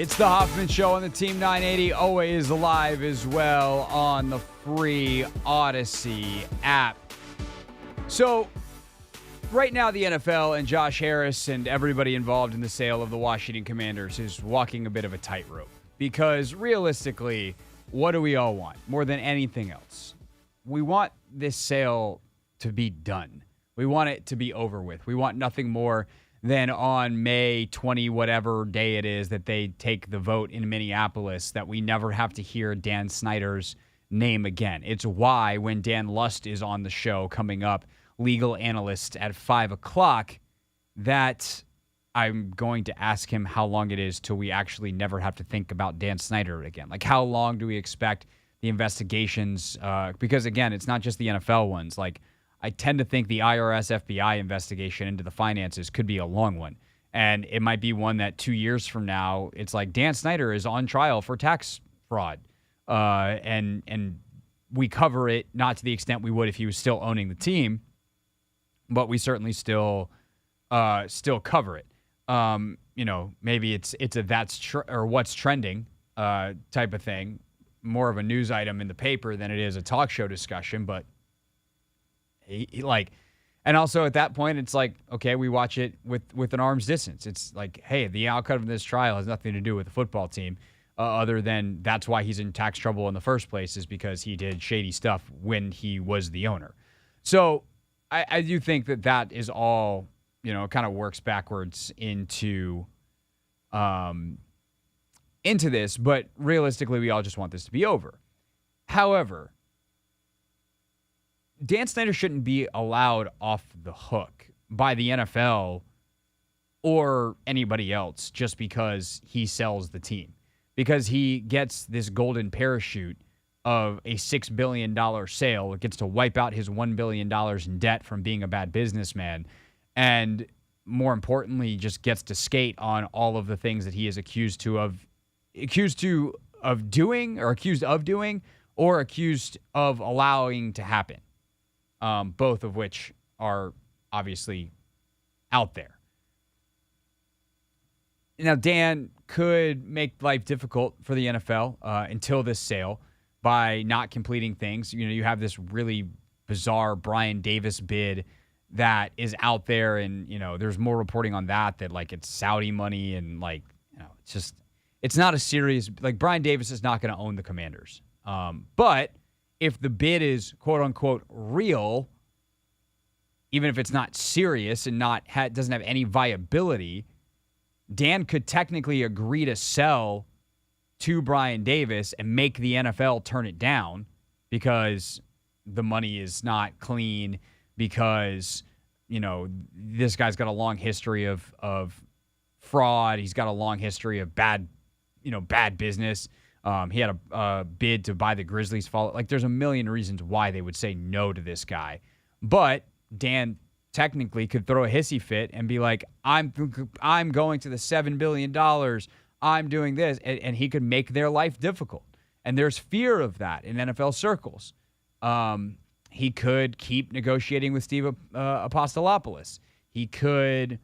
It's the Hoffman Show on the Team 980, always live as well on the free Odyssey app. So, right now the NFL and Josh Harris and everybody involved in the sale of the Washington Commanders is walking a bit of a tightrope. Because realistically, what do we all want more than anything else? We want this sale to be done. We want it to be over with. We want nothing more than on May 20, whatever day it is that they take the vote in Minneapolis, that we never have to hear Dan Snyder's name again. It's why when Dan Lust is on the show coming up, legal analyst at 5 o'clock, that I'm going to ask him how long it is till we actually never have to think about Dan Snyder again. Like, how long do we expect the investigations? Because, again, it's not just the NFL ones. Like, I tend to think the IRS FBI investigation into the finances could be a long one. And it might be one that 2 years from now, it's like Dan Snyder is on trial for tax fraud. And we cover it, not to the extent we would if he was still owning the team, but we certainly still cover it. Maybe it's a or what's trending type of thing, more of a news item in the paper than it is a talk show discussion, but and also at that point, it's like, okay, we watch it with an arm's distance. It's like, hey, the outcome of this trial has nothing to do with the football team, other than that's why he's in tax trouble in the first place, is because he did shady stuff when he was the owner. So I do think that is all, kind of works backwards into this, but realistically, we all just want this to be over. However, Dan Snyder shouldn't be allowed off the hook by the NFL or anybody else just because he sells the team. Because he gets this golden parachute of a $6 billion sale. It gets to wipe out his $1 billion in debt from being a bad businessman. And more importantly, just gets to skate on all of the things that he is accused of doing or accused of allowing to happen. Both of which are obviously out there. Now, Dan could make life difficult for the NFL until this sale by not completing things. You have this really bizarre Brian Davis bid that is out there, and, there's more reporting on that like it's Saudi money and it's not a serious, Brian Davis is not going to own the Commanders. But if the bid is quote unquote real, even if it's not serious and doesn't have any viability, Dan could technically agree to sell to Brian Davis and make the NFL turn it down because the money is not clean, because, this guy's got a long history of fraud. He's got a long history of bad business. He had a bid to buy the Grizzlies. There's a million reasons why they would say no to this guy. But Dan technically could throw a hissy fit and be like, I'm going to the $7 billion. I'm doing this. And he could make their life difficult. And there's fear of that in NFL circles. He could keep negotiating with Steve Apostolopoulos. He could,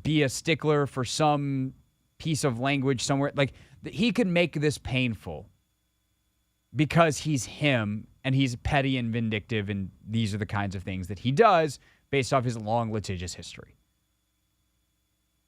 be a stickler for some piece of language somewhere. He could make this painful because he's him and he's petty and vindictive, and these are the kinds of things that he does based off his long litigious history.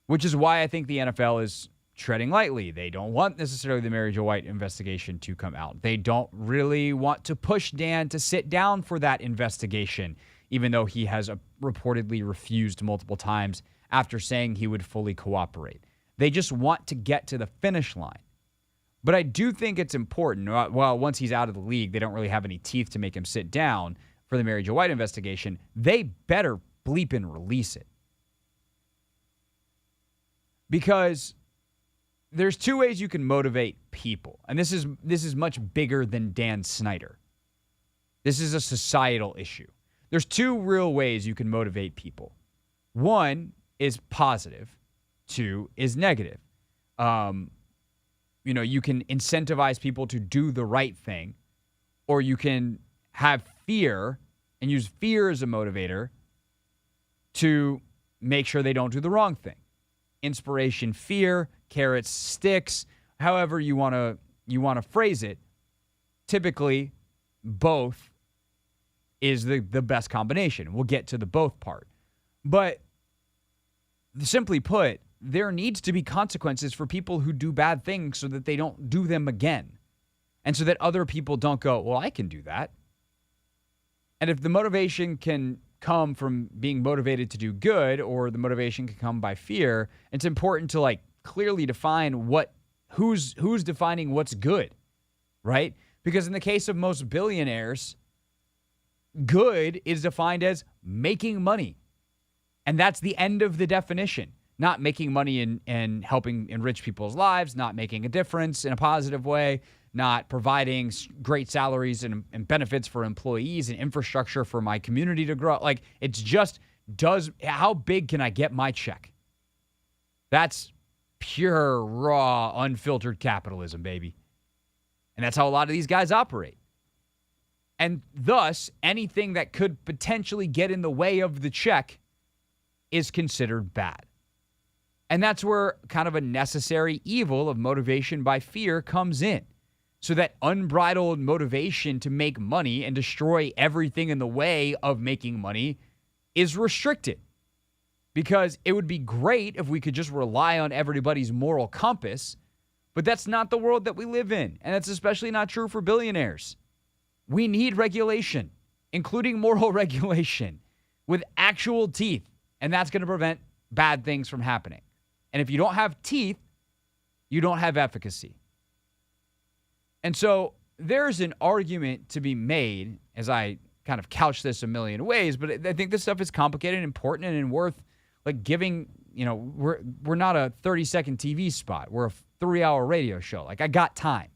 Which is why I think the NFL is treading lightly. They don't want necessarily the Mary Jo White investigation to come out. They don't really want to push Dan to sit down for that investigation, even though he has reportedly refused multiple times after saying he would fully cooperate. They just want to get to the finish line. But I do think it's important. Well, once he's out of the league, they don't really have any teeth to make him sit down for the Mary Jo White investigation. They better bleep and release it. Because there's two ways you can motivate people. And this is much bigger than Dan Snyder. This is a societal issue. There's two real ways you can motivate people. One is positive. Two is negative. You can incentivize people to do the right thing, or you can have fear and use fear as a motivator to make sure they don't do the wrong thing. inspiration, fear, carrots, sticks, however you want to phrase it. Typically, both is the best combination. We'll get to the both part. But simply put, there needs to be consequences for people who do bad things so that they don't do them again. And so that other people don't go, well, I can do that. And if the motivation can come from being motivated to do good, or the motivation can come by fear, it's important to like clearly define who's defining what's good, right? Because in the case of most billionaires, good is defined as making money. And that's the end of the definition. Not making money and helping enrich people's lives, not making a difference in a positive way, not providing great salaries and benefits for employees and infrastructure for my community to grow. Like, it's just how big can I get my check? That's pure, raw, unfiltered capitalism, baby. And that's how a lot of these guys operate. And thus, anything that could potentially get in the way of the check is considered bad. And that's where kind of a necessary evil of motivation by fear comes in. So that unbridled motivation to make money and destroy everything in the way of making money is restricted. Because it would be great if we could just rely on everybody's moral compass, but that's not the world that we live in. And that's especially not true for billionaires. We need regulation, including moral regulation, with actual teeth. And that's going to prevent bad things from happening. And if you don't have teeth, you don't have efficacy. And so there's an argument to be made, as I kind of couch this a million ways, but I think this stuff is complicated and important and worth like giving, we're not a 30-second TV spot. We're a 3-hour radio show. Like, I got time.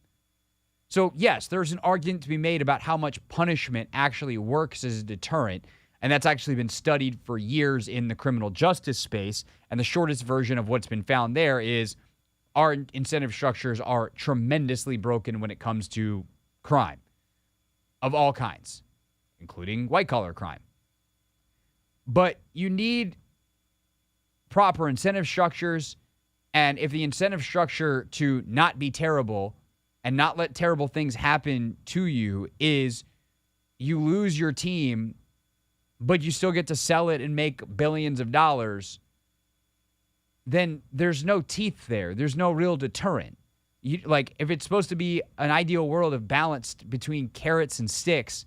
So yes, there's an argument to be made about how much punishment actually works as a deterrent. And that's actually been studied for years in the criminal justice space. And the shortest version of what's been found there is our incentive structures are tremendously broken when it comes to crime of all kinds, including white-collar crime. But you need proper incentive structures, and if the incentive structure to not be terrible and not let terrible things happen to you is you lose your team, but you still get to sell it and make billions of dollars, then there's no teeth there. There's no real deterrent. If it's supposed to be an ideal world of balanced between carrots and sticks,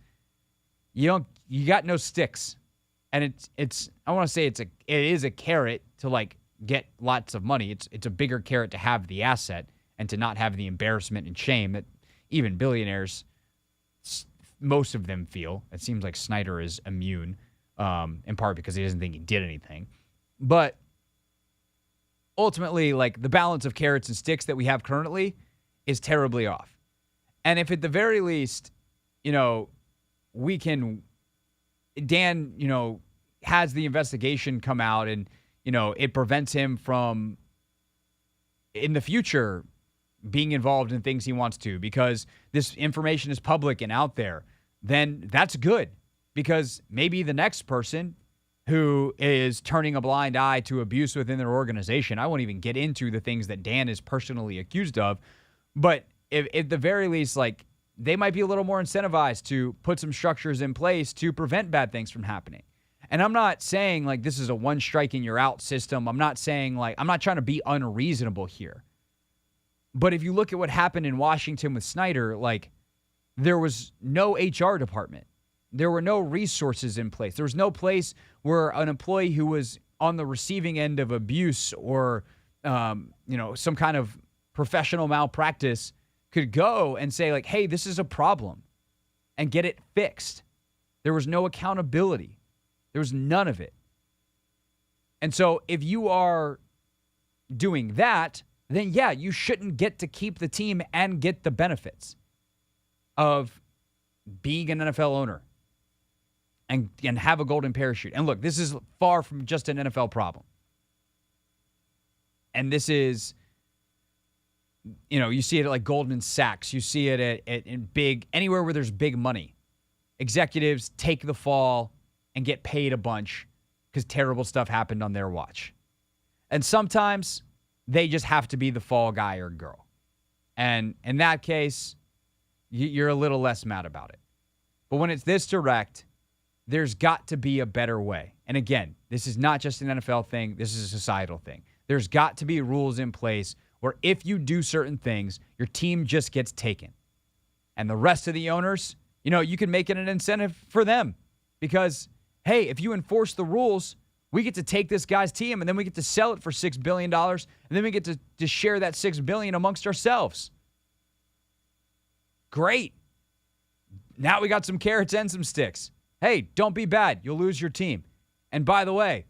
you got no sticks. And I want to say it is a carrot to like get lots of money. It's a bigger carrot to have the asset and to not have the embarrassment and shame that even billionaires, most of them feel. It seems like Snyder is immune, in part because he doesn't think he did anything. But ultimately, like, the balance of carrots and sticks that we have currently is terribly off. And if at the very least, we can, Dan, has the investigation come out and, it prevents him from, in the future, being involved in things he wants to because this information is public and out there, then that's good. Because maybe the next person who is turning a blind eye to abuse within their organization, I won't even get into the things that Dan is personally accused of, but if at the very least, like, they might be a little more incentivized to put some structures in place to prevent bad things from happening. And I'm not saying like this is a one strike and you're out system. I'm not saying like, I'm not trying to be unreasonable here. But if you look at what happened in Washington with Snyder, like, there was no HR department. There were no resources in place. There was no place where an employee who was on the receiving end of abuse or, some kind of professional malpractice could go and say like, hey, this is a problem and get it fixed. There was no accountability. There was none of it. And so if you are doing that, then yeah, you shouldn't get to keep the team and get the benefits of being an NFL owner and have a golden parachute. And look, this is far from just an NFL problem. And this is, you see it at like Goldman Sachs. You see it in big, anywhere where there's big money. Executives take the fall and get paid a bunch because terrible stuff happened on their watch. And sometimes they just have to be the fall guy or girl. And in that case, you're a little less mad about it. But when it's this direct, there's got to be a better way. And again, this is not just an NFL thing. This is a societal thing. There's got to be rules in place where if you do certain things, your team just gets taken. And the rest of the owners, you can make it an incentive for them. Because, hey, if you enforce the rules, we get to take this guy's team and then we get to sell it for $6 billion. And then we get to share that $6 billion amongst ourselves. Great. Now we got some carrots and some sticks. Hey, don't be bad. You'll lose your team. And by the way,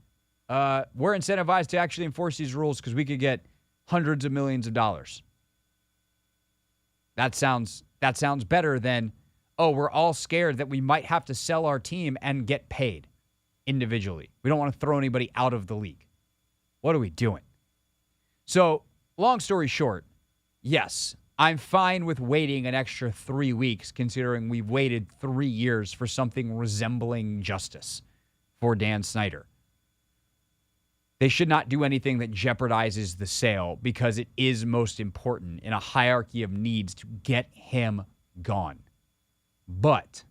we're incentivized to actually enforce these rules because we could get hundreds of millions of dollars. That sounds better than, we're all scared that we might have to sell our team and get paid individually. We don't want to throw anybody out of the league. What are we doing? So, long story short, yes, I'm fine with waiting an extra 3 weeks considering we've waited 3 years for something resembling justice for Dan Snyder. They should not do anything that jeopardizes the sale because it is most important in a hierarchy of needs to get him gone. But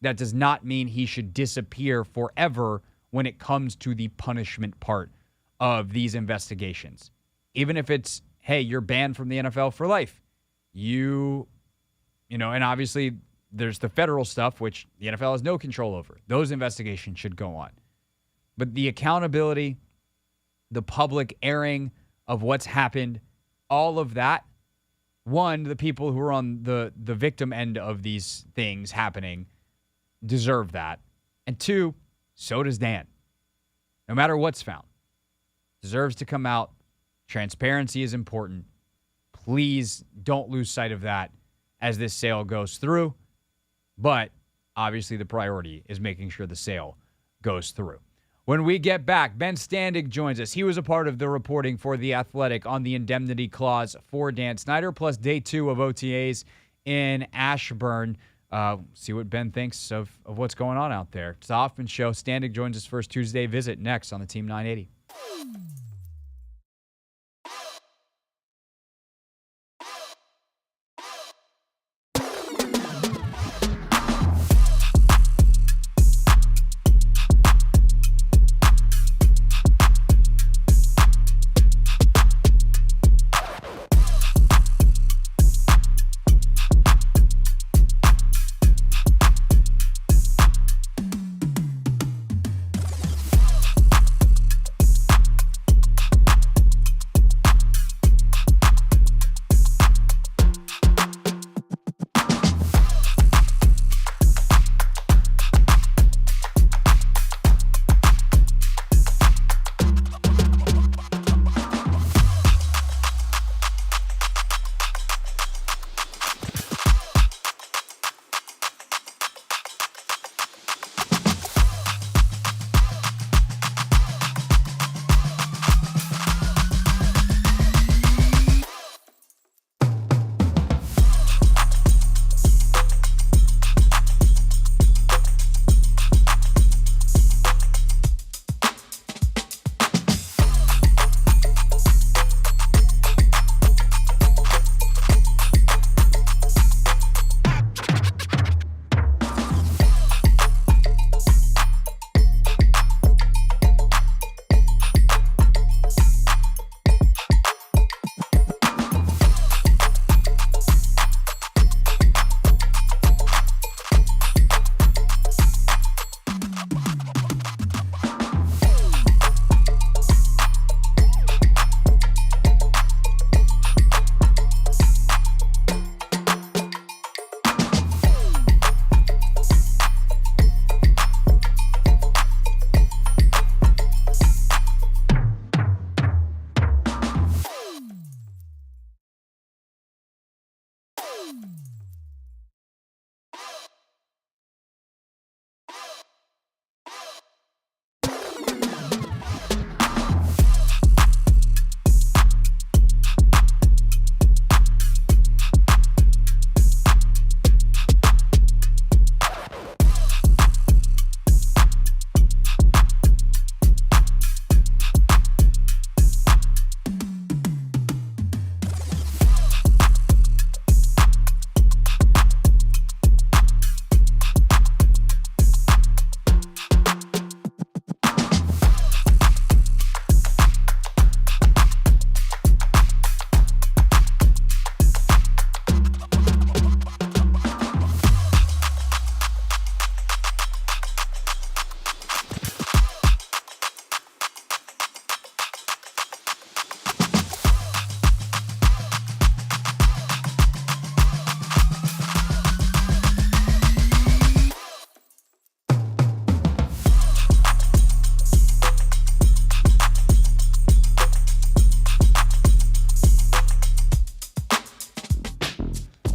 that does not mean he should disappear forever when it comes to the punishment part of these investigations. Even if it's, hey, you're banned from the NFL for life. And obviously there's the federal stuff, which the NFL has no control over. Those investigations should go on. But the accountability, the public airing of what's happened, all of that, one, the people who are on the victim end of these things happening deserve that. And two, so does Dan. No matter what's found, deserves to come out. Transparency is important. Please don't lose sight of that as this sale goes through. But obviously the priority is making sure the sale goes through. When we get back, Ben Standig joins us. He was a part of the reporting for The Athletic on the indemnity clause for Dan Snyder, plus day 2 of OTAs in Ashburn. See what Ben thinks of what's going on out there. It's the Hoffman Show. Standig joins us for his Tuesday visit next on the Team 980.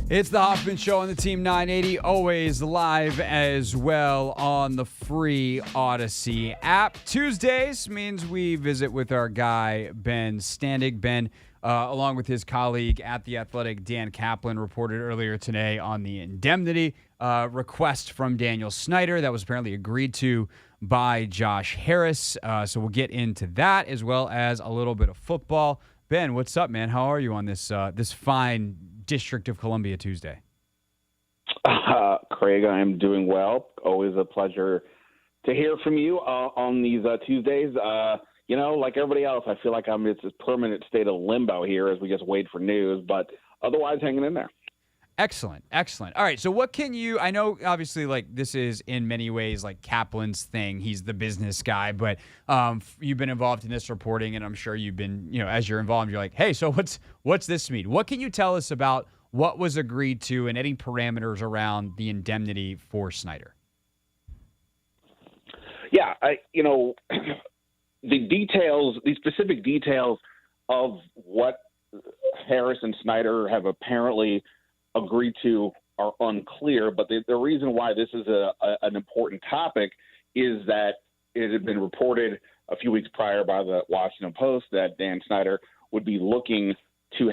It's the Hoffman Show on the Team 980, always live as well on the free Odyssey app. Tuesdays means we visit with our guy, Ben Standig. Ben, along with his colleague at The Athletic, Dan Kaplan, reported earlier today on the Indemnity request from Daniel Snyder that was apparently agreed to by Josh Harris. So we'll get into that as well as a little bit of football. Ben, what's up, man? How are you on this this fine District of Columbia Tuesday? Craig, I am doing well. Always a pleasure to hear from you on these Tuesdays. Like everybody else, I feel like it's a permanent state of limbo here as we just wait for news, but otherwise hanging in there. Excellent. All right, so what can you – I know obviously like this is in many ways like Kaplan's thing. He's the business guy, but you've been involved in this reporting, and I'm sure you've been, as you're involved, you're like, hey, so what's this mean? What can you tell us about what was agreed to and any parameters around the indemnity for Snyder? Yeah, the specific details of what Harris and Snyder have apparently agreed to are unclear, but the reason why this is an important topic is that it had been reported a few weeks prior by the Washington Post that Dan Snyder would be looking to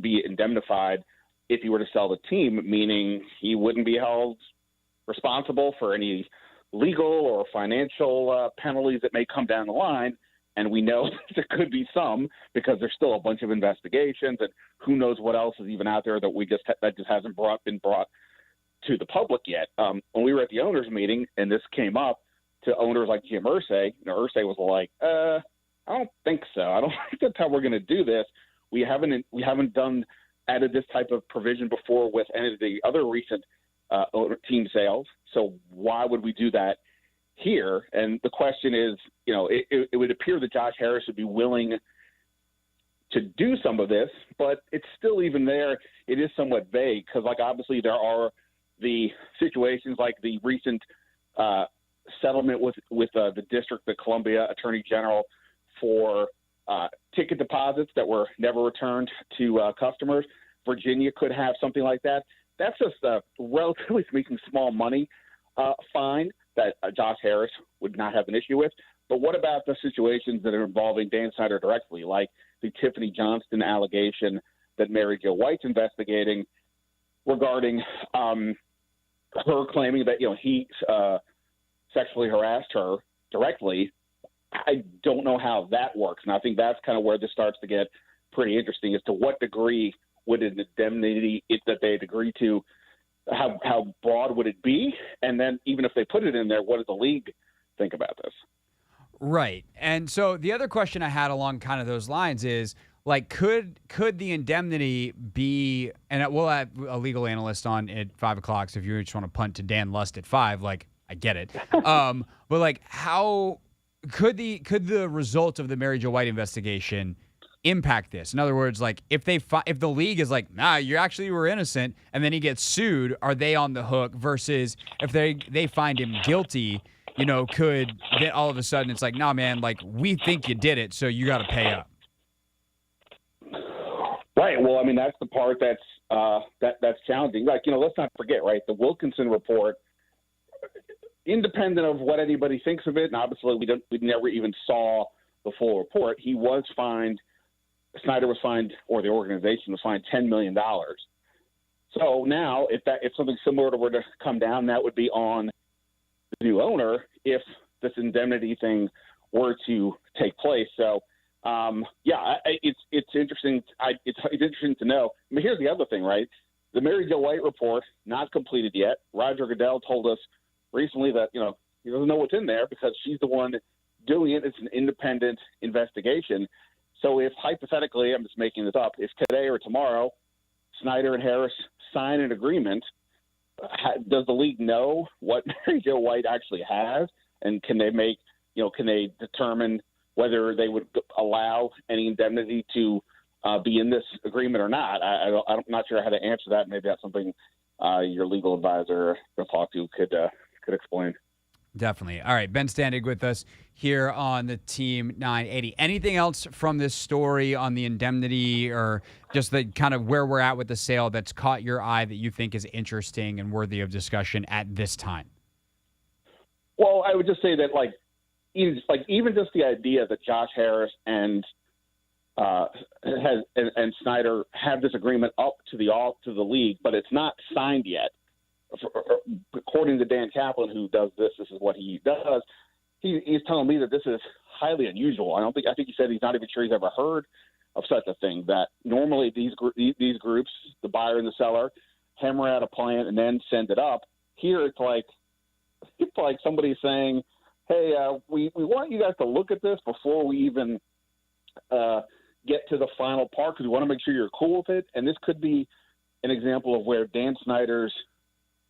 be indemnified if he were to sell the team, meaning he wouldn't be held responsible for any legal or financial penalties that may come down the line. And we know there could be some because there's still a bunch of investigations and who knows what else is even out there that just hasn't been brought to the public yet. When we were at the owners meeting and this came up to owners like Jim Irsay, Irsay was like, I don't think so. I don't think that's how we're going to do this. We haven't added this type of provision before with any of the other recent team sales. So why would we do that here? And the question is, it would appear that Josh Harris would be willing to do some of this, but it's still even there. It is somewhat vague because, obviously there are the situations like the recent settlement with the District of Columbia Attorney General for ticket deposits that were never returned to customers. Virginia could have something like that. That's just a relatively speaking small money fine that Josh Harris would not have an issue with. But what about the situations that are involving Dan Snyder directly, like the Tiffany Johnston allegation that Mary Jo White's investigating regarding her claiming that, he sexually harassed her directly? I don't know how that works. And I think that's kind of where this starts to get pretty interesting as to what degree would an indemnity that they'd agree to, how broad would it be? And then even if they put it in there, what does the league think about this? Right. And so the other question I had along kind of those lines is, could the indemnity be, and we'll have a legal analyst on at 5 o'clock, so if you just want to punt to Dan Lust at 5, I get it. But how could the result of the Mary Jo White investigation impact this? In other words, if the league is nah, you actually were innocent, and then he gets sued, are they on the hook? Versus if they find him guilty, could then all of a sudden it's nah, man, we think you did it, so you got to pay up. Right. Well, I mean, that's the part that's challenging. Let's not forget, right? The Wilkinson report, independent of what anybody thinks of it, and obviously we never even saw the full report. He was fined. Snyder was fined, or the organization was fined $10 million. So now, if something similar were to come down, that would be on the new owner if this indemnity thing were to take place. So, it's interesting. It's interesting to know. I mean, here's the other thing, right? The Mary Jo White report, not completed yet. Roger Goodell told us recently that, he doesn't know what's in there because she's the one doing it. It's an independent investigation. So if hypothetically, I'm just making this up, if today or tomorrow Snyder and Harris sign an agreement, does the league know what Mary Jo White actually has? And can they determine whether they would allow any indemnity to be in this agreement or not? I'm not sure how to answer that. Maybe that's something your legal advisor to talk to could explain. Definitely. All right, Ben Standig with us here on the Team 980. Anything else from this story on the indemnity or just the kind of where we're at with the sale that's caught your eye that you think is interesting and worthy of discussion at this time? Well, I would just say that even just the idea that Josh Harris and Snyder have this agreement up to the league, but it's not signed yet. According to Dan Kaplan, who does this is what he does. He's telling me that this is highly unusual. I think he said he's not even sure he's ever heard of such a thing. That normally these groups, the buyer and the seller, hammer out a plan and then send it up. Here it's like somebody saying, "Hey, we want you guys to look at this before we even get to the final part because we want to make sure you're cool with it." And this could be an example of where Dan Snyder's,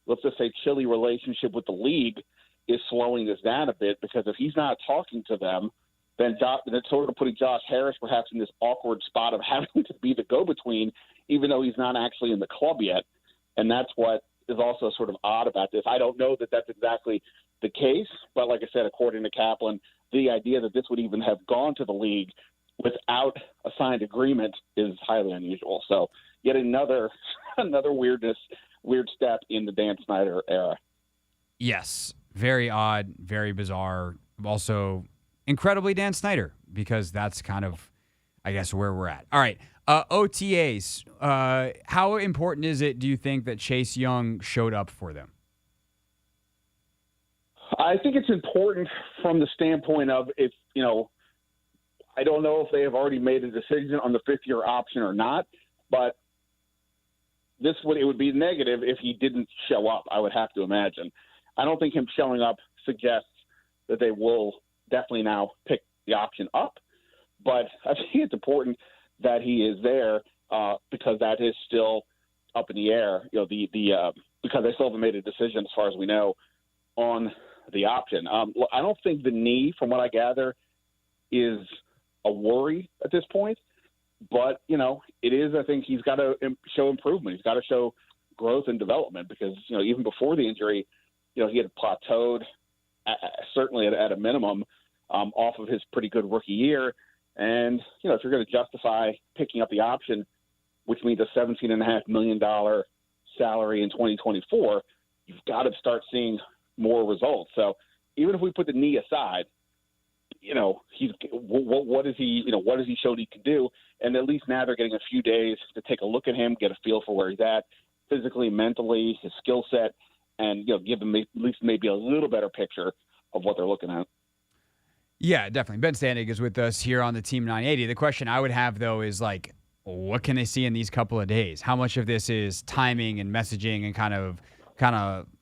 let's just say, chilly relationship with the league is slowing this down a bit, because if he's not talking to them, then it's sort of putting Josh Harris perhaps in this awkward spot of having to be the go-between, even though he's not actually in the club yet. And that's what is also sort of odd about this. I don't know that that's exactly the case, but like I said, according to Kaplan, the idea that this would even have gone to the league without a signed agreement is highly unusual. So yet another weird step in the Dan Snyder era. Yes. Very odd, very bizarre. Also incredibly Dan Snyder, because that's kind of, I guess, where we're at. All right. OTAs. How important is it, do you think, that Chase Young showed up for them? I think it's important from the standpoint of I don't know if they have already made a decision on the fifth-year option or not, but it would be negative if he didn't show up, I would have to imagine. I don't think him showing up suggests that they will definitely now pick the option up, but I think it's important that he is there because that is still up in the air. Because they still haven't made a decision, as far as we know, on the option. I don't think the knee, from what I gather, is a worry at this point, but it is. I think he's got to show improvement. He's got to show growth and development, because even before the injury, he had plateaued certainly at a minimum off of his pretty good rookie year. And if you're going to justify picking up the option, which means a $17.5 million salary in 2024, you've got to start seeing more results. So even if we put the knee aside, what has he showed he can do? And at least now they're getting a few days to take a look at him, get a feel for where he's at physically, mentally, his skill set, and give them at least maybe a little better picture of what they're looking at. Yeah, definitely. Ben Standig is with us here on the Team 980. The question I would have, though, is what can they see in these couple of days? How much of this is timing and messaging and kind of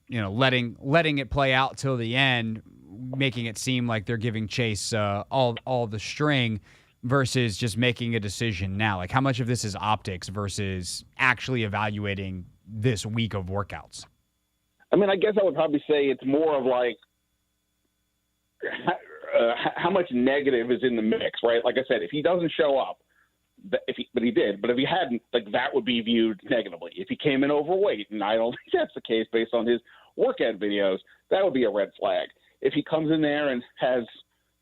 letting it play out till the end, making it seem like they're giving Chase all the string, versus just making a decision now? How much of this is optics versus actually evaluating this week of workouts? I mean, I guess I would probably say it's more of how much negative is in the mix, right? Like I said, if he doesn't show up, but he did, but if he hadn't, that would be viewed negatively. If he came in overweight, and I don't think that's the case based on his workout videos, that would be a red flag. If he comes in there and has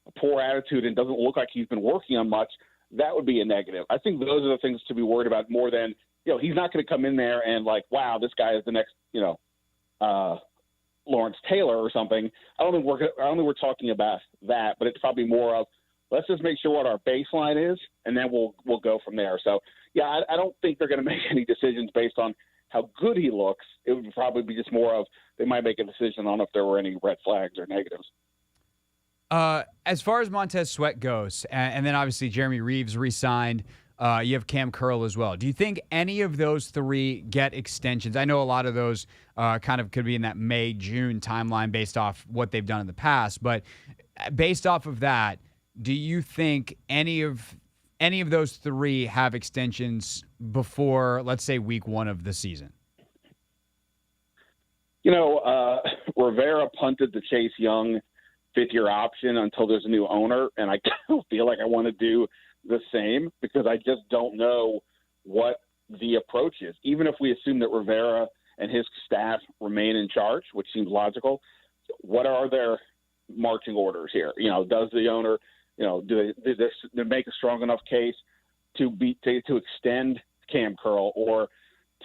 a poor attitude and doesn't look like he's been working on much, that would be a negative. I think those are the things to be worried about more than, he's not going to come in there and wow, this guy is the next, Lawrence Taylor or something. I don't think we're talking about that, but it's probably more of, let's just make sure what our baseline is, and then we'll go from there. So, yeah, I don't think they're going to make any decisions based on how good he looks. It would probably be just more of, they might make a decision on if there were any red flags or negatives. As far as Montez Sweat goes, and then obviously Jeremy Reeves re-signed, you have Cam Curl as well. Do you think any of those three get extensions? I know a lot of those kind of could be in that May-June timeline based off what they've done in the past, but based off of that, do you think any of those three have extensions before, let's say, week 1 of the season? Rivera punted the Chase Young fifth-year option until there's a new owner, and I feel like I want to do the same, because I just don't know what the approach is. Even if we assume that Rivera and his staff remain in charge, which seems logical, what are their marching orders here? Does the owner, do they make a strong enough case to extend Cam Curl, or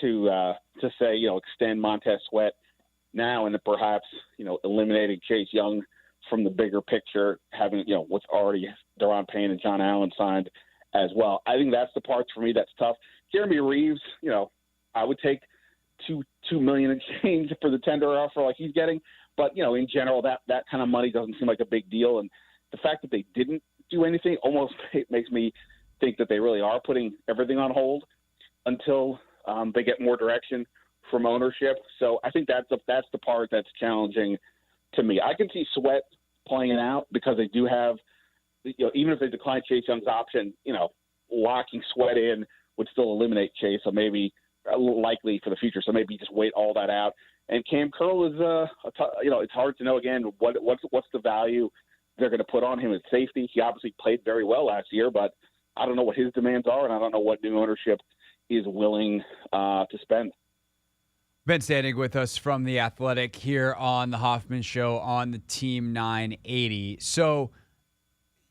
to say, extend Montez Sweat now, and then perhaps, eliminating Chase Young from the bigger picture, having, what's already Deron Payne and John Allen signed as well. I think that's the part for me that's tough. Jeremy Reeves, I would take $2 million and change for the tender offer like he's getting. But, in general, that kind of money doesn't seem like a big deal. And the fact that they didn't do anything almost makes me think that they really are putting everything on hold until they get more direction from ownership. So I think that's the part that's challenging to me. I can see Sweat playing it out because they do have, even if they decline Chase Young's option, locking Sweat in would still eliminate Chase. So maybe likely for the future. So maybe just wait all that out. And Cam Curl is, it's hard to know again what's the value they're going to put on him at safety. He obviously played very well last year, but I don't know what his demands are, and I don't know what new ownership is willing to spend. Ben Standing with us from The Athletic here on the Hoffman Show on the Team 980. So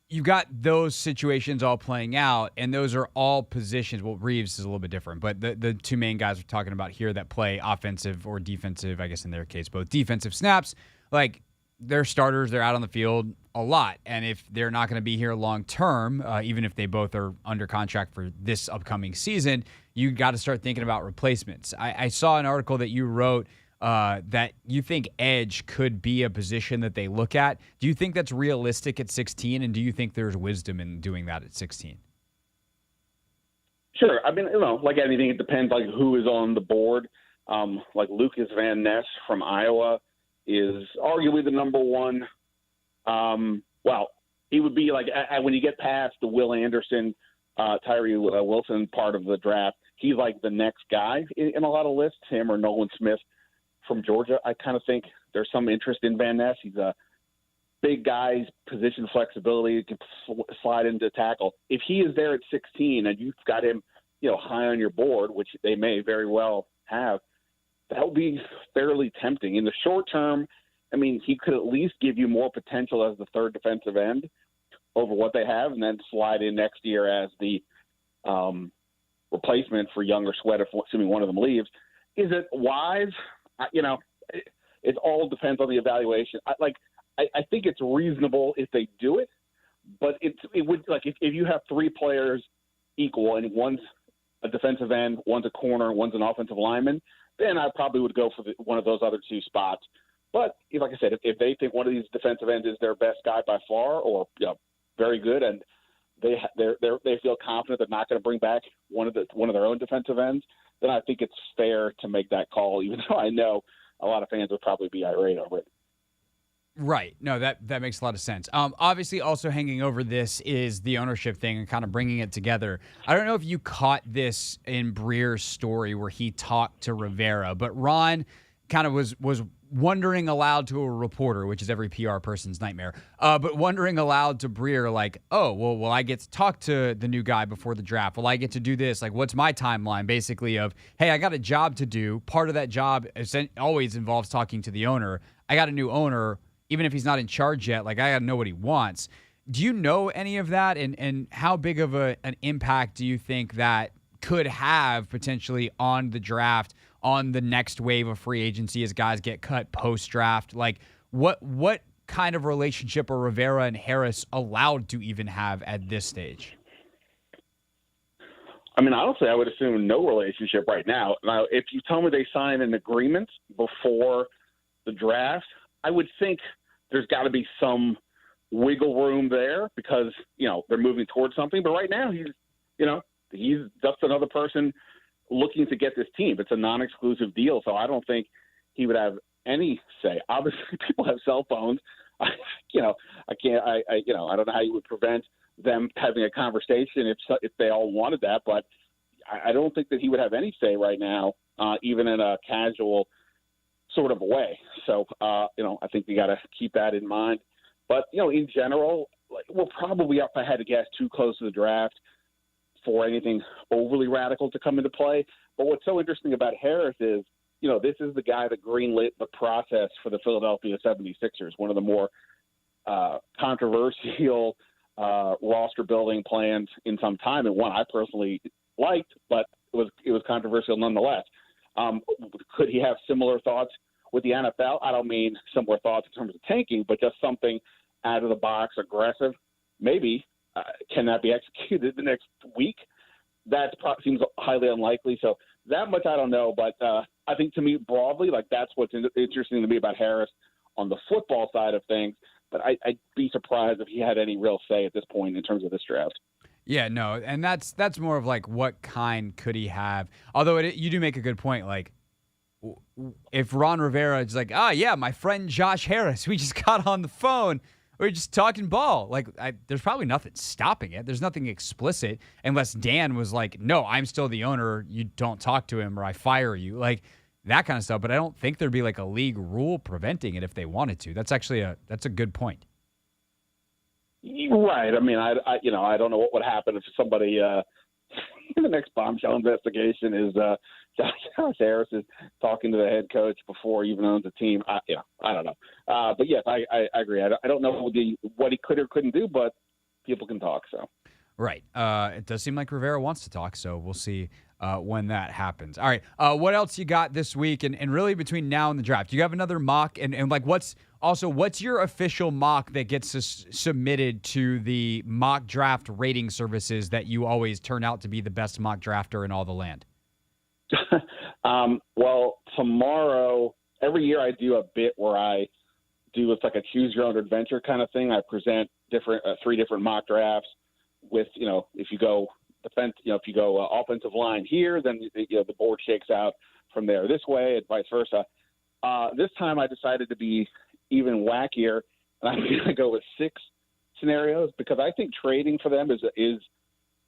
you've got those situations all playing out, and those are all positions. Well, Reeves is a little bit different, but the two main guys we're talking about here that play offensive or defensive, I guess in their case, both defensive snaps, like they're starters, they're out on the field a lot. And if they're not going to be here long term, even if they both are under contract for this upcoming season, you got to start thinking about replacements. I saw an article that you wrote that you think edge could be a position that they look at. Do you think that's realistic at 16, and do you think there's wisdom in doing that at 16? Sure. I mean, like anything, it depends like who is on the board. Like Lucas Van Ness from Iowa is arguably the number one. Well, he would be like when you get past the Will Anderson, Tyree Wilson part of the draft, he's like the next guy in a lot of lists, him or Nolan Smith from Georgia. I kind of think there's some interest in Van Ness. He's a big guy, he's position flexibility, can slide into tackle. If he is there at 16 and you've got him, high on your board, which they may very well have, that would be fairly tempting. In the short term, I mean, he could at least give you more potential as the third defensive end over what they have, and then slide in next year as the replacement for Young or Sweat, assuming one of them leaves. Is it wise? It all depends on the evaluation. I think it's reasonable if they do it, but it would, like, if you have three players equal and one's a defensive end, one's a corner, one's an offensive lineman, then I probably would go for one of those other two spots. But like I said, if they think one of these defensive ends is their best guy by far, or very good, and they feel confident they're not going to bring back one of their own defensive ends, then I think it's fair to make that call, even though I know a lot of fans would probably be irate over it. Right. No, that makes a lot of sense. Obviously, also hanging over this is the ownership thing and kind of bringing it together. I don't know if you caught this in Breer's story where he talked to Rivera, but Ron kind of was wondering aloud to a reporter, which is every PR person's nightmare, but wondering aloud to Breer, like, oh, well, will I get to talk to the new guy before the draft? Will I get to do this? Like, what's my timeline, basically, of, hey, I got a job to do. Part of that job always involves talking to the owner. I got a new owner. Even if he's not in charge yet, like, I got to know what he wants. Do you know any of that? And how big of an impact do you think that could have potentially on the draft, on the next wave of free agency as guys get cut post-draft? Like, what kind of relationship are Rivera and Harris allowed to even have at this stage? I mean, honestly, I would assume no relationship right now. Now, if you tell me they sign an agreement before the draft, I would think there's got to be some wiggle room there because, they're moving towards something. But right now he's just another person looking to get this team. It's a non-exclusive deal. So I don't think he would have any say. Obviously people have cell phones. I don't know how you would prevent them having a conversation if they all wanted that, but I don't think that he would have any say right now, even in a casual sort of a way. So, I think we got to keep that in mind. But, in general, we'll probably, if I had to guess, too close to the draft for anything overly radical to come into play. But what's so interesting about Harris is this is the guy that greenlit the process for the Philadelphia 76ers, one of the more controversial roster building plans in some time, and one I personally liked, but it was controversial nonetheless. Could he have similar thoughts with the NFL? I don't mean similar thoughts in terms of tanking, but just something out of the box, aggressive. Maybe. Can that be executed the next week? That seems highly unlikely. So that much I don't know. But I think to me broadly, that's what's interesting to me about Harris on the football side of things. But I'd be surprised if he had any real say at this point in terms of this draft. Yeah, no, and that's more of what kind could he have? Although you do make a good point. If Ron Rivera is yeah, my friend Josh Harris, we just got on the phone. We're just talking ball. There's probably nothing stopping it. There's nothing explicit unless Dan was no, I'm still the owner. You don't talk to him or I fire you. That kind of stuff. But I don't think there'd be a league rule preventing it if they wanted to. That's actually that's a good point. Right. I mean, I don't know what would happen if somebody the next bombshell investigation is Josh Harris is talking to the head coach before he even owns a team. I don't know. But yes, I agree. I don't know what he could or couldn't do, but people can talk. So. Right. It does seem like Rivera wants to talk, so we'll see when that happens. All right. What else you got this week? And really between now and the draft, do you have another mock? And what's your official mock that gets submitted to the mock draft rating services that you always turn out to be the best mock drafter in all the land? Well, tomorrow, every year I do a bit where I do it's like a choose your own adventure kind of thing. I present three different mock drafts with, if you go defense, if you go offensive line here, then the board shakes out from there this way and vice versa. This time I decided to be even wackier, and I'm going to go with 6 scenarios because I think trading for them is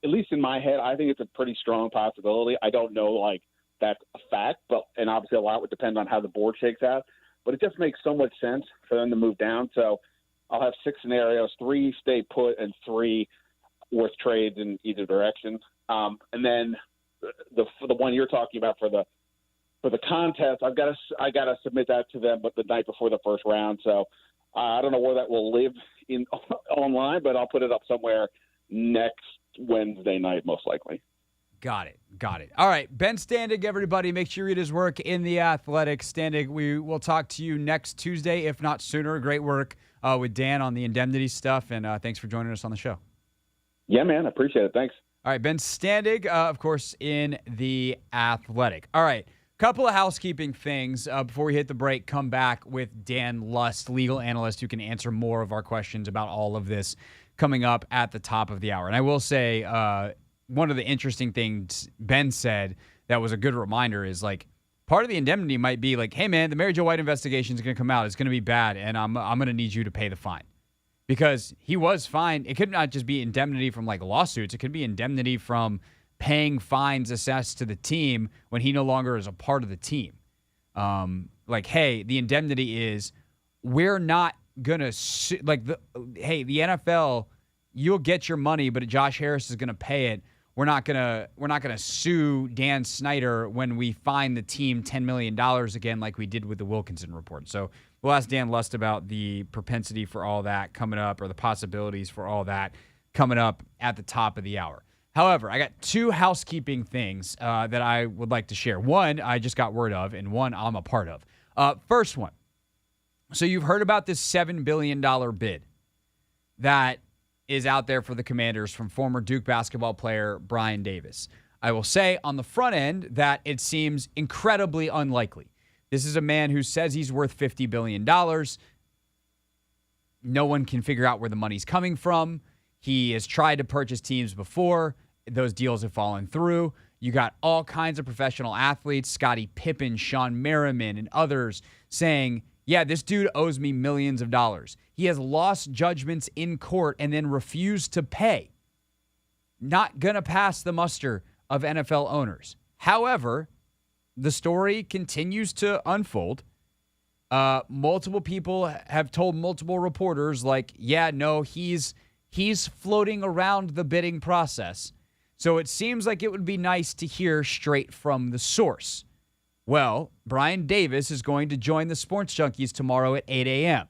at least in my head, I think it's a pretty strong possibility. I don't know that's a fact, and obviously a lot would depend on how the board shakes out. But it just makes so much sense for them to move down. So I'll have 6 scenarios: 3 stay put and 3 worth trades in either direction. And then the one you're talking about for the contest, I got to submit that to them, but the night before the first round. So I don't know where that will live in online, but I'll put it up somewhere next Wednesday night, most likely. Got it. All right, Ben Standig, everybody, make sure you read his work in The Athletic. Standig, we will talk to you next Tuesday, if not sooner. Great work with Dan on the Indemnity stuff, and thanks for joining us on the show. Yeah, man, I appreciate it. Thanks. All right, Ben Standig, of course, in The Athletic. All right, couple of housekeeping things before we hit the break. Come back with Dan Lust, legal analyst, who can answer more of our questions about all of this coming up at the top of the hour. And I will say one of the interesting things Ben said that was a good reminder is part of the indemnity might be hey, man, the Mary Jo White investigation is going to come out. It's going to be bad, and I'm going to need you to pay the fine. Because he was fined. It could not just be indemnity from lawsuits. It could be indemnity from paying fines assessed to the team when he no longer is a part of the team. Hey, the indemnity is we're not going to the NFL, you'll get your money, but Josh Harris is going to pay it. We're not gonna sue Dan Snyder when we fine the team $10 million again, like we did with the Wilkinson report. So we'll ask Dan Lust about the propensity for all that coming up, or the possibilities for all that coming up at the top of the hour. However, I got 2 housekeeping things that I would like to share. One I just got word of, and one I'm a part of. First one. So you've heard about this $7 billion bid that is out there for the Commanders from former Duke basketball player Brian Davis. I will say on the front end that it seems incredibly unlikely. This is a man who says he's worth $50 billion. No one can figure out where the money's coming from. He has tried to purchase teams before. Those deals have fallen through. You got all kinds of professional athletes, Scottie Pippen, Sean Merriman, and others saying, yeah, this dude owes me millions of dollars. He has lost judgments in court and then refused to pay. Not going to pass the muster of NFL owners. However, the story continues to unfold. Multiple people have told multiple reporters, yeah, no, he's floating around the bidding process. So it seems like it would be nice to hear straight from the source. Well, Brian Davis is going to join the Sports Junkies tomorrow at 8 a.m.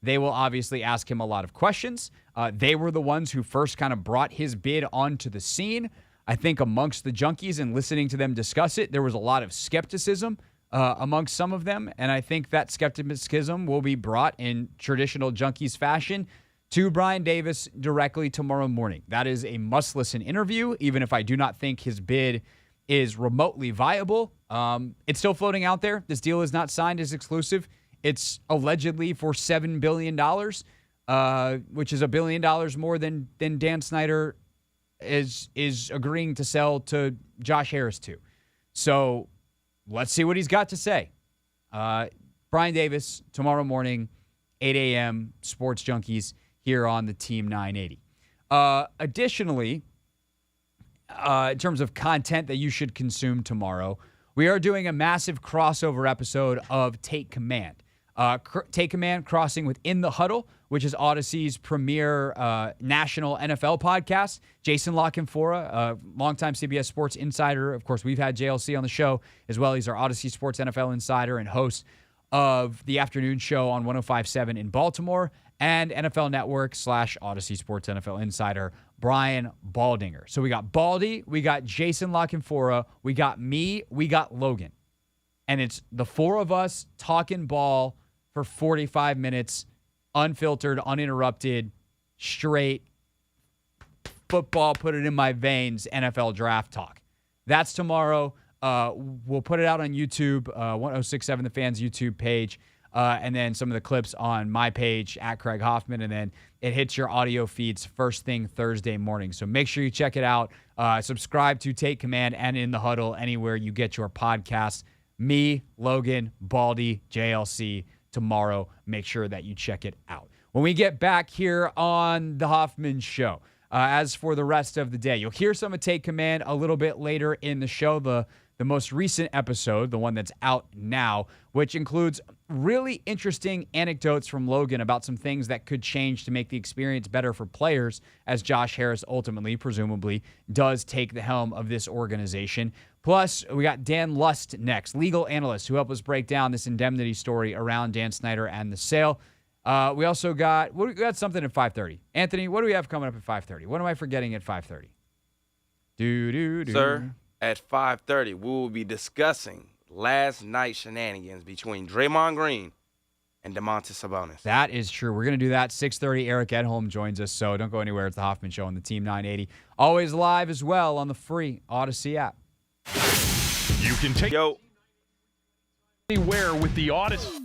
They will obviously ask him a lot of questions. They were the ones who first kind of brought his bid onto the scene. I think amongst the junkies and listening to them discuss it, there was a lot of skepticism amongst some of them. And I think that skepticism will be brought in traditional junkies fashion to Brian Davis directly tomorrow morning. That is a must-listen interview, even if I do not think his bid is remotely viable. It's still floating out there. This deal is not signed as exclusive. It's allegedly for $7 billion, which is $1 billion more than Dan Snyder is agreeing to sell to Josh Harris to. So let's see what he's got to say. Brian Davis, tomorrow morning, 8 a.m., Sports Junkies here on the Team 980. Additionally, in terms of content that you should consume tomorrow, we are doing a massive crossover episode of Take Command. Take Command crossing with In the Huddle, which is Odyssey's premier national NFL podcast. Jason LaCanfora, longtime CBS Sports insider. Of course, we've had JLC on the show as well. He's our Odyssey Sports NFL insider and host of the afternoon show on 105.7 in Baltimore, and NFL Network / Odyssey Sports NFL insider Brian Baldinger. So we got Baldy, we got Jason LaCanfora, we got me, we got Logan. And it's the four of us talking ball for 45 minutes, unfiltered, uninterrupted, straight football, put it in my veins, NFL draft talk. That's tomorrow. We'll put it out on YouTube, 1067 The Fans YouTube page, and then some of the clips on my page, at Craig Hoffman, and then it hits your audio feeds first thing Thursday morning. So make sure you check it out. Subscribe to Take Command and In the Huddle anywhere you get your podcasts. Me, Logan, Baldy, JLC, tomorrow. Make sure that you check it out. When we get back here on the Hoffman Show, as for the rest of the day, you'll hear some of Take Command a little bit later in the show, the most recent episode, the one that's out now, which includes really interesting anecdotes from Logan about some things that could change to make the experience better for players as Josh Harris ultimately, presumably, does take the helm of this organization. Plus, we got Dan Lust next, legal analyst, who helped us break down this indemnity story around Dan Snyder and the sale. We also got something at 5:30. Anthony, what do we have coming up at 5:30? What am I forgetting at 5:30? Sir, at 5:30, we will be discussing last night's shenanigans between Draymond Green and Domantas Sabonis. That is true. We're going to do that. 6:30, Eric Edholm joins us, so don't go anywhere. It's the Hoffman Show on the Team 980. Always live as well on the free Odyssey app. You can take anywhere with the Odyssey.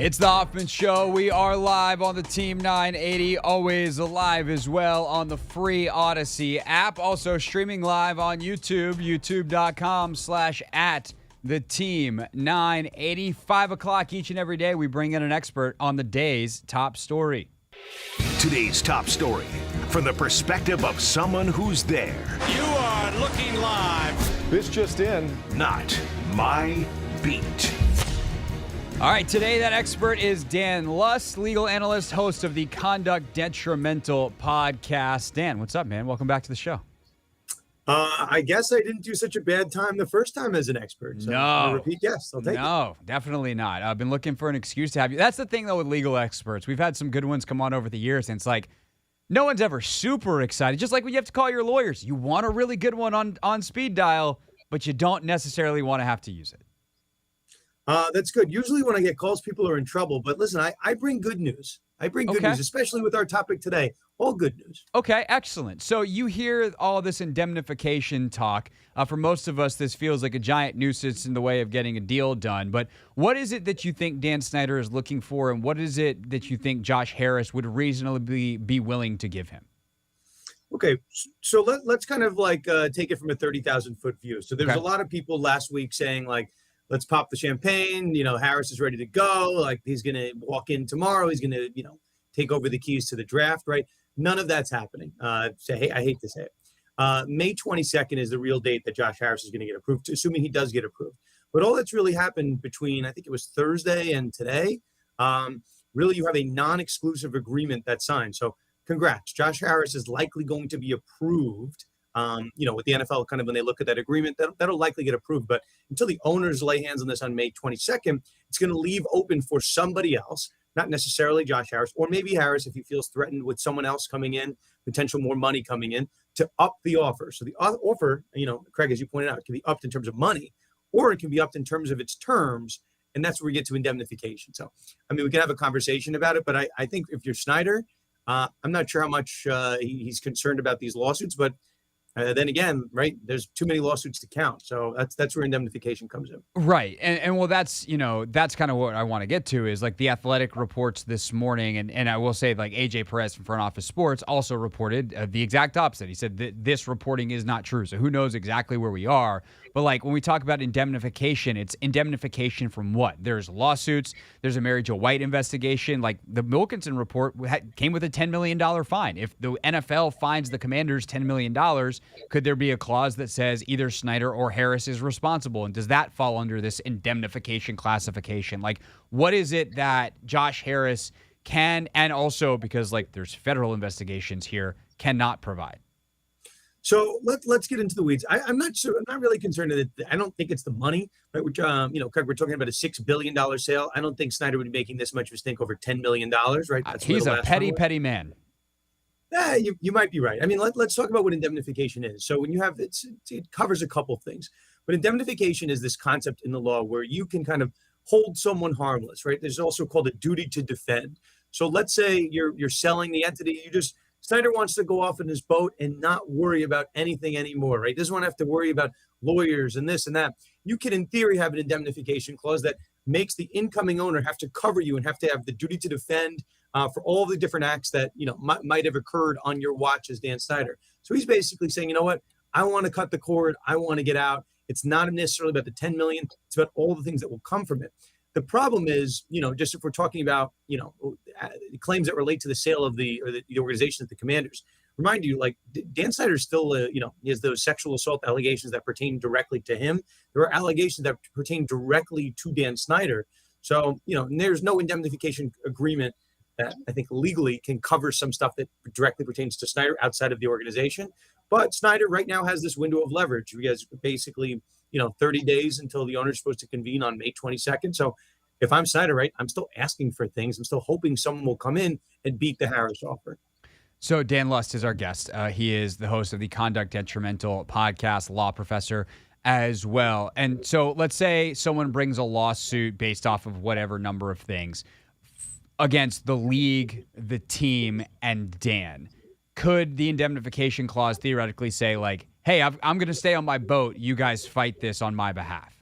It's the Hoffman Show. We are live on the Team 980, always live as well on the free Odyssey app. Also streaming live on YouTube, youtube.com/@theteam980. 5 o'clock each and every day, we bring in an expert on the day's top story. Today's top story, from the perspective of someone who's there. You are looking live. This just in. Not my beat. All right, today that expert is Dan Lust, legal analyst, host of the Conduct Detrimental podcast. Dan, what's up, man? Welcome back to the show. I guess I didn't do such a bad time the first time as an expert. So No. repeat yes, I'll take it. No, definitely not. I've been looking for an excuse to have you. That's the thing, though, with legal experts. We've had some good ones come on over the years, and it's like no one's ever super excited. Just like when you have to call your lawyers. You want a really good one on speed dial, but you don't necessarily want to have to use it. That's good. Usually when I get calls, people are in trouble. But listen, I bring good news. I bring good news, especially with our topic today. All good news. Okay, excellent. So you hear all this indemnification talk. For most of us, this feels like a giant nuisance in the way of getting a deal done. But what is it that you think Dan Snyder is looking for, and what is it that you think Josh Harris would reasonably be willing to give him? Okay, so let's kind of like take it from a 30,000-foot view. So there's a lot of people last week saying, like, let's pop the champagne. You know, Harris is ready to go. Like, he's going to walk in tomorrow. He's going to, take over the keys to the draft, right? None of that's happening. I hate to say it. May 22nd is the real date that Josh Harris is going to get approved, assuming he does get approved. But all that's really happened between, I think it was Thursday and today, really you have a non-exclusive agreement that's signed. So congrats. Josh Harris is likely going to be approved. With the NFL, kind of when they look at that agreement, that'll likely get approved. But until the owners lay hands on this on May 22nd, it's going to leave open for somebody else, not necessarily Josh Harris, or maybe Harris if he feels threatened with someone else coming in, potential more money coming in, to up the offer. So the offer, Craig, as you pointed out, it can be upped in terms of money, or it can be upped in terms of its terms. And that's where we get to indemnification. So, we can have a conversation about it. But I think if you're Snyder, I'm not sure how much he's concerned about these lawsuits, but then again, right, there's too many lawsuits to count. So that's where indemnification comes in. Right. And well, that's kind of what I want to get to is like the Athletic reports this morning. And I will say, like, AJ Perez from Front Office Sports also reported the exact opposite. He said that this reporting is not true. So who knows exactly where we are. But like when we talk about indemnification, it's indemnification from what? There's lawsuits. There's a Mary Jo White investigation. Like the Wilkinson report came with a $10 million fine. If the NFL fines the Commanders $10 million, could there be a clause that says either Snyder or Harris is responsible? And does that fall under this indemnification classification? Like, what is it that Josh Harris can, and also because like there's federal investigations here, cannot provide? So let's get into the weeds. I'm not sure. I'm not really concerned that I don't think it's the money, right? Which, Craig, we're talking about a $6 billion sale. I don't think Snyder would be making this much of a stink over $10 million, right? That's he's a petty man. Yeah, you might be right. Let's talk about what indemnification is. So when you have it covers a couple of things. But indemnification is this concept in the law where you can kind of hold someone harmless, right? There's also called a duty to defend. So let's say you're selling the entity. Snyder wants to go off in his boat and not worry about anything anymore, right? Doesn't want to have to worry about lawyers and this and that. You can, in theory, have an indemnification clause that makes the incoming owner have to cover you and have to have the duty to defend for all the different acts that might have occurred on your watch as Dan Snyder. So he's basically saying, you know what? I want to cut the cord. I want to get out. It's not necessarily about the $10 million. It's about all the things that will come from it. The problem is, just if we're talking about, claims that relate to the sale of the organization of the Commanders. Remind you, like Dan Snyder still, he has those sexual assault allegations that pertain directly to him. There are allegations that pertain directly to Dan Snyder. So, and there's no indemnification agreement that I think legally can cover some stuff that directly pertains to Snyder outside of the organization. But Snyder right now has this window of leverage. He has basically, 30 days until the owner's supposed to convene on May 22nd. So if I'm Snyder, right, I'm still asking for things. I'm still hoping someone will come in and beat the Harris offer. So Dan Lust is our guest. He is the host of the Conduct Detrimental podcast, law professor as well. And so let's say someone brings a lawsuit based off of whatever number of things against the league, the team, and Dan. Could the indemnification clause theoretically say, like, hey, I'm going to stay on my boat. You guys fight this on my behalf?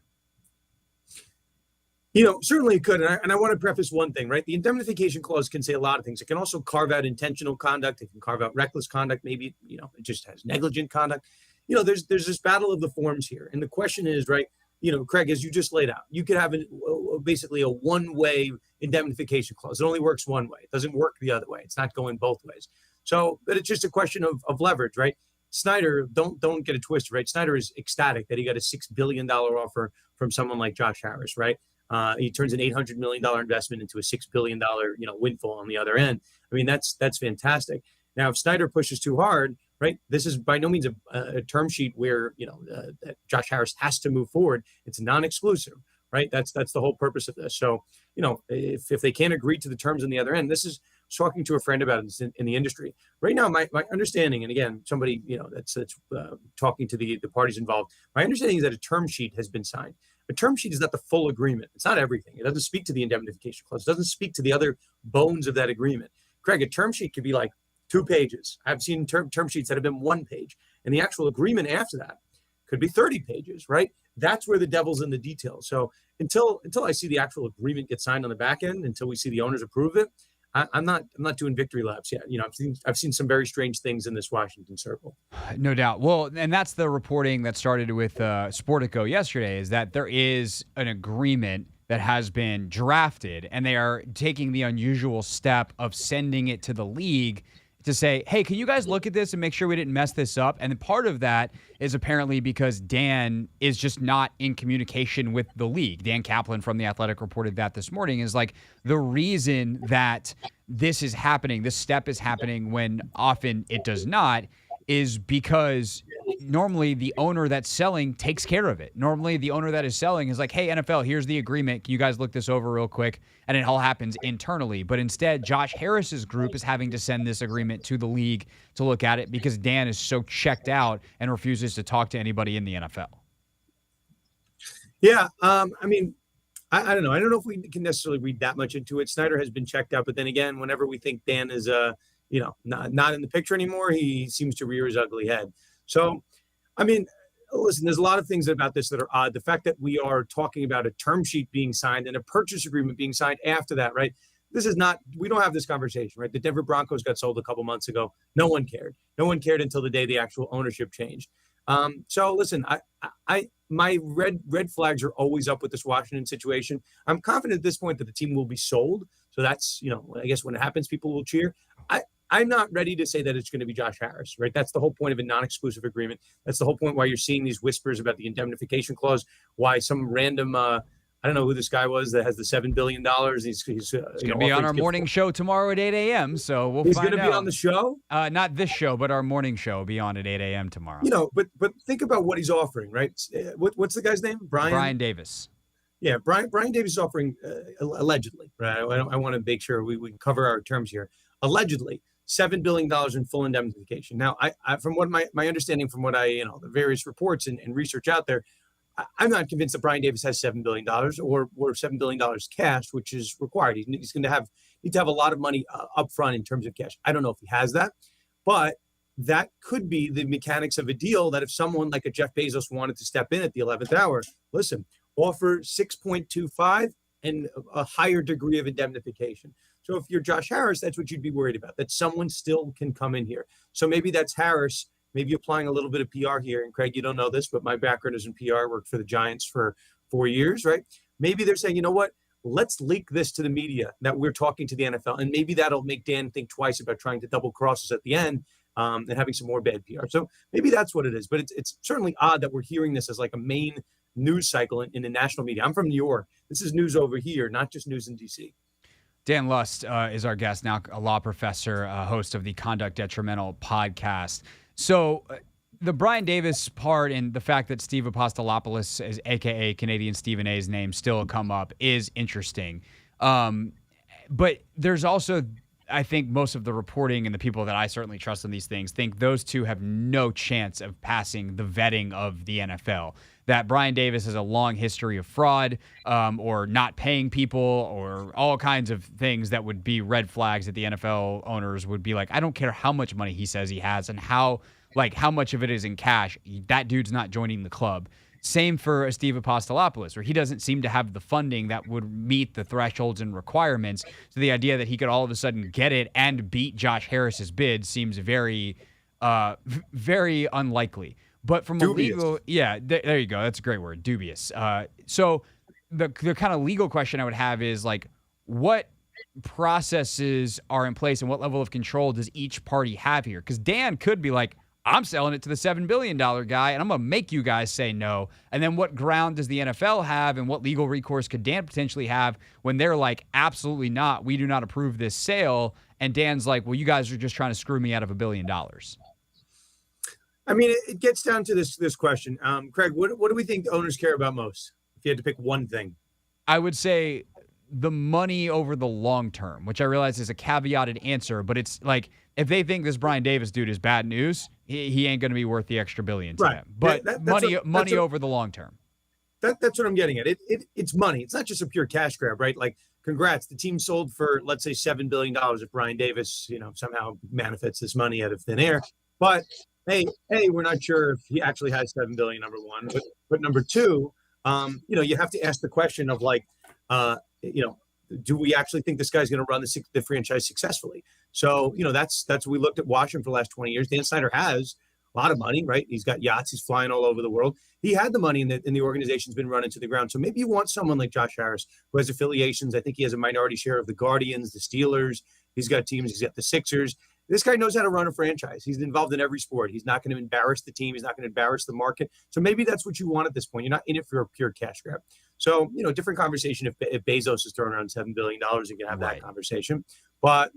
Certainly it could. And I want to preface one thing, right? The indemnification clause can say a lot of things. It can also carve out intentional conduct. It can carve out reckless conduct. Maybe, it just has negligent conduct. There's this battle of the forms here. And the question is, right, Craig, as you just laid out, you could have basically a one-way indemnification clause. It only works one way. It doesn't work the other way. It's not going both ways. But it's just a question of leverage, right? Snyder, don't get it twisted, right? Snyder is ecstatic that he got a $6 billion offer from someone like Josh Harris, right? He turns an $800 million investment into a $6 billion, windfall on the other end. I mean, that's fantastic. Now, if Snyder pushes too hard, right, this is by no means a term sheet where, that Josh Harris has to move forward. It's non-exclusive, right? That's the whole purpose of this. So, if they can't agree to the terms on the other end, this is talking to a friend about it in the industry right now. My understanding, and again, somebody, that's talking to the parties involved. My understanding is that a term sheet has been signed. A term sheet is not the full agreement. It's not everything. It doesn't speak to the indemnification clause. It doesn't speak to the other bones of that agreement. Craig, a term sheet could be like 2 pages. I've seen term sheets that have been 1 page, and the actual agreement after that could be 30 pages, right? That's where the devil's in the details. So until I see the actual agreement get signed on the back end, until we see the owners approve it, I'm not doing victory laps yet. I've seen some very strange things in this Washington circle. No doubt. Well, and that's the reporting that started with Sportico yesterday, is that there is an agreement that has been drafted, and they are taking the unusual step of sending it to the league to say, hey, can you guys look at this and make sure we didn't mess this up? And part of that is apparently because Dan is just not in communication with the league. Dan Kaplan from The Athletic reported that this morning, is like the reason that this is happening, this step is happening when often it does not, is because normally the owner that's selling takes care of it. Normally the owner that is selling is like, hey, NFL, here's the agreement. Can you guys look this over real quick? And it all happens internally. But instead, Josh Harris's group is having to send this agreement to the league to look at it because Dan is so checked out and refuses to talk to anybody in the NFL. Yeah. I mean, I don't know. I don't know if we can necessarily read that much into it. Snyder has been checked out. But then again, whenever we think Dan is, not in the picture anymore, he seems to rear his ugly head. So, I mean, listen, there's a lot of things about this that are odd. The fact that we are talking about a term sheet being signed and a purchase agreement being signed after that, right? We don't have this conversation, right? The Denver Broncos got sold a couple months ago. No one cared. No one cared until the day the actual ownership changed. So listen, my red flags are always up with this Washington situation. I'm confident at this point that the team will be sold. So that's, I guess when it happens, people will cheer. I'm not ready to say that it's going to be Josh Harris, right? That's the whole point of a non-exclusive agreement. That's the whole point why you're seeing these whispers about the indemnification clause, why some random, I don't know who this guy was that has the $7 billion. He's going to be on our morning show tomorrow at 8 a.m., so we'll find out. He's going to be on the show? Not this show, but our morning show will be on at 8 a.m. tomorrow. But think about what he's offering, right? What's the guy's name? Brian Davis. Yeah, Brian Davis is offering, allegedly, right? I want to make sure we cover our terms here. Allegedly, $7 billion in full indemnification. Now, I from what my understanding from what the various reports and research out there, I'm not convinced that Brian Davis has $7 billion or $7 billion cash, which is required. He's going to need to have a lot of money up front in terms of cash. I don't know if he has that, but that could be the mechanics of a deal that if someone like a Jeff Bezos wanted to step in at the 11th hour, listen, offer 6.25 and a higher degree of indemnification. So if you're Josh Harris, that's what you'd be worried about, that someone still can come in here. So maybe that's Harris, maybe applying a little bit of PR here. And Craig, you don't know this, but my background is in PR. I worked for the Giants for 4 years, right? Maybe they're saying, you know what? Let's leak this to the media that we're talking to the NFL. And maybe that'll make Dan think twice about trying to double cross us at the end and having some more bad PR. So maybe that's what it is. But it's certainly odd that we're hearing this as like a main news cycle in the national media. I'm from New York. This is news over here, not just news in D.C. Dan Lust is our guest, now a law professor, host of the Conduct Detrimental podcast. So the Brian Davis part and the fact that Steve Apostolopoulos, is a.k.a. Canadian Stephen A's name, still come up is interesting. But there's also, I think most of the reporting and the people that I certainly trust in these things think those two have no chance of passing the vetting of the NFL. That Brian Davis has a long history of fraud or not paying people or all kinds of things that would be red flags that the NFL owners would be like, I don't care how much money he says he has and how much of it is in cash. That dude's not joining the club. Same for Steve Apostolopoulos, where he doesn't seem to have the funding that would meet the thresholds and requirements. So the idea that he could all of a sudden get it and beat Josh Harris's bid seems very, very unlikely. But from Dubious. a legal, there you go. That's a great word, dubious. So the kind of legal question I would have is like, what processes are in place and what level of control does each party have here? Because Dan could be like, I'm selling it to the $7 billion guy, and I'm going to make you guys say no. And then what ground does the NFL have, and what legal recourse could Dan potentially have when they're like, absolutely not, we do not approve this sale, and Dan's like, well, you guys are just trying to screw me out of $1 billion. I mean, it gets down to this question. Craig, what do we think the owners care about most? If you had to pick one thing. I would say the money over the long term, which I realize is a caveated answer, but it's like, if they think this Brian Davis dude is bad news, he ain't going to be worth the extra billion to them. But money over the long term. That's what I'm getting at. It's money. It's not just a pure cash grab, right? Like, congrats, the team sold for, let's say, $7 billion if Brian Davis, somehow manifests this money out of thin air. But hey, we're not sure if he actually has $7 billion, number one. But number two, you have to ask the question of like, do we actually think this guy's going to run the franchise successfully? So, that's we looked at Washington for the last 20 years. Dan Snyder has a lot of money, right? He's got yachts. He's flying all over the world. He had the money, and the organization's been run into the ground. So maybe you want someone like Josh Harris, who has affiliations. I think he has a minority share of the Guardians, the Steelers. He's got teams. He's got the Sixers. This guy knows how to run a franchise. He's involved in every sport. He's not going to embarrass the team. He's not going to embarrass the market. So maybe that's what you want at this point. You're not in it for a pure cash grab. So, different conversation if Bezos is throwing around $7 billion, you can have that conversation. But,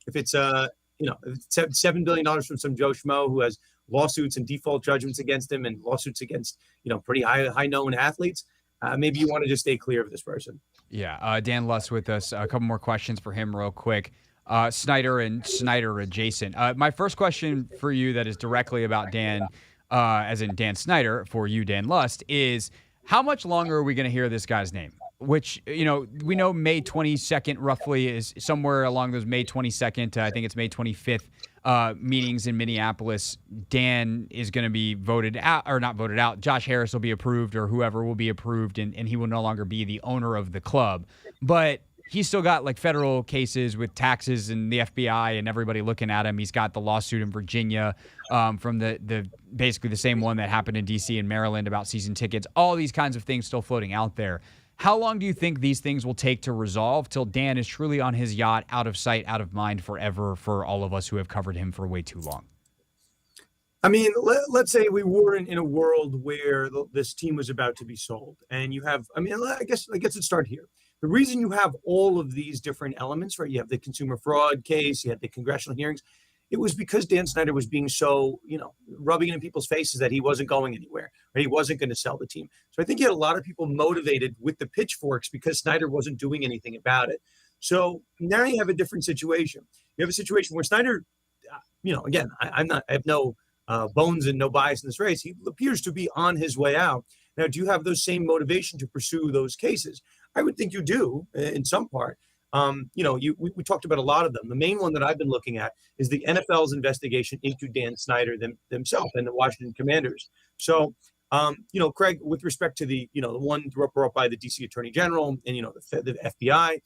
if it's $7 billion from some Joe Schmo who has lawsuits and default judgments against him and lawsuits against, pretty high known athletes, maybe you want to just stay clear of this person. Yeah. Dan Luss with us. A couple more questions for him real quick. Snyder and Snyder adjacent. My first question for you that is directly about Dan, as in Dan Snyder, for you, Dan Lust, is how much longer are we going to hear this guy's name? Which, we know May 22nd roughly is somewhere along those May 22nd to I think it's May 25th meetings in Minneapolis. Dan is going to be voted out, or not voted out. Josh Harris will be approved, or whoever will be approved, and he will no longer be the owner of the club. But he's still got like federal cases with taxes and the FBI and everybody looking at him. He's got the lawsuit in Virginia from the basically the same one that happened in D.C. and Maryland about season tickets. All these kinds of things still floating out there. How long do you think these things will take to resolve till Dan is truly on his yacht, out of sight, out of mind forever for all of us who have covered him for way too long? I mean, let's say we were in a world where this team was about to be sold, and you have, I guess let's start here. The reason you have all of these different elements, right? You have the consumer fraud case, you had the congressional hearings. It was because Dan Snyder was being so, rubbing it in people's faces that he wasn't going anywhere, right? He wasn't going to sell the team. So I think you had a lot of people motivated with the pitchforks because Snyder wasn't doing anything about it. So now you have a different situation. You have a situation where Snyder, again, I have no bones and no bias in this race. He appears to be on his way out. Now, do you have those same motivation to pursue those cases? I would think you do in some part. We talked about a lot of them. The main one that I've been looking at is the NFL's investigation into Dan Snyder themselves and the Washington Commanders. So, Craig, with respect to the one brought by the DC Attorney General and, the FBI,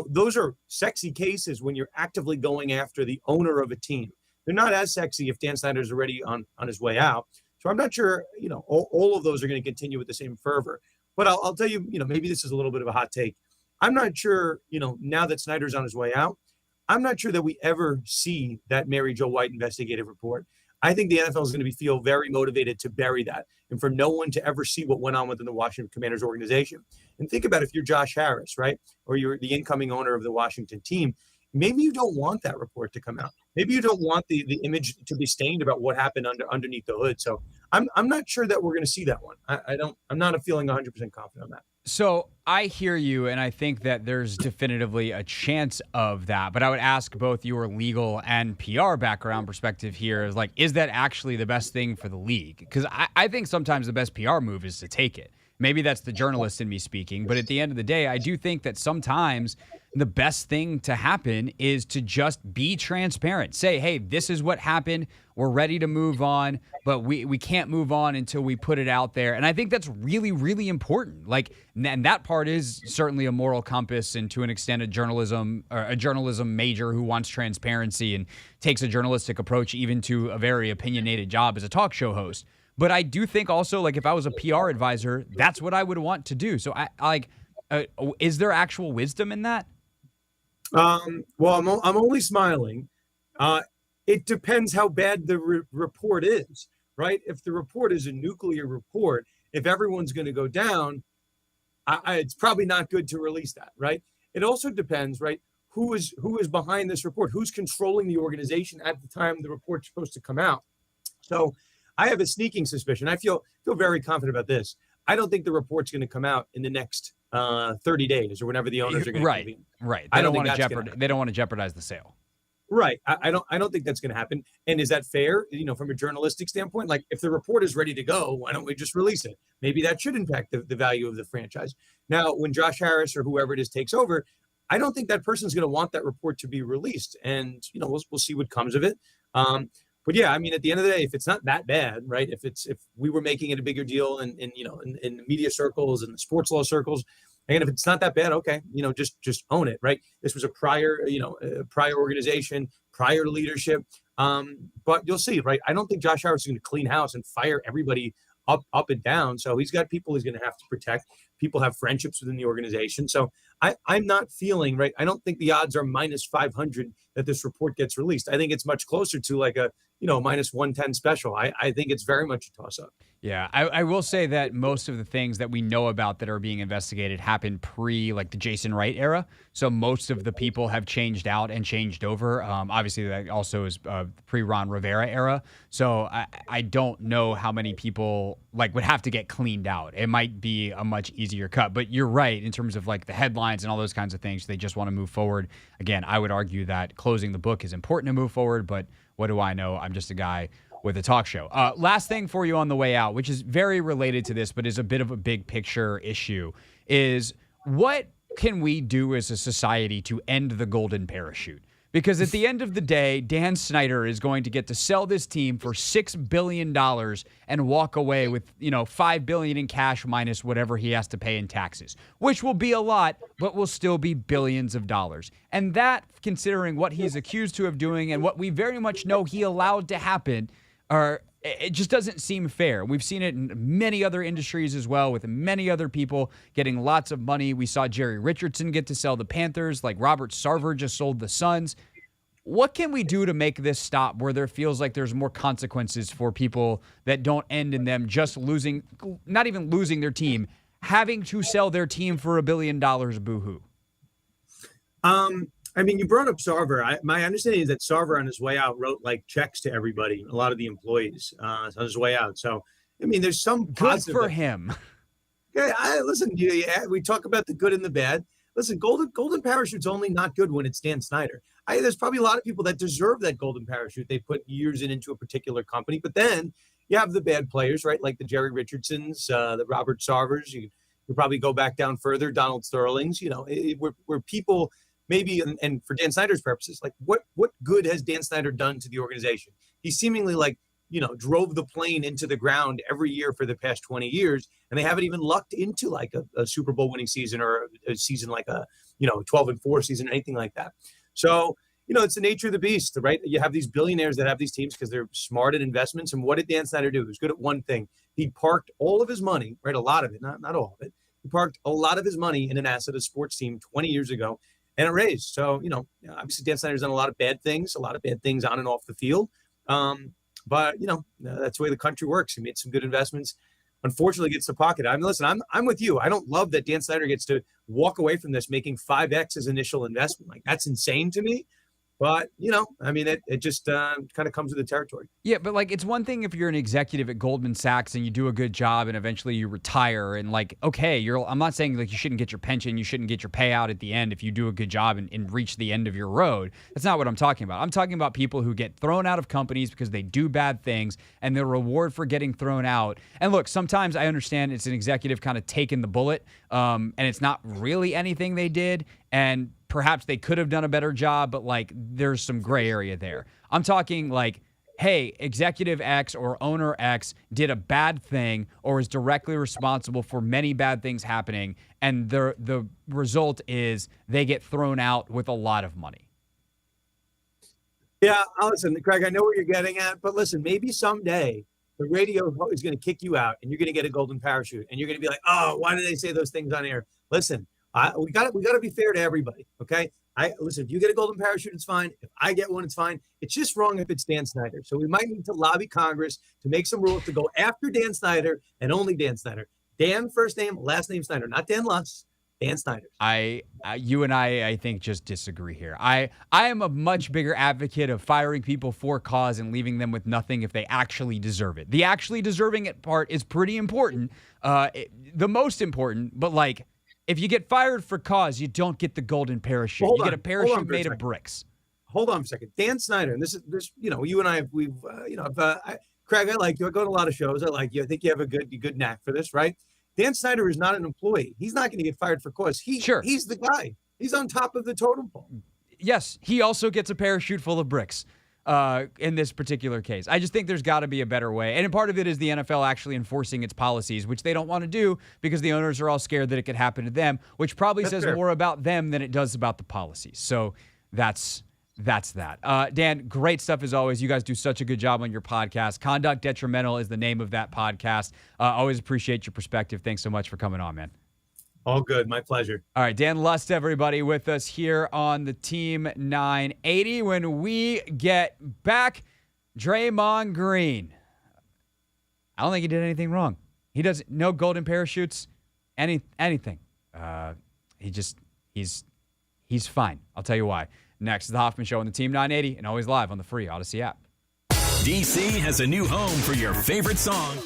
those are sexy cases when you're actively going after the owner of a team. They're not as sexy if Dan Snyder is already on his way out. So I'm not sure, all of those are going to continue with the same fervor. But I'll tell you, maybe this is a little bit of a hot take. I'm not sure, now that Snyder's on his way out, I'm not sure that we ever see that Mary Jo White investigative report. I think the NFL is going to feel very motivated to bury that and for no one to ever see what went on within the Washington Commanders organization. And think about if you're Josh Harris, right? Or you're the incoming owner of the Washington team. Maybe you don't want that report to come out. Maybe you don't want the image to be stained about what happened underneath the hood. So I'm not sure that we're going to see that one. I'm not feeling 100% confident on that. So I hear you, and I think that there's definitively a chance of that. But I would ask both your legal and PR background perspective here is that actually the best thing for the league? Because I think sometimes the best PR move is to take it. Maybe that's the journalist in me speaking, but at the end of the day, I do think that sometimes the best thing to happen is to just be transparent. Say, hey, this is what happened. We're ready to move on, but we can't move on until we put it out there. And I think that's really, really important. Like, and that part is certainly a moral compass and to an extent a journalism major who wants transparency and takes a journalistic approach even to a very opinionated job as a talk show host. But I do think also, like, if I was a PR advisor, that's what I would want to do. So is there actual wisdom in that? Well, I'm only smiling. It depends how bad the report is, right? If the report is a nuclear report, if everyone's going to go down, it's probably not good to release that, right? It also depends, right? Who is behind this report? Who's controlling the organization at the time the report's supposed to come out? So I have a sneaking suspicion. I feel very confident about this. I don't think the report's going to come out in the next 30 days or whenever the owners are going to convene. Right. They don't want to jeopardize the sale. Right. I don't think that's going to happen. And is that fair? From a journalistic standpoint, like if the report is ready to go, why don't we just release it? Maybe that should impact the value of the franchise. Now, when Josh Harris or whoever it is takes over, I don't think that person's going to want that report to be released. And, we'll see what comes of it. But yeah, I mean, at the end of the day, if it's not that bad, right? If we were making it a bigger deal in the media circles and the sports law circles, and if it's not that bad, okay, just own it, right? This was a prior organization, prior leadership. But you'll see, right? I don't think Josh Harris is going to clean house and fire everybody up and down. So he's got people he's going to have to protect. People have friendships within the organization. So I'm not feeling, right? I don't think the odds are minus 500 that this report gets released. I think it's much closer to like a, minus 110 special. I think it's very much a toss up. Yeah, I will say that most of the things that we know about that are being investigated happened the Jason Wright era. So most of the people have changed out and changed over. Obviously, that also is pre-Ron Rivera era. So I don't know how many people would have to get cleaned out. It might be a much easier cut. But you're right in terms of the headlines and all those kinds of things. They just want to move forward. Again, I would argue that closing the book is important to move forward. But what do I know? I'm just a guy with a talk show. Last thing for you on the way out, which is very related to this, but is a bit of a big picture issue, is what can we do as a society to end the golden parachute? Because at the end of the day, Dan Snyder is going to get to sell this team for $6 billion and walk away with, $5 billion in cash minus whatever he has to pay in taxes, which will be a lot, but will still be billions of dollars. And that, considering what he's accused of doing and what we very much know he allowed to happen, it just doesn't seem fair. We've seen it in many other industries as well, with many other people getting lots of money. We saw Jerry Richardson get to sell the Panthers, like Robert Sarver just sold the Suns. What can we do to make this stop where there feels like there's more consequences for people that don't end in them just losing, not even losing their team, having to sell their team for $1 billion, boo-hoo? I mean, you brought up Sarver. My understanding is that Sarver on his way out wrote checks to everybody, a lot of the employees on his way out. So, I mean, there's some positive. Good for him. Yeah, listen, we talk about the good and the bad. Listen, golden parachute's only not good when it's Dan Snyder. There's probably a lot of people that deserve that golden parachute. They put years into a particular company, but then you have the bad players, right? Like the Jerry Richardsons, the Robert Sarvers. You probably go back down further, Donald Sterling's. Where people maybe, and for Dan Snyder's purposes, what good has Dan Snyder done to the organization? He seemingly drove the plane into the ground every year for the past 20 years, and they haven't even lucked into a Super Bowl winning season or a season 12-4 season, or anything like that. So, it's the nature of the beast, right? You have these billionaires that have these teams because they're smart at investments. And what did Dan Snyder do? He was good at one thing. He parked all of his money, right? A lot of it, not all of it. He parked a lot of his money in an asset, a sports team 20 years ago, and it raised. So, obviously Dan Snyder's done a lot of bad things on and off the field. But that's the way the country works. He made some good investments. Unfortunately, gets the pocket. I'm with you. I don't love that Dan Snyder gets to walk away from this making 5x his initial investment. That's insane to me. But, I mean, it just kind of comes with the territory. Yeah, but like it's one thing if you're an executive at Goldman Sachs and you do a good job and eventually you retire and like, okay, I'm not saying like you shouldn't get your pension, you shouldn't get your payout at the end if you do a good job and reach the end of your road. That's not what I'm talking about. I'm talking about people who get thrown out of companies because they do bad things and the reward for getting thrown out. And look, sometimes I understand it's an executive kind of taking the bullet and it's not really anything they did. And perhaps they could have done a better job, but like there's some gray area there. I'm talking like, hey, executive X or owner X did a bad thing or is directly responsible for many bad things happening, and the result is they get thrown out with a lot of money. Yeah, listen, Craig, I know where you're getting at, but listen, maybe someday the radio is going to kick you out and you're going to get a golden parachute and you're going to be like, oh, why did they say those things on air? Listen, we got to be fair to everybody, okay? Listen, if you get a golden parachute, it's fine. If I get one, it's fine. It's just wrong if it's Dan Snyder. So we might need to lobby Congress to make some rules to go after Dan Snyder and only Dan Snyder. Dan, first name, last name Snyder, not Dan Lutz, Dan Snyder. You and I think, just disagree here. I am a much bigger advocate of firing people for cause and leaving them with nothing if they actually deserve it. The actually deserving it part is pretty important, the most important, but like, if you get fired for cause, you don't get the golden parachute. You get a parachute made of bricks. Hold on for a second. Dan Snyder, and this, you and I, Craig, I like you. I go to a lot of shows. I like you. I think you have a good knack for this, right? Dan Snyder is not an employee. He's not going to get fired for cause. He's the guy. He's on top of the totem pole. Yes, he also gets a parachute full of bricks. In this particular case, I just think there's got to be a better way. And part of it is the NFL actually enforcing its policies, which they don't want to do because the owners are all scared that it could happen to them, which probably says more about them than it does about the policies. So that's that. Dan, great stuff as always. You guys do such a good job on your podcast. Conduct Detrimental is the name of that podcast. Always appreciate your perspective. Thanks so much for coming on, man. All good. My pleasure. All right, Dan Lust, everybody, with us here on the Team 980. When we get back, Draymond Green. I don't think he did anything wrong. He does no golden parachutes, anything. He's fine. I'll tell you why. Next is the Hoffman Show on the Team 980 and always live on the free Odyssey app. DC has a new home for your favorite song.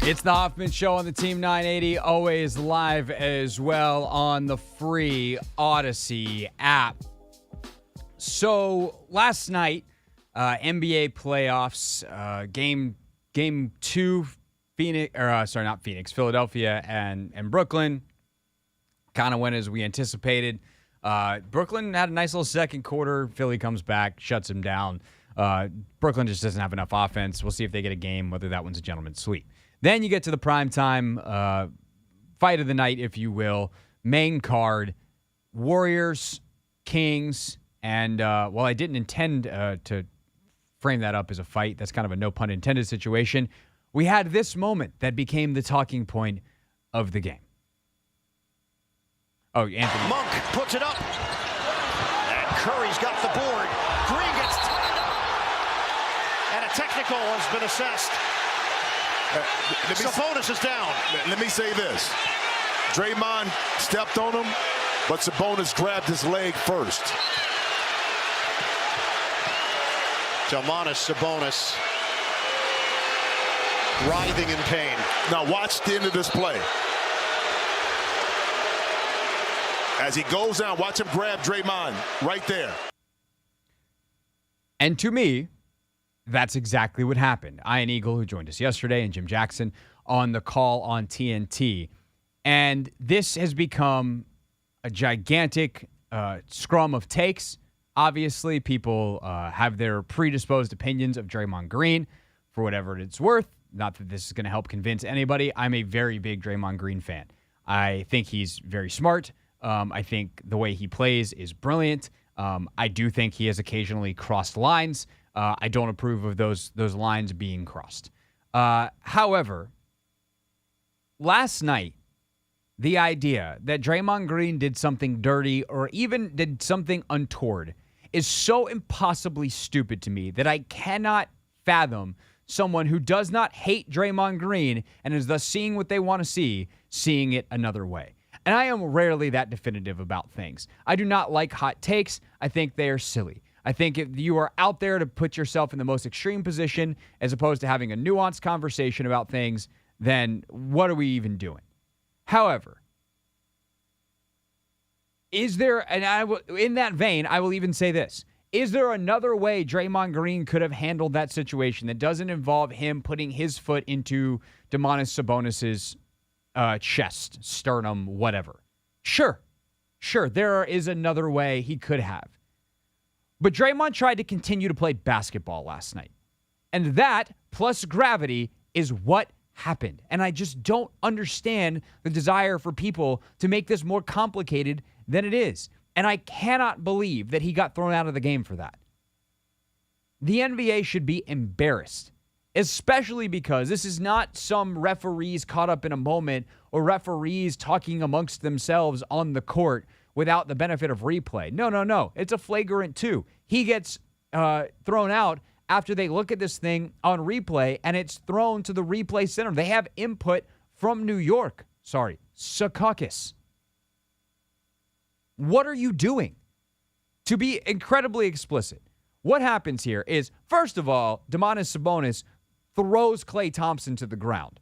It's the Hoffman Show on the Team 980, always live as well on the free Odyssey app. So last night, NBA playoffs, game 2, Philadelphia and Brooklyn kind of went as we anticipated. Brooklyn had a nice little second quarter. Philly comes back, shuts him down. Brooklyn just doesn't have enough offense. We'll see if they get a game, whether that one's a gentleman's sweep. Then you get to the primetime fight of the night, if you will, main card, Warriors, Kings, and, well, I didn't intend to frame that up as a fight. That's kind of a no pun intended situation. We had this moment that became the talking point of the game. Oh, Anthony. Monk puts it up. And Curry's got the board. Green gets tied up. And a technical has been assessed. Sabonis is down. Let me say this. Draymond stepped on him, but Sabonis grabbed his leg first. Sabonis writhing in pain. Now watch the end of this play. As he goes down, watch him grab Draymond right there. And to me, that's exactly what happened. Ian Eagle, who joined us yesterday, and Jim Jackson on the call on TNT. And this has become a gigantic scrum of takes. Obviously, people have their predisposed opinions of Draymond Green for whatever it's worth. Not that this is going to help convince anybody. I'm a very big Draymond Green fan. I think he's very smart. I think the way he plays is brilliant. I do think he has occasionally crossed lines. I don't approve of those lines being crossed. However, last night, the idea that Draymond Green did something dirty or even did something untoward is so impossibly stupid to me that I cannot fathom someone who does not hate Draymond Green and is thus seeing what they want to see, seeing it another way. And I am rarely that definitive about things. I do not like hot takes. I think they are silly. I think if you are out there to put yourself in the most extreme position as opposed to having a nuanced conversation about things, then what are we even doing? However, is there, and in that vein, I will even say this. Is there another way Draymond Green could have handled that situation that doesn't involve him putting his foot into Domantas Sabonis's chest, sternum, whatever? Sure, there is another way he could have. But Draymond tried to continue to play basketball last night. And that, plus gravity, is what happened. And I just don't understand the desire for people to make this more complicated than it is. And I cannot believe that he got thrown out of the game for that. The NBA should be embarrassed, especially because this is not some referees caught up in a moment or referees talking amongst themselves on the court without the benefit of replay. No. It's a flagrant 2. He gets thrown out after they look at this thing on replay, and it's thrown to the replay center. They have input from New York. Secaucus. What are you doing? To be incredibly explicit, what happens here is, first of all, Domantas Sabonis throws Klay Thompson to the ground.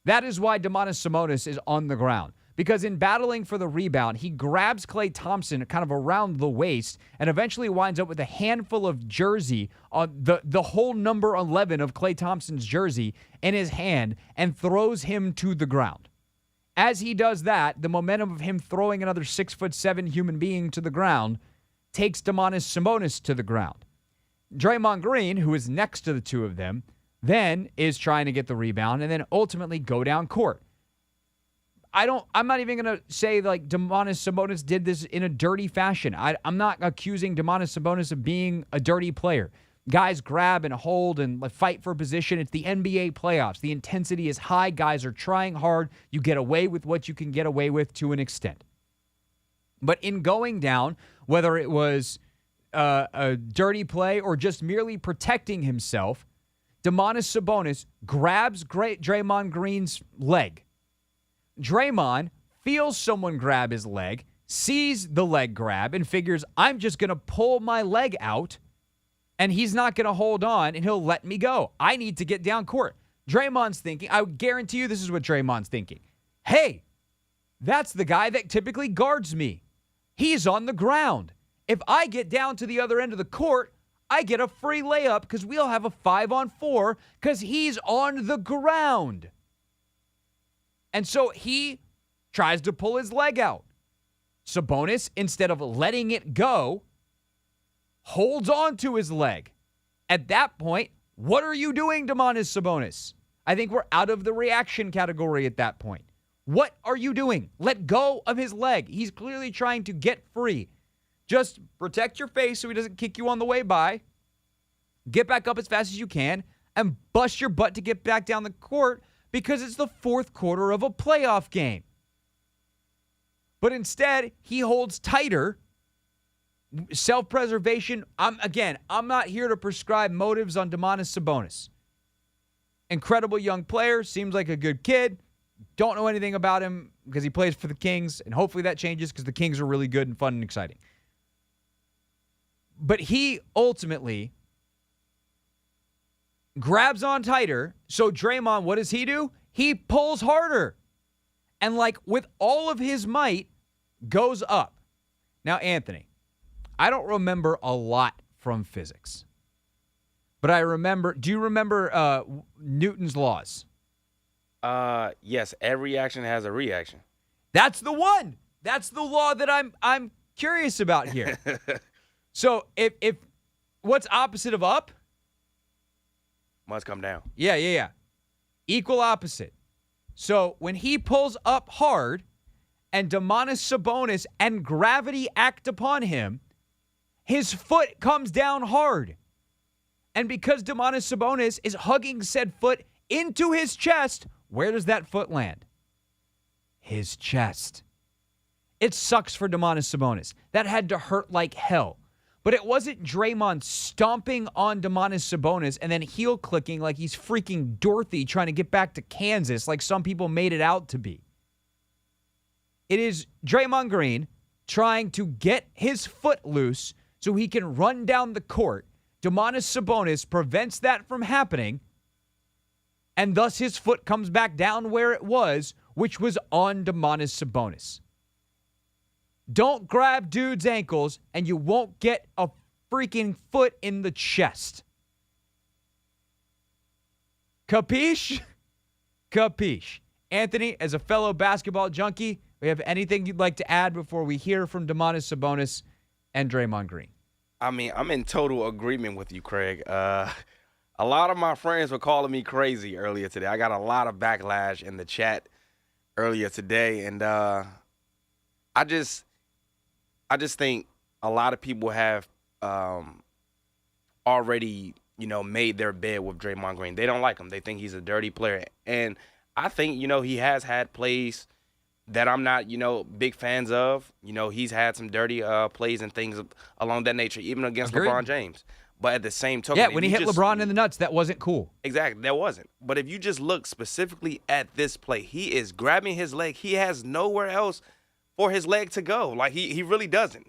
That is why Domantas Sabonis is on the ground. Because in battling for the rebound, he grabs Klay Thompson kind of around the waist and eventually winds up with a handful of jersey, the whole number 11 of Klay Thompson's jersey in his hand and throws him to the ground. As he does that, the momentum of him throwing another 6'7" human being to the ground takes Domantas Sabonis to the ground. Draymond Green, who is next to the two of them, then is trying to get the rebound and then ultimately go down court. I'm not even going to say like Domantas Sabonis did this in a dirty fashion. I'm not accusing Domantas Sabonis of being a dirty player. Guys grab and hold and fight for position. It's the NBA playoffs. The intensity is high. Guys are trying hard. You get away with what you can get away with to an extent. But in going down, whether it was a dirty play or just merely protecting himself, Domantas Sabonis grabs Draymond Green's leg. Draymond feels someone grab his leg, sees the leg grab, and figures, I'm just going to pull my leg out, and he's not going to hold on, and he'll let me go. I need to get down court. Draymond's thinking, I would guarantee you this is what Draymond's thinking. Hey, that's the guy that typically guards me. He's on the ground. If I get down to the other end of the court, I get a free layup because we'll have a 5-on-4 because he's on the ground. And so he tries to pull his leg out. Sabonis, instead of letting it go, holds on to his leg. At that point, what are you doing, Domantas Sabonis? I think we're out of the reaction category at that point. What are you doing? Let go of his leg. He's clearly trying to get free. Just protect your face so he doesn't kick you on the way by. Get back up as fast as you can and bust your butt to get back down the court because it's the fourth quarter of a playoff game. But instead, he holds tighter. Self-preservation. I'm not here to prescribe motives on Domantas Sabonis. Incredible young player. Seems like a good kid. Don't know anything about him because he plays for the Kings, and hopefully that changes because the Kings are really good and fun and exciting. But he ultimately grabs on tighter. So Draymond, what does he do? He pulls harder. And like with all of his might, goes up. Now, Anthony, I don't remember a lot from physics. But I remember, do you remember Newton's laws? Yes, every action has a reaction. That's the one. That's the law that I'm curious about here. So if what's opposite of up? Must come down. Yeah. Equal opposite. So when he pulls up hard and Domantas Sabonis and gravity act upon him, his foot comes down hard. And because Domantas Sabonis is hugging said foot into his chest, where does that foot land? His chest. It sucks for Domantas Sabonis. That had to hurt like hell. But it wasn't Draymond stomping on Domantas Sabonis and then heel clicking like he's freaking Dorothy trying to get back to Kansas like some people made it out to be. It is Draymond Green trying to get his foot loose so he can run down the court. Domantas Sabonis prevents that from happening, and thus his foot comes back down where it was, which was on Domantas Sabonis. Don't grab dudes' ankles, and you won't get a freaking foot in the chest. Capiche? Capiche. Anthony, as a fellow basketball junkie, we have anything you'd like to add before we hear from Domantas Sabonis and Draymond Green? I mean, I'm in total agreement with you, Craig. A lot of my friends were calling me crazy earlier today. I got a lot of backlash in the chat earlier today, and I just think a lot of people have already, made their bed with Draymond Green. They don't like him. They think he's a dirty player, and I think he has had plays that I'm not, big fans of. He's had some dirty plays and things along that nature, even against Agreed. LeBron James. But at the same token, yeah, when he hit LeBron in the nuts, that wasn't cool. Exactly, that wasn't. But if you just look specifically at this play, he is grabbing his leg. He has nowhere else for his leg to go. Like, he really doesn't.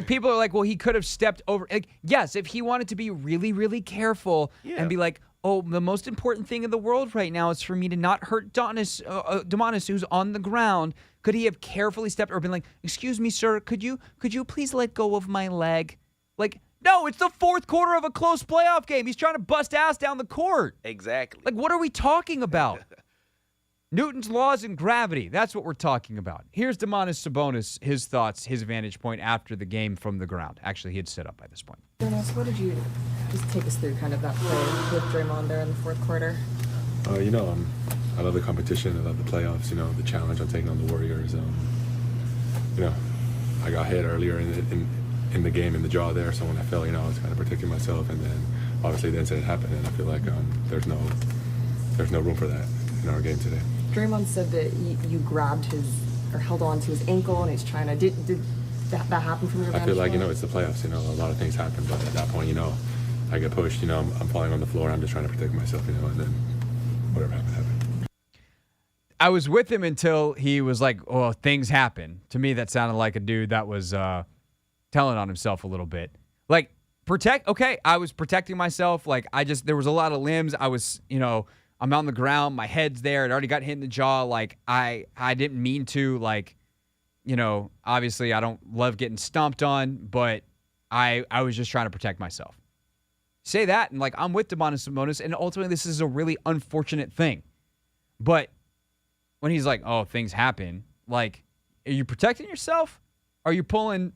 People are like, well, he could have stepped over. Like, yes, if he wanted to be really, really careful and be like, oh, the most important thing in the world right now is for me to not hurt Domantas, who's on the ground. Could he have carefully stepped or been like, excuse me, sir, could you please let go of my leg? Like, no, it's the fourth quarter of a close playoff game. He's trying to bust ass down the court. Exactly. Like, what are we talking about? Newton's laws and gravity. That's what we're talking about. Here's Domantas Sabonis, his thoughts, his vantage point after the game from the ground. Actually, he had set up by this point. Jonas, what did you just take us through kind of that play with Draymond there in the fourth quarter? I love the competition. I love the playoffs. The challenge I'm taking on the Warriors. I got hit earlier in the game in the jaw there, so when I fell, I was kind of protecting myself, and then obviously the incident happened, and I feel like there's no room for that in our game today. Draymond said that you grabbed or held on to his ankle, and he's trying to. Did that happen from your vantage I feel like point? it's the playoffs. A lot of things happen, but at that point, I get pushed. I'm falling on the floor. I'm just trying to protect myself. And then whatever happened. I was with him until he was like, "Oh, things happen." To me, that sounded like a dude that was telling on himself a little bit. Like, protect. Okay, I was protecting myself. Like, there was a lot of limbs. I was, I'm on the ground. My head's there. It already got hit in the jaw. Like, I didn't mean to. Like, obviously I don't love getting stomped on, but I was just trying to protect myself. Say that, and, like, I'm with Domantas Sabonis, and ultimately this is a really unfortunate thing. But when he's like, oh, things happen, like, are you protecting yourself? Or are you pulling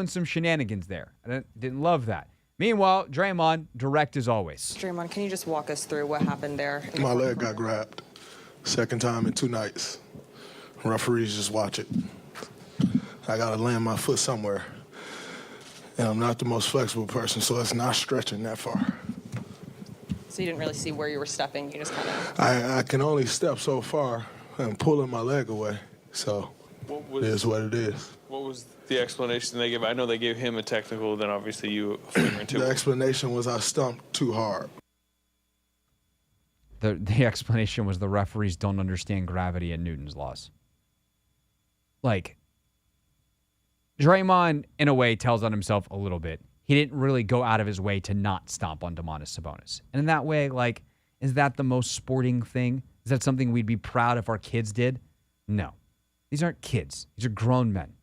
some shenanigans there? I didn't love that. Meanwhile, Draymond, direct as always. Draymond, can you just walk us through what happened there? My leg got grabbed. Second time in 2 nights. Referees just watch it. I got to land my foot somewhere. And I'm not the most flexible person, so it's not stretching that far. So you didn't really see where you were stepping? You just kind of... I can only step so far. I'm pulling my leg away, so it is what it is. What was the explanation they gave? I know they gave him a technical, then obviously you a flagrant too. The explanation was I stumped too hard. The explanation was the referees don't understand gravity and Newton's laws. Like, Draymond, in a way, tells on himself a little bit. He didn't really go out of his way to not stomp on Domantas Sabonis. And in that way, like, is that the most sporting thing? Is that something we'd be proud if our kids did? No. These aren't kids. These are grown men.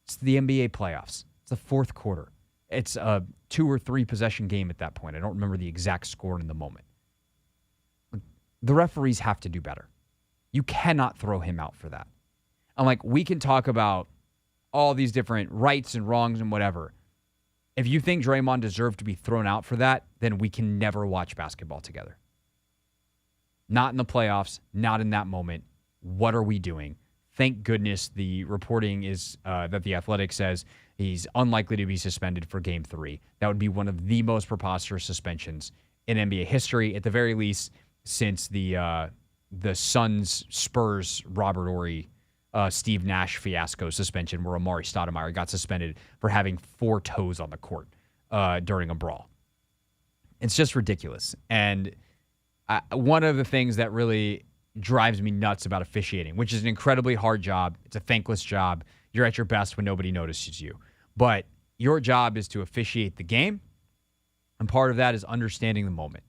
It's the NBA playoffs. It's the fourth quarter. It's a 2 or 3 possession game at that point. I don't remember the exact score in the moment. The referees have to do better. You cannot throw him out for that. I'm like, we can talk about all these different rights and wrongs and whatever. If you think Draymond deserved to be thrown out for that, then we can never watch basketball together. Not in the playoffs, not in that moment. What are we doing? Thank goodness the reporting is that The Athletic says he's unlikely to be suspended for Game 3. That would be one of the most preposterous suspensions in NBA history, at the very least, since the Suns-Spurs Robert Horry Steve Nash fiasco suspension, where Amari Stoudemire got suspended for having 4 toes on the court during a brawl. It's just ridiculous. And one of the things that really drives me nuts about officiating, which is an incredibly hard job. It's a thankless job. You're at your best when nobody notices you. But your job is to officiate the game, and part of that is understanding the moment.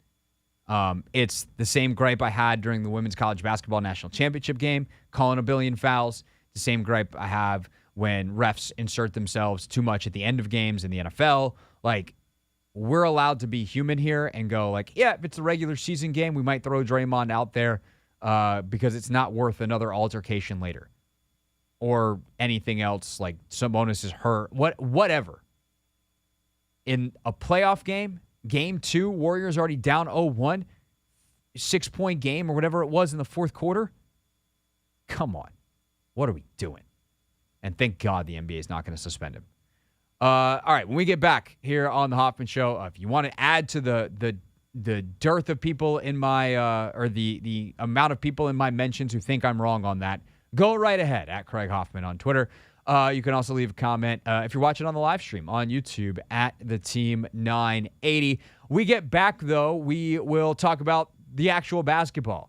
It's the same gripe I had during the Women's College Basketball National Championship game, calling a billion fouls. The same gripe I have when refs insert themselves too much at the end of games in the NFL. Like, we're allowed to be human here and go like, yeah, if it's a regular season game, we might throw Draymond out there because it's not worth another altercation later or anything else, like Sabonis is hurt, whatever. In a playoff game, Game 2, Warriors already down 0-1, 6-point game or whatever it was in the fourth quarter. Come on. What are we doing? And thank God the NBA is not going to suspend him. All right, when we get back here on the Hoffman Show, if you want to add to the dearth of people in my or the amount of people in my mentions who think I'm wrong on that, go right ahead at Craig Hoffman on Twitter. You can also leave a comment if you're watching on the live stream on YouTube at the Team 980. We get back, though, we will talk about the actual basketball.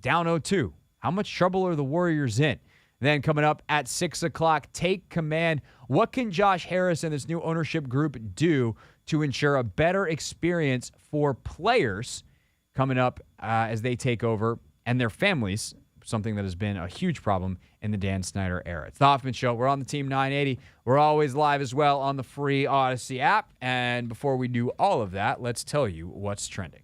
Down 0-2. How much trouble are the Warriors in? Then coming up at 6 o'clock, take command. What can Josh Harris and this new ownership group do to ensure a better experience for players coming up as they take over and their families, something that has been a huge problem in the Dan Snyder era. It's the Hoffman Show. We're on the Team 980. We're always live as well on the free Odyssey app. And before we do all of that, let's tell you what's trending.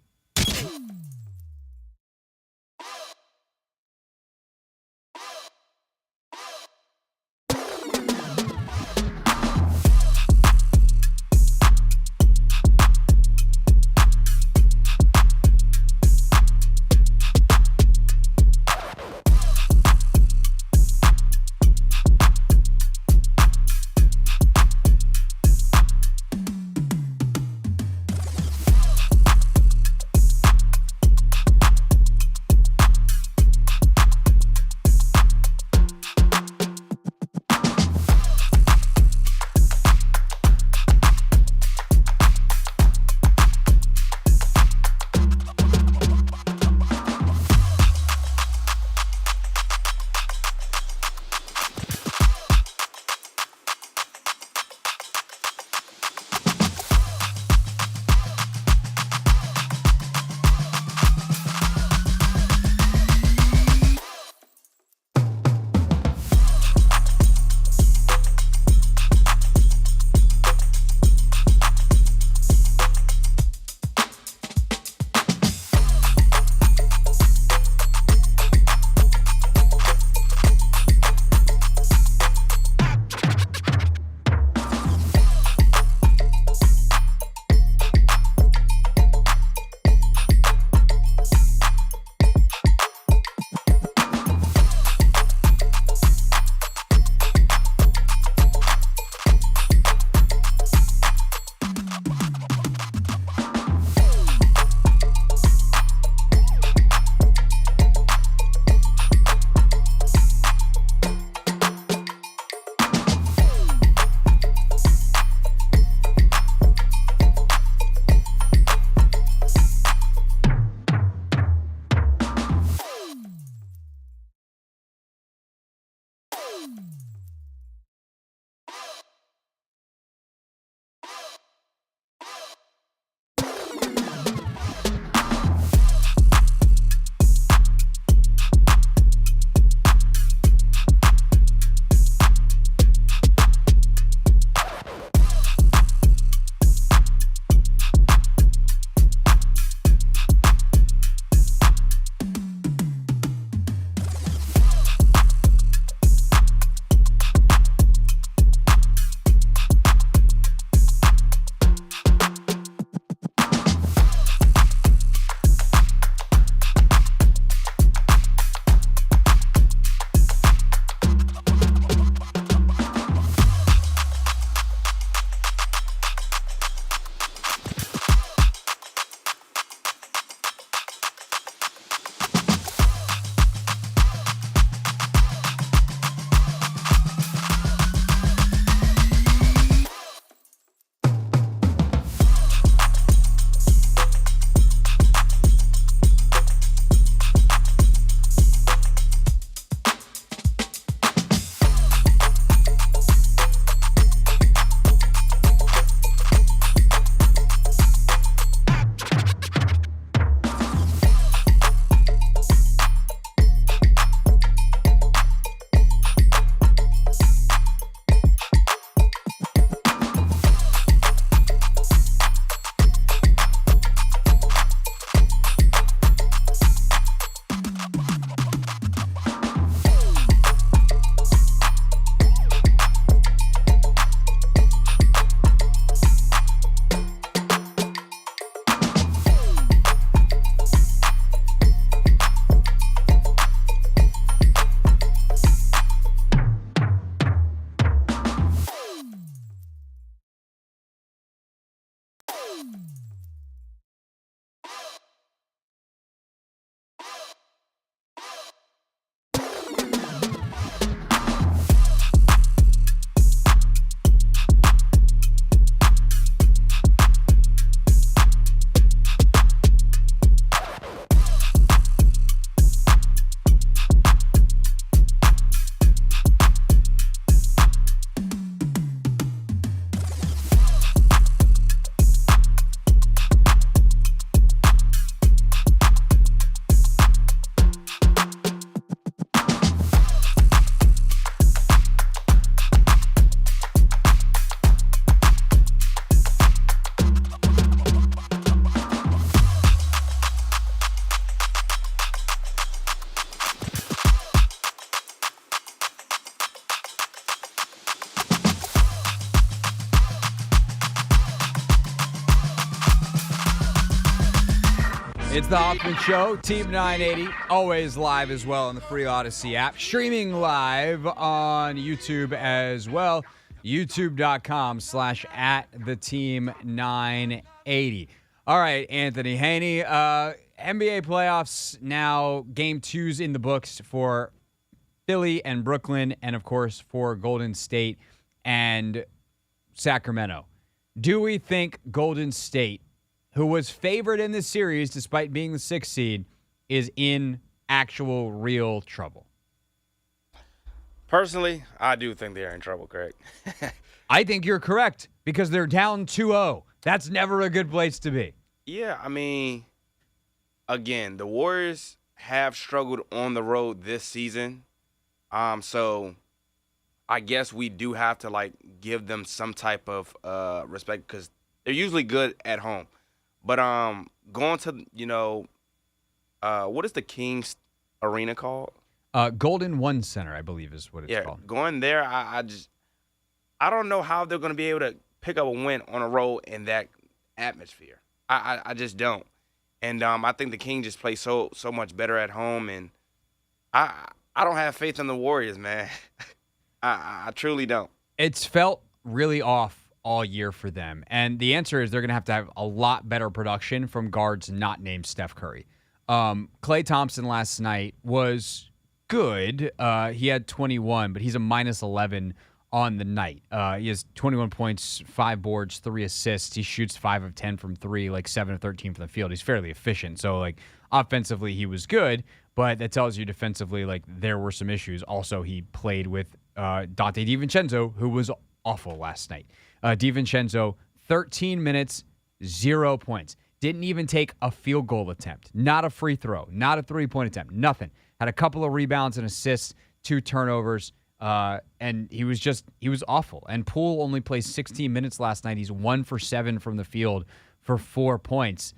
the Hoffman Show, Team 980, always live as well on the free Odyssey app, streaming live on YouTube as well, youtube.com/@theteam980. All right, Anthony Haney, NBA playoffs now, game 2's in the books for Philly and Brooklyn, and of course for Golden State and Sacramento. Do we think Golden State, who was favored in this series despite being the 6th seed, is in actual real trouble? Personally, I do think they're in trouble, Craig. I think you're correct because they're down 2-0. That's never a good place to be. Yeah, I mean, again, the Warriors have struggled on the road this season. So I guess we do have to, give them some type of respect because they're usually good at home. But going to, what is the Kings Arena called? Golden One Center, I believe is what it's called. Going there, I don't know how they're going to be able to pick up a win on a road in that atmosphere. I just don't. And I think the Kings just play so much better at home, and I don't have faith in the Warriors, man. I truly don't. It's felt really off all year for them. And the answer is they're going to have a lot better production from guards not named Steph Curry. Klay Thompson last night was good. He had 21, but he's a -11 on the night. He has 21 points, 5 boards, 3 assists. He shoots 5 of 10 from 3, 7 of 13 from the field. He's fairly efficient. So, offensively, he was good, but that tells you defensively, there were some issues. Also, he played with Dante DiVincenzo, who was awful last night. DiVincenzo, 13 minutes, 0 points. Didn't even take a field goal attempt. Not a free throw. Not a three-point attempt. Nothing. Had a couple of rebounds and assists, 2 turnovers, and he was awful. And Poole only played 16 minutes last night. He's 1 for 7 from the field for 4 points.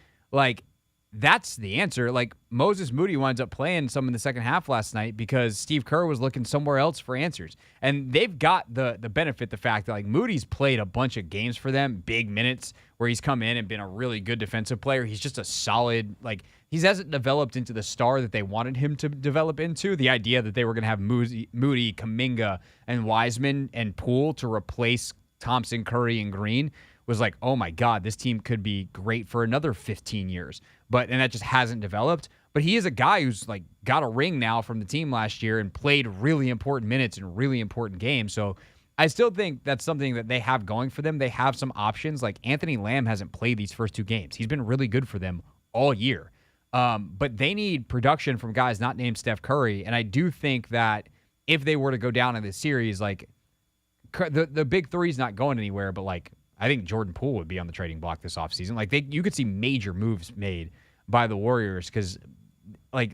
That's the answer. Moses Moody winds up playing some in the second half last night because Steve Kerr was looking somewhere else for answers. And they've got the benefit, the fact that Moody's played a bunch of games for them, big minutes, where he's come in and been a really good defensive player. He's just a solid, he hasn't developed into the star that they wanted him to develop into. The idea that they were going to have Moody, Kuminga, and Wiseman and Poole to replace Thompson, Curry, and Green was oh my God, this team could be great for another 15 years. And that just hasn't developed. But he is a guy who's got a ring now from the team last year and played really important minutes in really important games. So I still think that's something that they have going for them. They have some options. Anthony Lamb hasn't played these first 2 games. He's been really good for them all year. But they need production from guys not named Steph Curry. And I do think that if they were to go down in this series, the big three's not going anywhere, but I think Jordan Poole would be on the trading block this offseason. You could see major moves made by the Warriors because,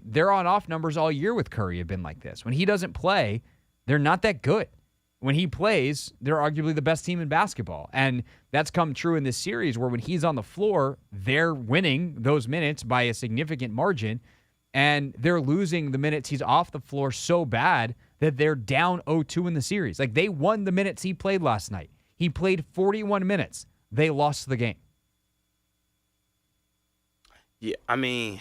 their on-off numbers all year with Curry have been like this. When he doesn't play, they're not that good. When he plays, they're arguably the best team in basketball. And that's come true in this series where when he's on the floor, they're winning those minutes by a significant margin, and they're losing the minutes he's off the floor so bad that they're down 0-2 in the series. They won the minutes he played last night. He played 41 minutes. They lost the game. Yeah, I mean,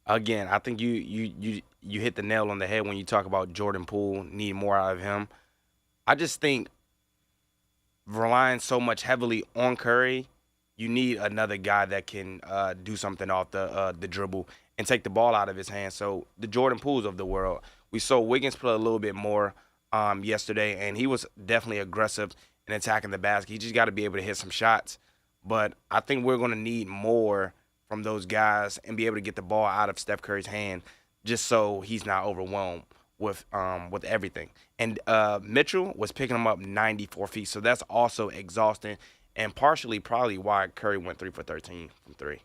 again, I think you hit the nail on the head when you talk about Jordan Poole, need more out of him. I just think relying so much heavily on Curry, you need another guy that can do something off the dribble and take the ball out of his hands. So the Jordan Pooles of the world. We saw Wiggins play a little bit more yesterday, and he was definitely aggressive in attacking the basket. He just got to be able to hit some shots. But I think we're going to need more from those guys and be able to get the ball out of Steph Curry's hand just so he's not overwhelmed with everything. And Mitchell was picking him up 94 feet, so that's also exhausting and partially probably why Curry went 3 for 13 from 3.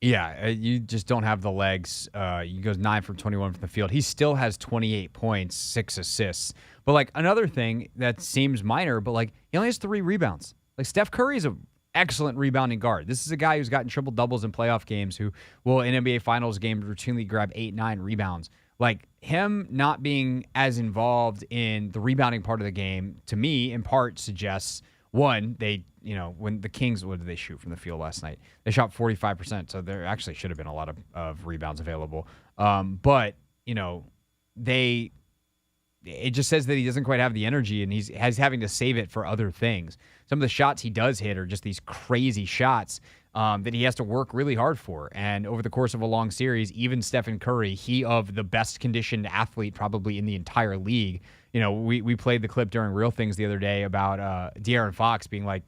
Yeah, you just don't have the legs. He goes 9 from 21 from the field. He still has 28 points, 6 assists. But, another thing that seems minor, but, he only has 3 rebounds. Steph Curry is an excellent rebounding guard. This is a guy who's gotten triple-doubles in playoff games who will, in NBA Finals games, routinely grab 8-9 rebounds. Him not being as involved in the rebounding part of the game, to me, in part, suggests One, they, when the Kings, what did they shoot from the field last night? They shot 45%, so there actually should have been a lot of rebounds available. But, it just says that he doesn't quite have the energy, and he's having to save it for other things. Some of the shots he does hit are just these crazy shots that he has to work really hard for. And over the course of a long series, even Stephen Curry, he of the best conditioned athlete probably in the entire league. We played the clip during Real Things the other day about De'Aaron Fox being like,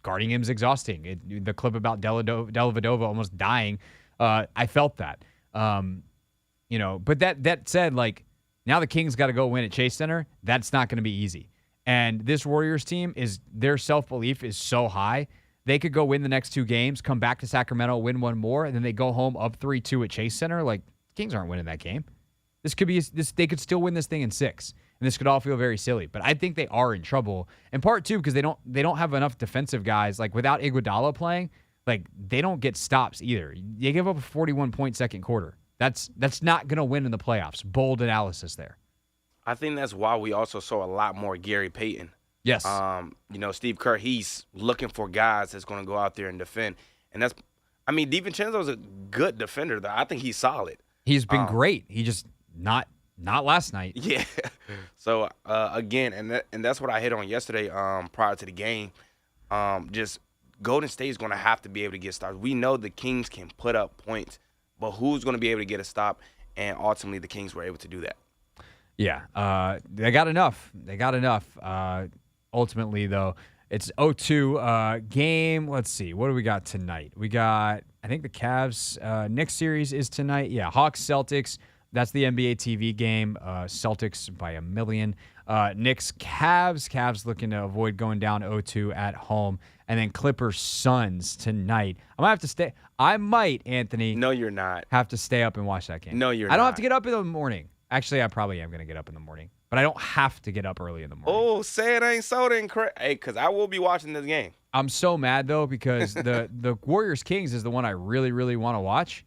guarding him is exhausting. The clip about Dellavedova almost dying, I felt that. But that said, like, now the Kings got to go win at Chase Center. That's not going to be easy. And this Warriors team, their self-belief is so high. They could go win the next 2 games, come back to Sacramento, win one more, and then they go home up 3-2 at Chase Center. Like, Kings aren't winning that game. They could still win this thing in 6. And this could all feel very silly. But I think they are in trouble. In part, too, because they don't have enough defensive guys. Like, without Iguodala playing, like, they don't get stops either. They give up a 41-point second quarter. That's not going to win in the playoffs. Bold analysis there. I think that's why we also saw a lot more Gary Payton. Yes. Steve Kerr, he's looking for guys that's going to go out there and defend. And DiVincenzo's a good defender, though. I think he's solid. He's been great. He just not last night. Yeah. So, again, and that's what I hit on yesterday prior to the game. Just Golden State is going to have to be able to get stops. We know the Kings can put up points, but who's going to be able to get a stop? And ultimately, the Kings were able to do that. Yeah, they got enough. Ultimately, though, it's 0-2 game. Let's see. What do we got tonight? We got, I think the Cavs Knicks series is tonight. Yeah, Hawks, Celtics. That's the NBA TV game. Celtics by 1 million. Knicks, Cavs. Cavs looking to avoid going down 0-2 at home. And then Clippers, Suns tonight. I might, Anthony. No, you're not. Have to stay up and watch that game. No, you're not. I don't have to get up in the morning. Actually, I probably am going to get up in the morning. But I don't have to get up early in the morning. Oh, say it ain't so then. Hey, because I will be watching this game. I'm so mad, though, because the Warriors-Kings is the one I really, really want to watch.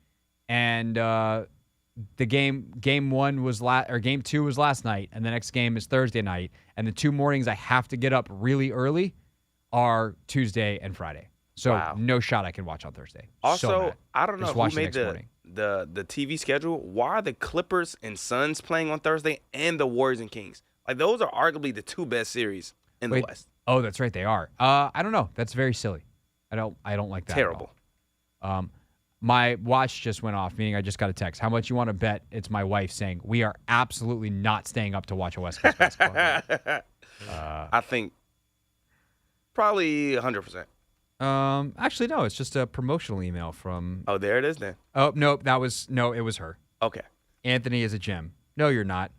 And the game 1 was game 2 was last night, and the next game is Thursday night. And the 2 mornings I have to get up really early are Tuesday and Friday. So no shot I can watch on Thursday. Also, I don't know who made the TV schedule. Why are the Clippers and Suns playing on Thursday and the Warriors and Kings? Like, those are arguably the 2 best series in the West. Oh, that's right, they are. I don't know. That's very silly. I don't like that. Terrible. At all. My watch just went off, meaning I just got a text. How much you want to bet? It's my wife saying, we are absolutely not staying up to watch a West Coast basketball game. I think probably 100%. Actually, no. It's just a promotional email from. Oh, there it is then. Oh, nope. It was her. Okay. Anthony is a gem. No, you're not.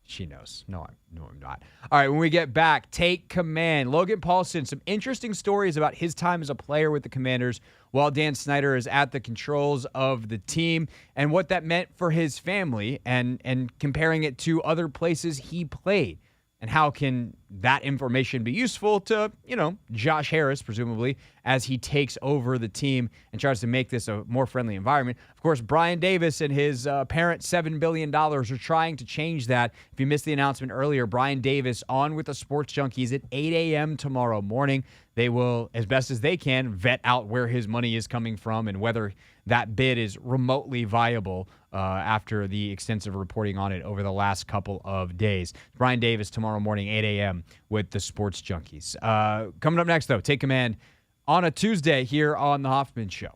She knows. No, I'm not. All right, when we get back, take command. Logan Paulson, some interesting stories about his time as a player with the Commanders while Dan Snyder is at the controls of the team and what that meant for his family and comparing it to other places he played. And how can that information be useful to, Josh Harris, presumably, as he takes over the team and tries to make this a more friendly environment. Of course, Brian Davis and his apparent $7 billion are trying to change that. If you missed the announcement earlier, Brian Davis on with the Sports Junkies at 8 a.m. tomorrow morning. They will, as best as they can, vet out where his money is coming from and whether that bid is remotely viable after the extensive reporting on it over the last couple of days. Brian Davis tomorrow morning, 8 a.m. with the Sports Junkies. Coming up next, though, take command on a Tuesday here on The Hoffman Show.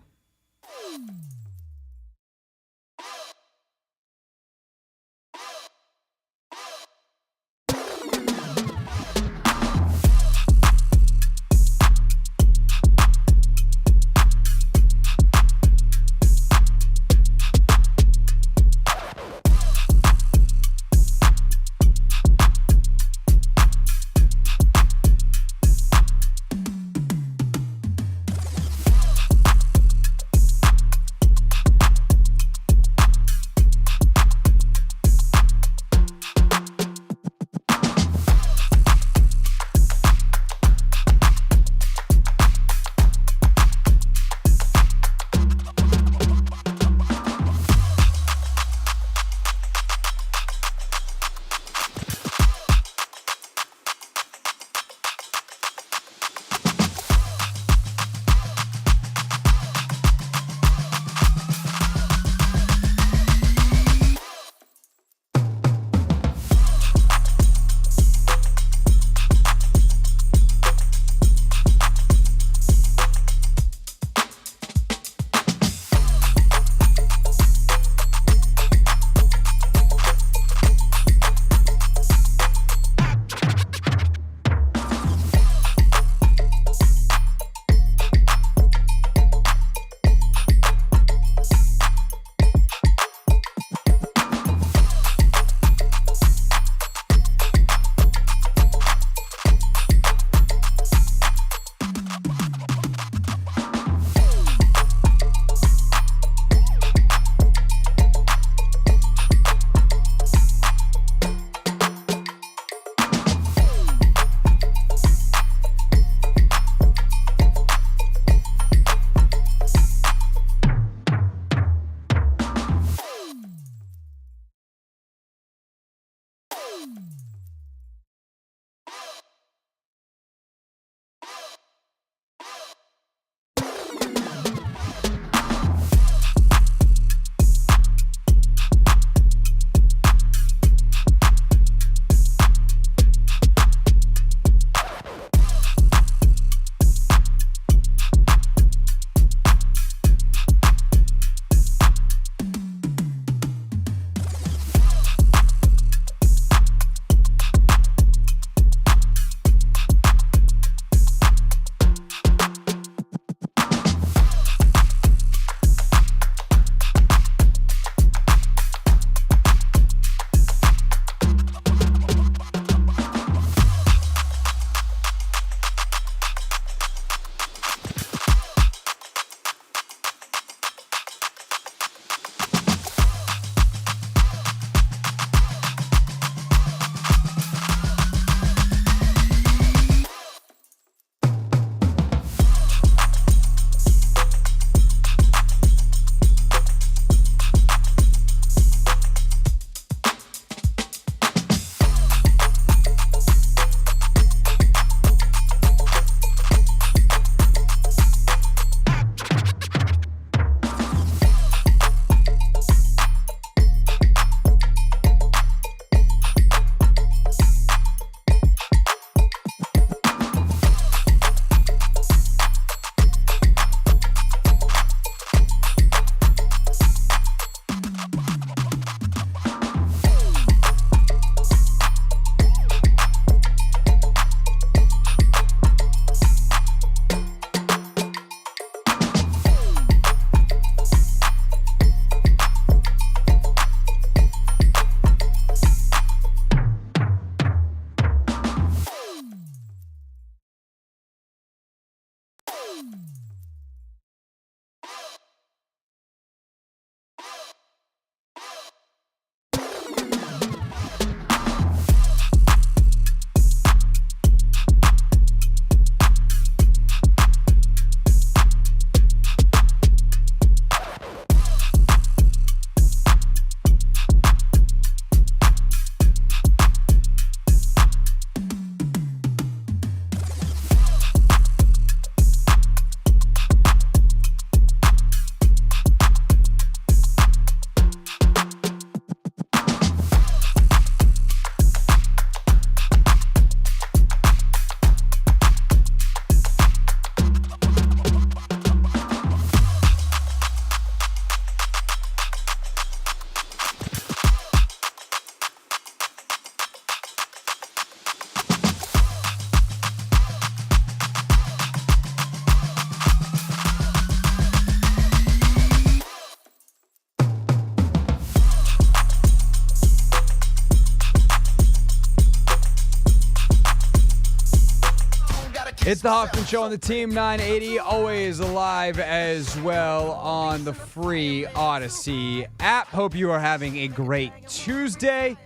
It's the Hoffman Show on the Team 980, always alive as well on the free Odyssey app. Hope you are having a great Tuesday.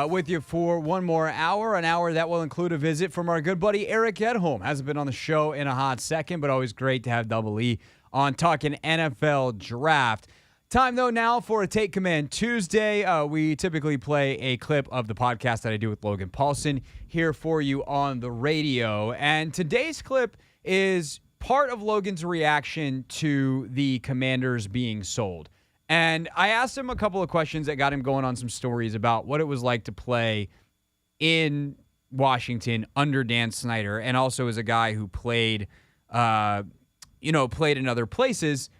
With you for one more hour, an hour that will include a visit from our good buddy Eric Edholm. Hasn't been on the show in a hot second, but always great to have Double E on talking NFL draft. Time, though, now for a Take Command Tuesday. We typically play a clip of the podcast that I do with Logan Paulson here for you on the radio. And today's clip is part of Logan's reaction to the Commanders being sold. And I asked him a couple of questions that got him going on some stories about what it was like to play in Washington under Dan Snyder, and also as a guy who played in other places.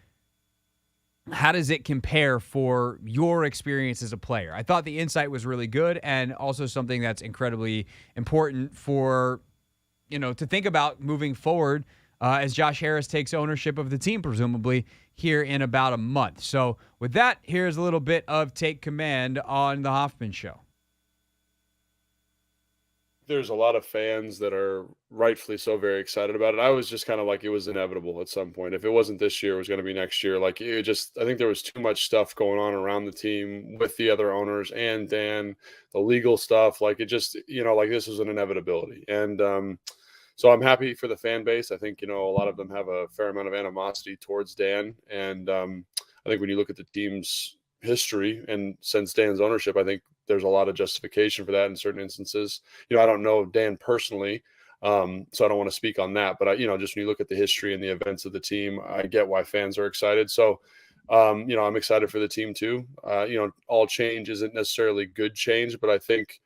How does it compare for your experience as a player? I thought the insight was really good, and also something that's incredibly important for, to think about moving forward as Josh Harris takes ownership of the team, presumably, here in about a month. So with that, here's a little bit of Take Command on the Hoffman Show. There's a lot of fans that are rightfully so very excited about it. I was just kind of like, it was inevitable at some point. If it wasn't this year, it was going to be next year. Like, I think there was too much stuff going on around the team with the other owners and Dan, the legal stuff. Like, it just, this was an inevitability. And, so I'm happy for the fan base. I think, a lot of them have a fair amount of animosity towards Dan. And I think when you look at the team's history and since Dan's ownership, I think there's a lot of justification for that in certain instances. I don't know Dan personally, so I don't want to speak on that. But, just when you look at the history and the events of the team, I get why fans are excited. So, I'm excited for the team too. All change isn't necessarily good change, but I think,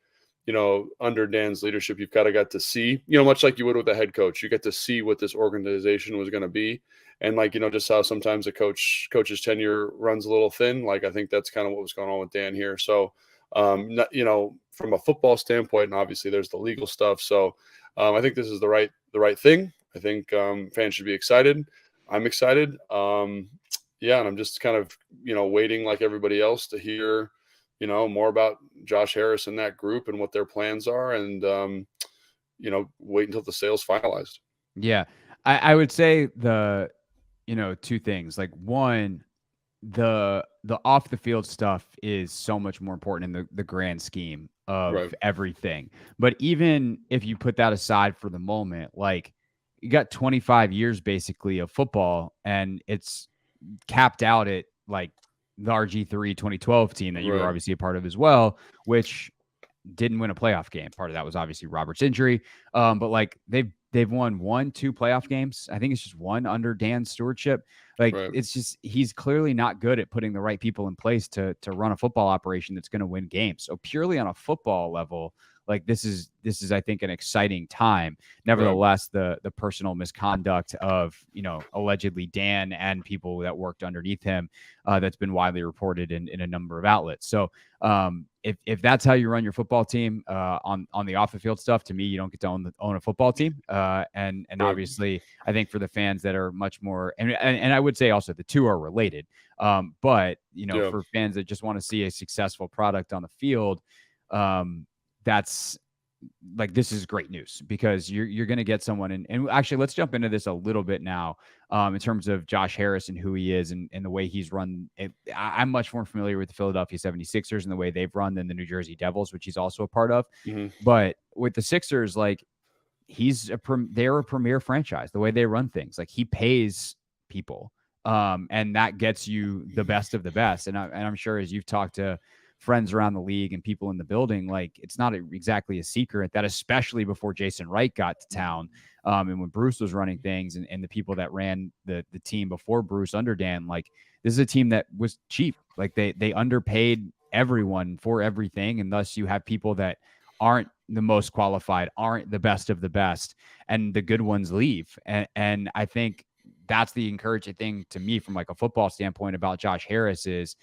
under Dan's leadership, you've kind of got to see, much like you would with a head coach, you get to see what this organization was going to be. And just how sometimes a coach's tenure runs a little thin. Like, I think that's kind of what was going on with Dan here. So, from a football standpoint, and obviously there's the legal stuff. So, I think this is the right thing. I think fans should be excited. I'm excited. And I'm just kind of, waiting like everybody else to hear, more about Josh Harris and that group and what their plans are, and, wait until the sale's finalized. Yeah. I would say two things. Like, one, the off the field stuff is so much more important in the grand scheme of everything. But even if you put that aside for the moment, like, you got 25 years basically of football, and it's capped out at like the RG3 2012 team that you were obviously a part of as well, which didn't win a playoff game. Part of that was obviously Robert's injury. But like, they've won 2 playoff games. I think it's just one under Dan's stewardship. Like, it's just, he's clearly not good at putting the right people in place to run a football operation that's going to win games. So purely on a football level, like, this is, I think, an exciting time. Nevertheless, the personal misconduct of, allegedly Dan and people that worked underneath him, that's been widely reported in a number of outlets. So if that's how you run your football team, on the off the field stuff, to me, you don't get to own a football team. And obviously, I think for the fans that are much more, and I would say also the two are related. But for fans that just want to see a successful product on the field, that's like, this is great news, because you're going to get someone. And actually, let's jump into this a little bit now, in terms of Josh Harris and who he is and the way he's run. I'm much more familiar with the Philadelphia 76ers and the way they've run than the New Jersey Devils, which he's also a part of. Mm-hmm. But with the Sixers, like, they're a premier franchise, the way they run things. Like, he pays people, and that gets you the best of the best. And I'm sure, as you've talked to friends around the league and people in the building, like, it's not exactly a secret that, especially before Jason Wright got to town, and when Bruce was running things, and the people that ran the team before Bruce under Dan, like, this is a team that was cheap. Like, they underpaid everyone for everything, and thus you have people that aren't the most qualified, aren't the best of the best, and the good ones leave. And I think that's the encouraging thing to me from like a football standpoint about Josh Harris is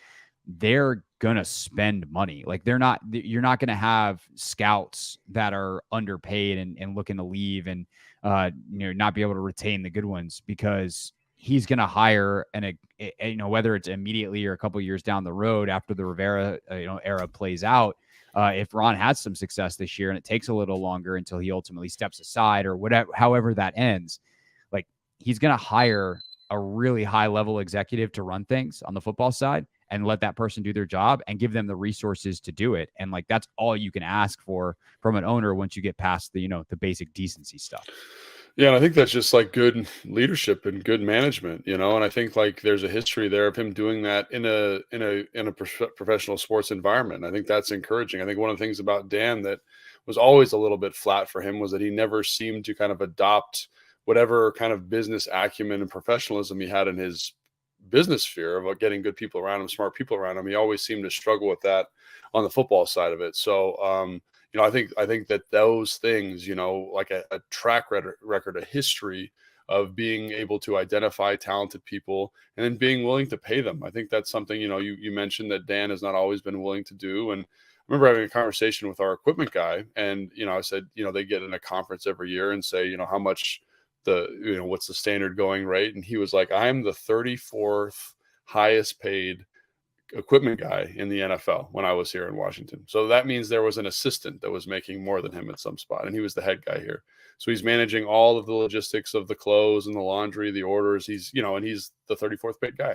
they're going to spend money. Like, you're not going to have scouts that are underpaid and looking to leave and, not be able to retain the good ones, because he's going to hire whether it's immediately or a couple of years down the road after the Rivera, era plays out, if Ron has some success this year and it takes a little longer until he ultimately steps aside or whatever, however that ends, like he's going to hire a really high level executive to run things on the football side and let that person do their job and give them the resources to do it. And like, that's all you can ask for from an owner once you get past the, the basic decency stuff. Yeah, and I think that's just like good leadership and good management, and I think like there's a history there of him doing that in a professional sports environment. I think that's encouraging. I think one of the things about Dan that was always a little bit flat for him was that he never seemed to kind of adopt whatever kind of business acumen and professionalism he had in his business sphere about getting good people around him, smart people around him. He always seemed to struggle with that on the football side of it. So, I think that those things, like a track record, a history of being able to identify talented people and then being willing to pay them. I think that's something, you mentioned that Dan has not always been willing to do. And I remember having a conversation with our equipment guy and, I said, they get in a conference every year and say, how much what's the standard going rate? And he was like, I'm the 34th highest paid equipment guy in the NFL when I was here in Washington. So that means there was an assistant that was making more than him at some spot, and he was the head guy here. So he's managing all of the logistics of the clothes and the laundry, the orders. He's, and he's the 34th paid guy.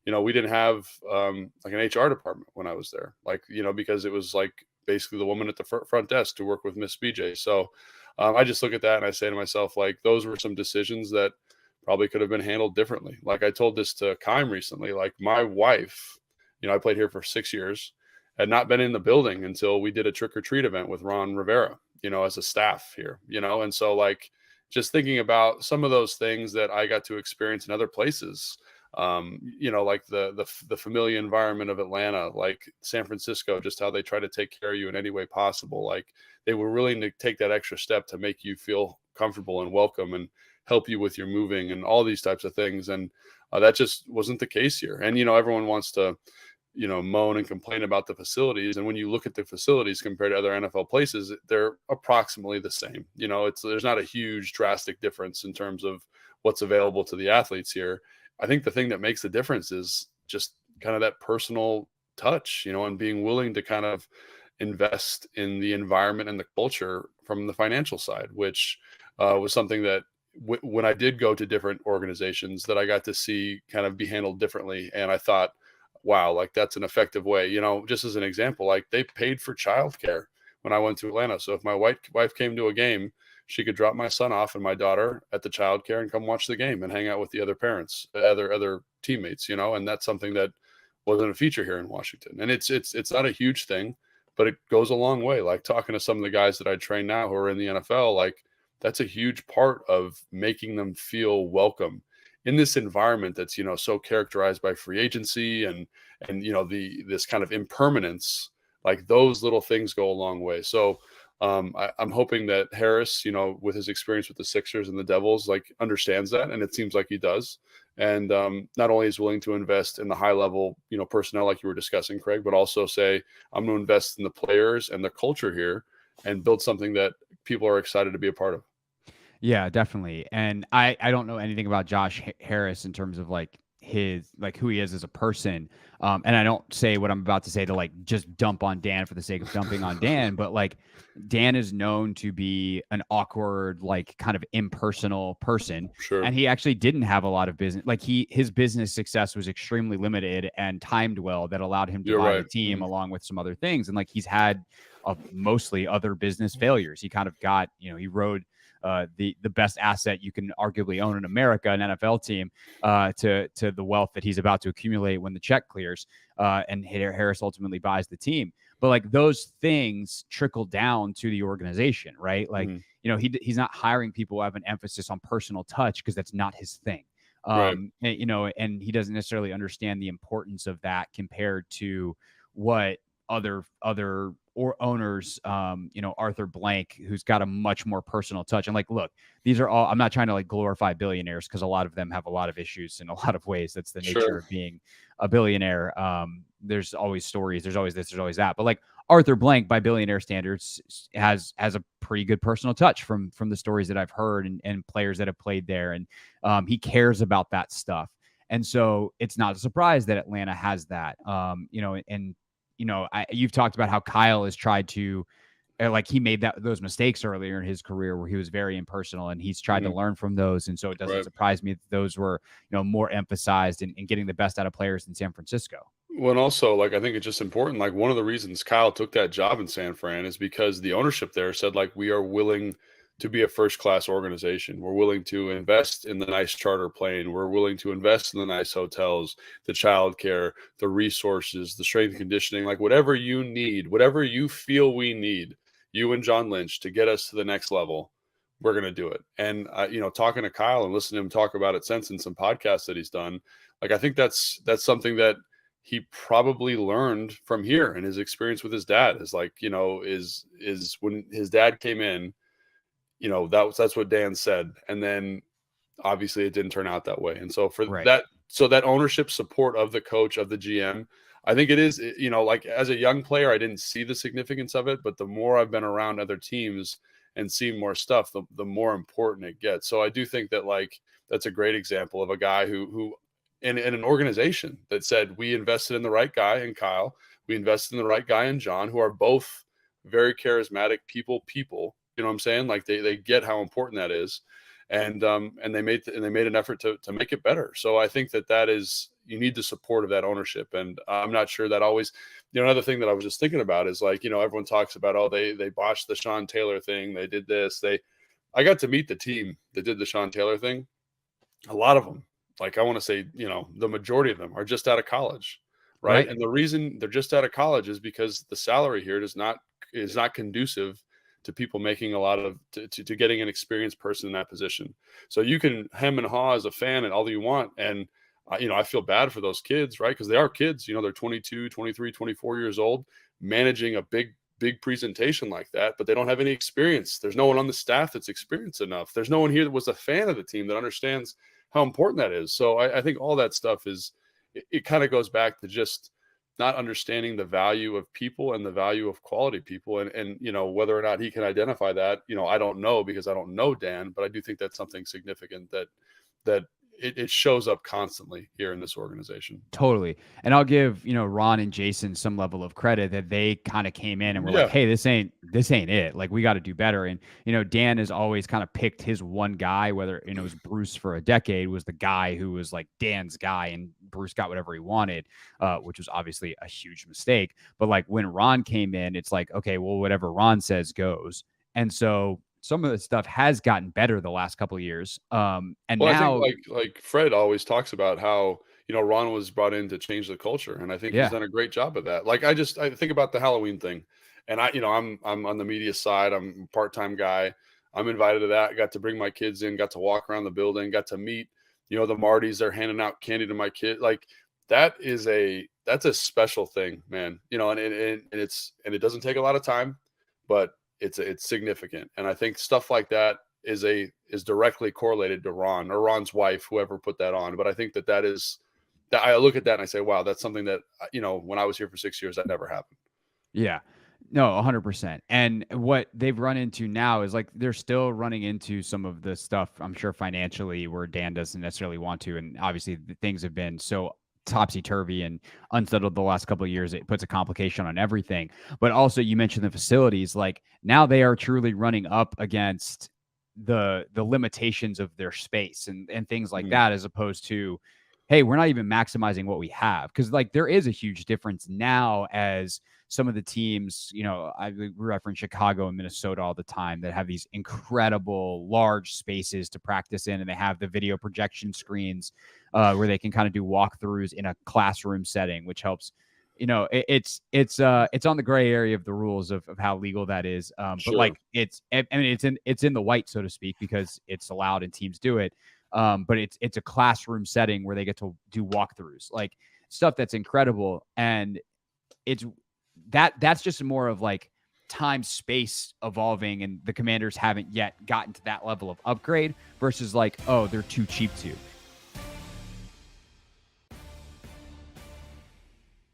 We didn't have like an HR department when I was there, because it was like basically the woman at the front desk to work with Miss BJ. So I just look at that and I say to myself, like, those were some decisions that probably could have been handled differently. Like I told this to Kime recently, like my wife, I played here for 6 years, had not been in the building until we did a trick or treat event with Ron Rivera, as a staff here, and so like just thinking about some of those things that I got to experience in other places, like the familiar environment of Atlanta, like San Francisco, just how they try to take care of you in any way possible. Like they were willing to take that extra step to make you feel comfortable and welcome and help you with your moving and all these types of things. And that just wasn't the case here. And, everyone wants to, moan and complain about the facilities. And when you look at the facilities compared to other NFL places, they're approximately the same. There's not a huge drastic difference in terms of what's available to the athletes here. I think the thing that makes the difference is just kind of that personal touch, and being willing to kind of invest in the environment and the culture from the financial side, which was something that when I did go to different organizations that I got to see kind of be handled differently. And I thought, wow, like that's an effective way, just as an example, like they paid for childcare when I went to Atlanta. So if my wife came to a game, she could drop my son off and my daughter at the childcare and come watch the game and hang out with the other parents, other teammates, and that's something that wasn't a feature here in Washington. And it's not a huge thing, but it goes a long way. Like talking to some of the guys that I train now who are in the NFL, like that's a huge part of making them feel welcome in this environment that's, so characterized by free agency and this kind of impermanence. Like those little things go a long way. So I'm hoping that Harris, with his experience with the Sixers and the Devils, like understands that. And it seems like he does. And not only is willing to invest in the high level, personnel, like you were discussing, Craig, but also say, I'm going to invest in the players and the culture here and build something that people are excited to be a part of. Yeah, definitely. And I don't know anything about Josh Harris in terms of like who he is as a person. And I don't say what I'm about to say to like just dump on Dan for the sake of dumping on Dan, but like Dan is known to be an awkward, like kind of impersonal person. Sure. And he actually didn't have a lot of business. Like his business success was extremely limited and timed well that allowed him to buy a team along with some other things. And like he's had mostly other business failures. He kind of got, he rode the best asset you can arguably own in America, an NFL team, to the wealth that he's about to accumulate when the check clears. And Harris ultimately buys the team. But like those things trickle down to the organization, right? Like, he's not hiring people who have an emphasis on personal touch because that's not his thing. And he doesn't necessarily understand the importance of that compared to what other owners, Arthur Blank, who's got a much more personal touch. And like, look, these are all, I'm not trying to like glorify billionaires because a lot of them have a lot of issues in a lot of ways. That's the nature of being a billionaire. There's always stories. There's always this, there's always that. But like Arthur Blank, by billionaire standards, has a pretty good personal touch from the stories that I've heard and players that have played there. And he cares about that stuff. And so it's not a surprise that Atlanta has that, and you've talked about how Kyle has tried to, like he made those mistakes earlier in his career where he was very impersonal, and he's tried to learn from those. And so it doesn't surprise me that those were, more emphasized in getting the best out of players in San Francisco. Well, and also, like, I think it's just important. Like, one of the reasons Kyle took that job in San Fran is because the ownership there said, like, we are willing to be a first-class organization. We're willing to invest in the nice charter plane. We're willing to invest in the nice hotels, the childcare, the resources, the strength and conditioning, like whatever you need, whatever you feel we need, you and John Lynch, to get us to the next level, we're going to do it. And, talking to Kyle and listening to him talk about it since in some podcasts that he's done, like, I think that's something that he probably learned from here and his experience with his dad is like, is when his dad came in, that's what Dan said. And then obviously it didn't turn out that way. And so for that ownership support of the coach, of the GM, I think it is, like as a young player, I didn't see the significance of it, but the more I've been around other teams and seen more stuff, the more important it gets. So I do think that, like, that's a great example of a guy who in an organization that said, we invested in the right guy in Kyle, we invested in the right guy in John, who are both very charismatic people, you know what I'm saying? Like they get how important that is. And they made an effort to make it better. So I think that is, you need the support of that ownership. And I'm not sure that always, another thing that I was just thinking about is, like, everyone talks about, oh, they botched the Sean Taylor thing. They did this. I got to meet the team that did the Sean Taylor thing. A lot of them, like, I want to say, the majority of them are just out of college. Right. And the reason they're just out of college is because the salary here is not conducive to people making a lot of to getting an experienced person in that position. So you can hem and haw as a fan and all you want. And, I feel bad for those kids, right? Because they are kids, they're 22, 23, 24 years old, managing a big presentation like that, but they don't have any experience. There's no one on the staff that's experienced enough. There's no one here that was a fan of the team that understands how important that is. So I think all that stuff it kind of goes back to just not understanding the value of people and the value of quality people. And whether or not he can identify that, I don't know, because I don't know Dan, but I do think that's something significant that it shows up constantly here in this organization. Totally. And I'll give, Ron and Jason some level of credit that they kind of came in and were like, hey, this ain't it. Like, we got to do better. And, Dan has always kind of picked his one guy, whether, it was Bruce for a decade, was the guy who was like Dan's guy, and Bruce got whatever he wanted, which was obviously a huge mistake. But like when Ron came in, it's like, okay, well, whatever Ron says goes. And so some of the stuff has gotten better the last couple of years. And now, I think like Fred always talks about how, Ron was brought in to change the culture. And I think he's done a great job of that. Like, I think about the Halloween thing, and I'm on the media side. I'm a part-time guy. I'm invited to that. Got to bring my kids in, got to walk around the building, got to meet, the Martys. They're handing out candy to my kid. Like, that's a special thing, man. And it doesn't take a lot of time, but it's significant. And I think stuff like that is directly correlated to Ron or Ron's wife, whoever put that on. But I think that is that I look at that and I say, wow, that's something that, when I was here for 6 years, that never happened. Yeah, no, 100%. And what they've run into now is, like, they're still running into some of the stuff, I'm sure, financially, where Dan doesn't necessarily want to. And obviously things have been so topsy-turvy and unsettled the last couple of years. It puts a complication on everything. But also, you mentioned the facilities. Like, now they are truly running up against the limitations of their space and things like that, as opposed to, hey, we're not even maximizing what we have. Because, like, there is a huge difference now, as some of the teams, I reference Chicago and Minnesota all the time, that have these incredible large spaces to practice in, and they have the video projection screens where they can kind of do walkthroughs in a classroom setting, which helps. It's on the gray area of the rules of how legal that is. But like, it's in the white, so to speak, because it's allowed and teams do it. But it's a classroom setting where they get to do walkthroughs, like stuff that's incredible. And that's just more of like time space evolving, and the Commanders haven't yet gotten to that level of upgrade versus like, oh, they're too cheap to.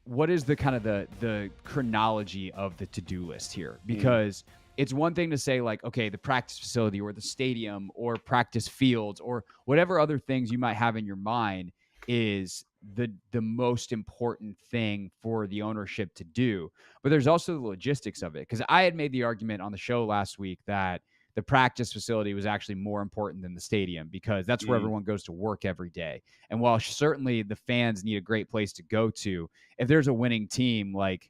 What is the kind of the chronology of the to-do list here? Because it's one thing to say, like, okay, the practice facility or the stadium or practice fields or whatever other things you might have in your mind. is the most important thing for the ownership to do. But there's also the logistics of it, because I had made the argument on the show last week that the practice facility was actually more important than the stadium, because that's where everyone goes to work every day. And while certainly the fans need a great place to go to, if there's a winning team, like,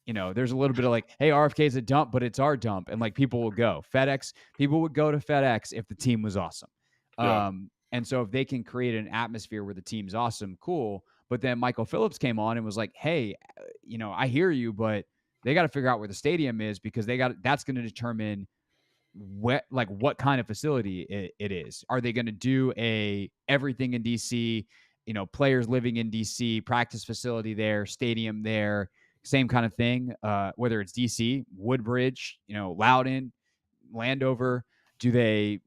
there's a little bit of like, hey, RFK is a dump, but it's our dump. And like, people will go. People would go to FedEx if the team was awesome. Yeah. And so if they can create an atmosphere where the team's awesome, cool. But then Michael Phillips came on and was like, hey, I hear you, but they got to figure out where the stadium is, because that's going to determine what kind of facility it is. Are they going to do everything in DC, players living in DC, practice facility there, stadium there, same kind of thing, whether it's DC, Woodbridge, Loudoun, Landover? Do they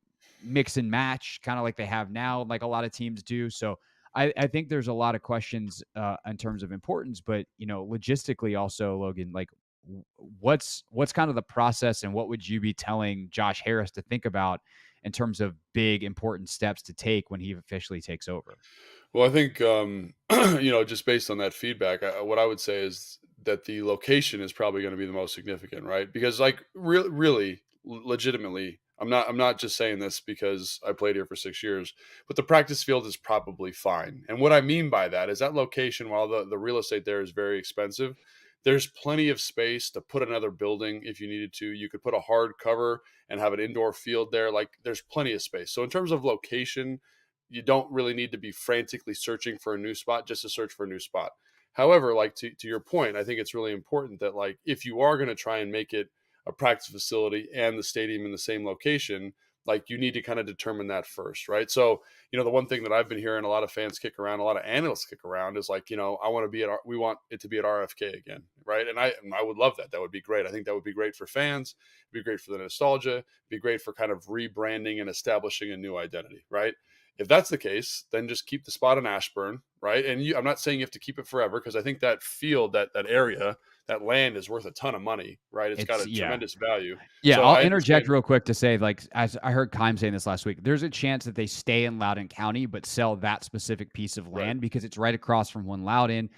mix and match kind of like they have now, like a lot of teams do? So I think there's a lot of questions in terms of importance, but logistically also, Logan, like what's kind of the process, and what would you be telling Josh Harris to think about in terms of big important steps to take when he officially takes over? Well, I think just based on that feedback, what I would say is that the location is probably going to be the most significant, right? Because like really, legitimately, I'm not just saying this because I played here for 6 years, but the practice field is probably fine. And what I mean by that is that location, while the real estate there is very expensive, there's plenty of space to put another building if you needed to. You could put a hard cover and have an indoor field there. Like, there's plenty of space. So in terms of location, you don't really need to be frantically searching for a new spot just to search for a new spot. However, like to your point, I think it's really important that, like, if you are going to try and make it a practice facility and the stadium in the same location, like, you need to kind of determine that first, right? So, the one thing that I've been hearing a lot of fans kick around, a lot of analysts kick around, is like, we want it to be at RFK again, right? And I would love that. That would be great. I think that would be great for fans. It'd be great for the nostalgia. It'd be great for kind of rebranding and establishing a new identity, right? If that's the case, then just keep the spot in Ashburn, right? And I'm not saying you have to keep it forever, because I think that field, that area, that land is worth a ton of money, right? It's got a tremendous value. Yeah, So I'll interject real quick to say, like, as I heard Keim saying this last week, there's a chance that they stay in Loudoun County but sell that specific piece of land, because it's right across from one Loudoun.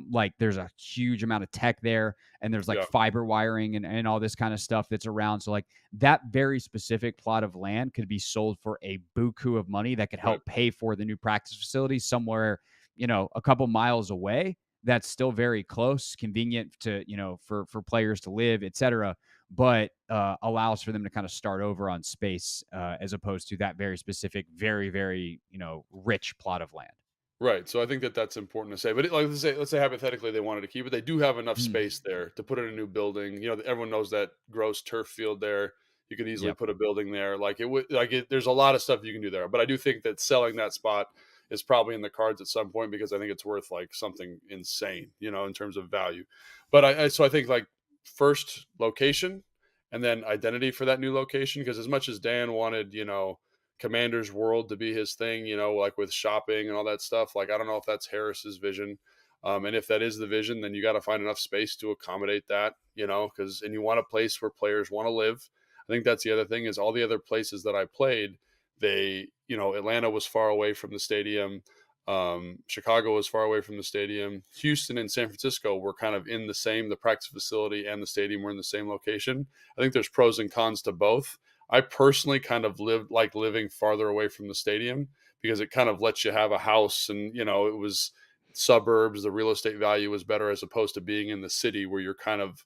Like, there's a huge amount of tech there, and there's like fiber wiring and all this kind of stuff that's around. So like, that very specific plot of land could be sold for a buku of money that could help pay for the new practice facility somewhere, a couple miles away. That's still very close, convenient to, for players to live, et cetera, but allows for them to kind of start over on space, as opposed to that very specific, very, very, rich plot of land. Right. So I think that that's important to say. But let's say hypothetically they wanted to keep it. They do have enough space there to put in a new building. Everyone knows that gross turf field there. You could easily put a building there. There's a lot of stuff you can do there. But I do think that selling that spot is probably in the cards at some point, because I think it's worth like something insane, in terms of value. But so I think, like, first location and then identity for that new location. Because as much as Dan wanted, Commander's World to be his thing, like with shopping and all that stuff, like, I don't know if that's Harris's vision. And if that is the vision, then you got to find enough space to accommodate that, and you want a place where players want to live. I think that's the other thing, is all the other places that I played, Atlanta was far away from the stadium. Chicago was far away from the stadium. Houston and San Francisco were kind of in the practice facility and the stadium were in the same location. I think there's pros and cons to both. I personally kind of like living farther away from the stadium, because it kind of lets you have a house, and, it was suburbs. The real estate value was better, as opposed to being in the city where you're kind of,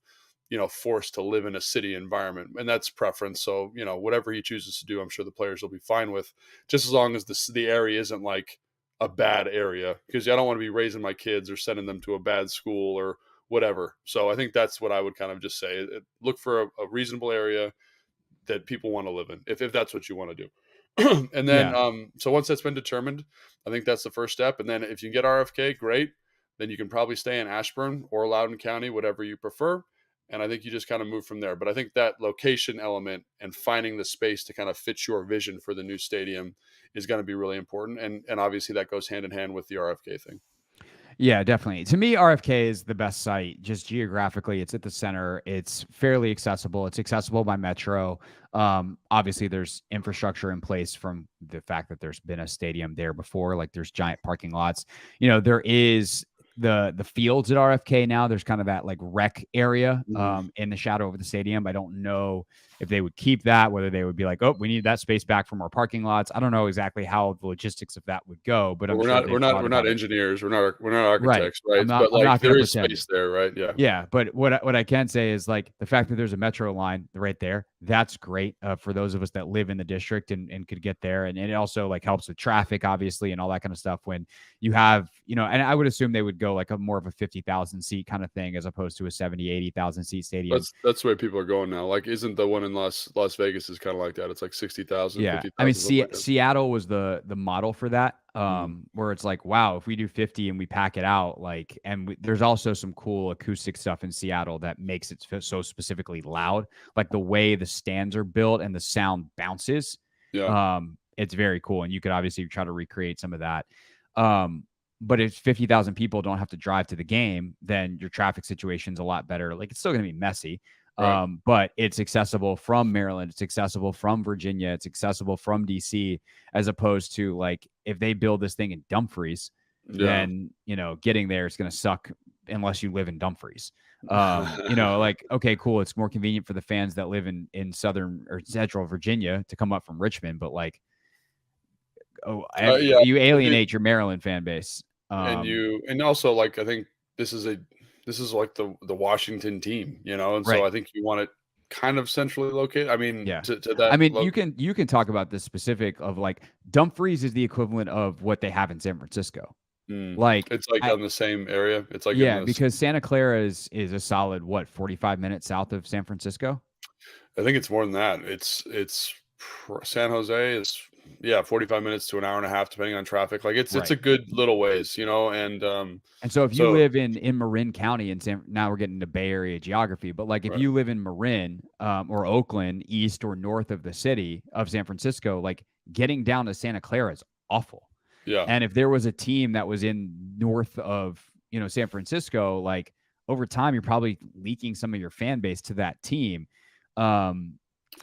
forced to live in a city environment. And that's preference. So, whatever he chooses to do, I'm sure the players will be fine with, just as long as the area isn't like a bad area, because I don't want to be raising my kids or sending them to a bad school or whatever. So I think that's what I would kind of just say. Look for a reasonable area that people want to live in, if that's what you want to do. And then, so once that's been determined, I think that's the first step. And then if you can get RFK, great. Then you can probably stay in Ashburn or Loudoun County, whatever you prefer. And I think you just kind of move from there. But I think that location element and finding the space to kind of fit your vision for the new stadium is going to be really important. And obviously that goes hand in hand with the RFK thing. Yeah, definitely. To me, RFK is the best site. Just geographically, it's at the center. It's fairly accessible. It's accessible by metro. Obviously, there's infrastructure in place from the fact that there's been a stadium there before. Like there's giant parking lots. There is the fields at RFK now. There's kind of that like rec area in the shadow of the stadium. I don't know if they would keep that, whether they would be like, oh, we need that space back from our parking lots. I don't know exactly how the logistics of that would go, but we're not engineers, we're not architects, right? But like there is space there, right? Yeah. Yeah, but what I can say is like the fact that there's a metro line right there, that's great for those of us that live in the district and could get there, and it also like helps with traffic, obviously, and all that kind of stuff. When you have, and I would assume they would go like a more of a 50,000 seat kind of thing as opposed to a 70,000-80,000 seat stadium. That's the way people are going now. Like, isn't the one in Las Vegas is kind of like that? It's like 60,000. Yeah, 50,000, I mean, like Seattle was the model for that, where it's like, wow, if we do 50 and we pack it out, like, and there's also some cool acoustic stuff in Seattle that makes it so specifically loud, like the way the stands are built and the sound bounces. Yeah, it's very cool, and you could obviously try to recreate some of that. But if 50,000 people don't have to drive to the game, then your traffic situation's a lot better. Like, it's still going to be messy. Right. But it's accessible from Maryland. It's accessible from Virginia. It's accessible from DC, as opposed to like if they build this thing in Dumfries, then, getting there is going to suck unless you live in Dumfries. Like, okay, cool. It's more convenient for the fans that live in Southern or Central Virginia to come up from Richmond. But like, you alienate your Maryland fan base. And also like, I think this is like the Washington team, and so I think you want it kind of centrally located. I mean, to that. I mean, you can talk about the specific of like Dumfries is the equivalent of what they have in San Francisco. Like it's like on the same area. It's like because Santa Clara is a solid 45 minutes south of San Francisco. I think it's more than that. It's San Jose is 45 minutes to an hour and a half, depending on traffic. Like it's a good little ways, and so if you live in Marin County now we're getting into Bay Area geography, but like if you live in Marin or Oakland, east or north of the city of San Francisco, like getting down to Santa Clara is awful. Yeah. And if there was a team that was in north of, San Francisco, like over time, you're probably leaking some of your fan base to that team.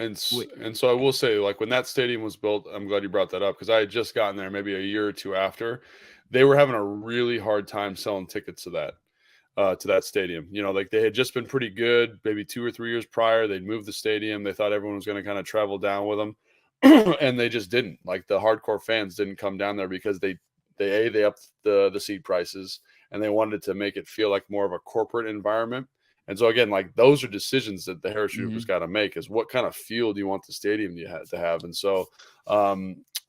And so I will say, like when that stadium was built, I'm glad you brought that up because I had just gotten there maybe a year or two after. They were having a really hard time selling tickets to that stadium. Like they had just been pretty good, maybe 2 or 3 years prior. They'd moved the stadium. They thought everyone was going to kind of travel down with them. And they just didn't. Like the hardcore fans didn't come down there because they upped the seat prices and they wanted to make it feel like more of a corporate environment. And so again, like those are decisions that the Harris Group has got to make: is what kind of feel do you want the stadium to have? And so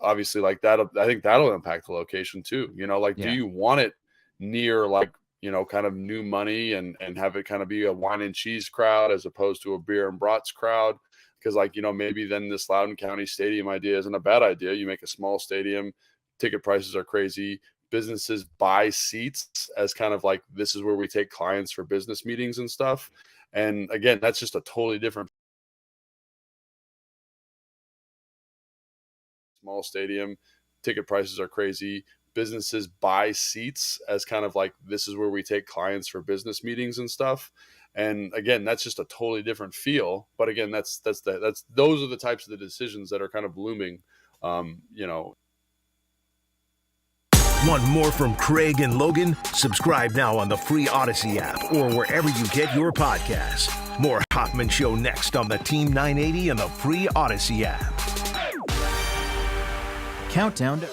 obviously, like that, I think that'll impact the location too. Do you want it near like kind of new money and have it kind of be a wine and cheese crowd as opposed to a beer and brats crowd? Because maybe then this Loudoun County Stadium idea isn't a bad idea. You make a small stadium, ticket prices are crazy. Businesses buy seats as kind of like, this is where we take clients for business meetings and stuff. And again, that's just a totally different small stadium. Ticket prices are crazy. Businesses buy seats as kind of like, this is where we take clients for business meetings and stuff. And again, that's just a totally different feel. But again, those are the types of the decisions that are kind of looming, Want more from Craig and Logan? Subscribe now on the free Odyssey app or wherever you get your podcasts. More Hoffman Show next on the Team 980 and the free Odyssey app. Countdown to...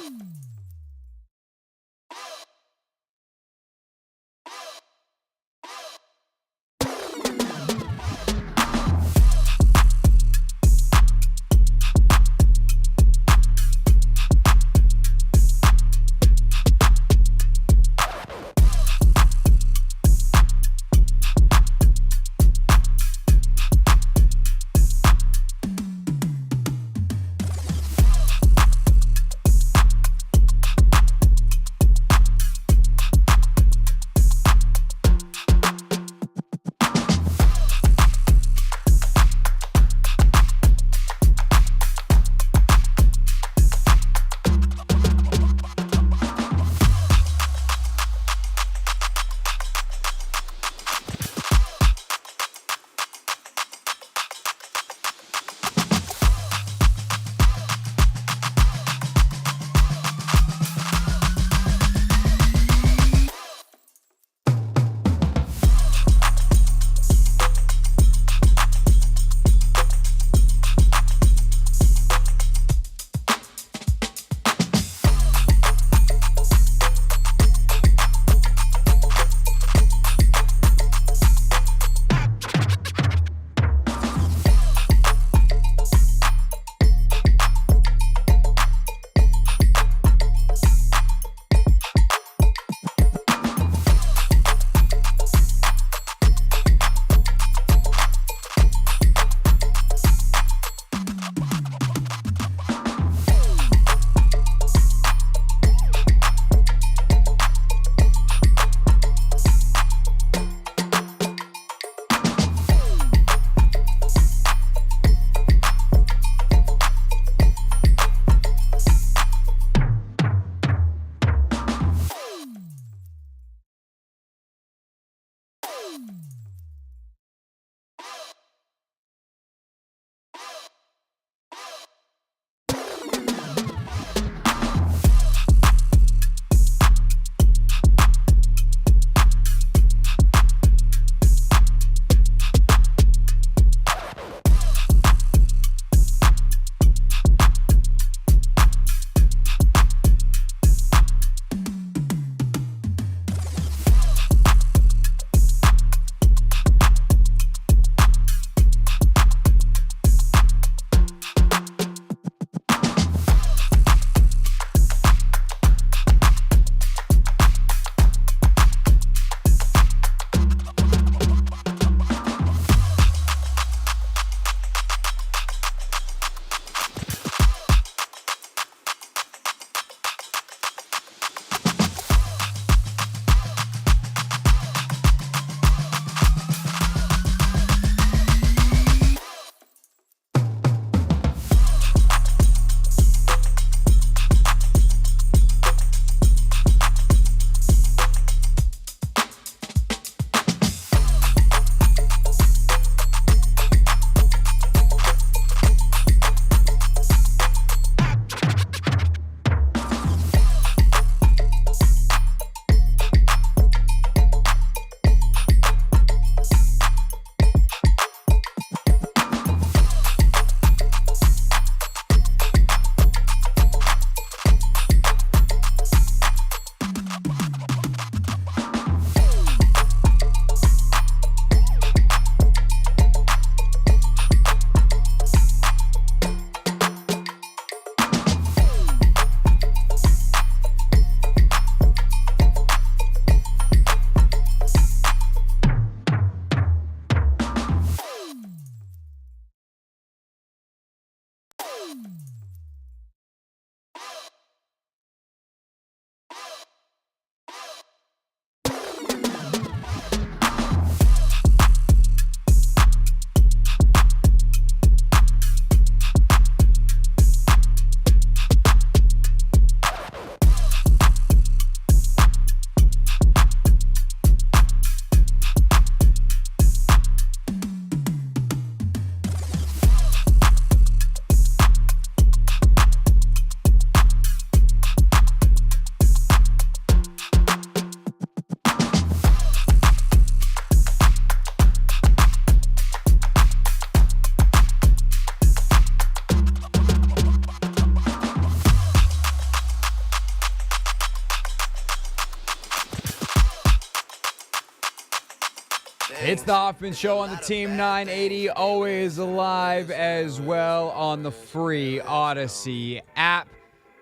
It's the Hoffman Show on the Team 980, always alive as well on the free Odyssey app.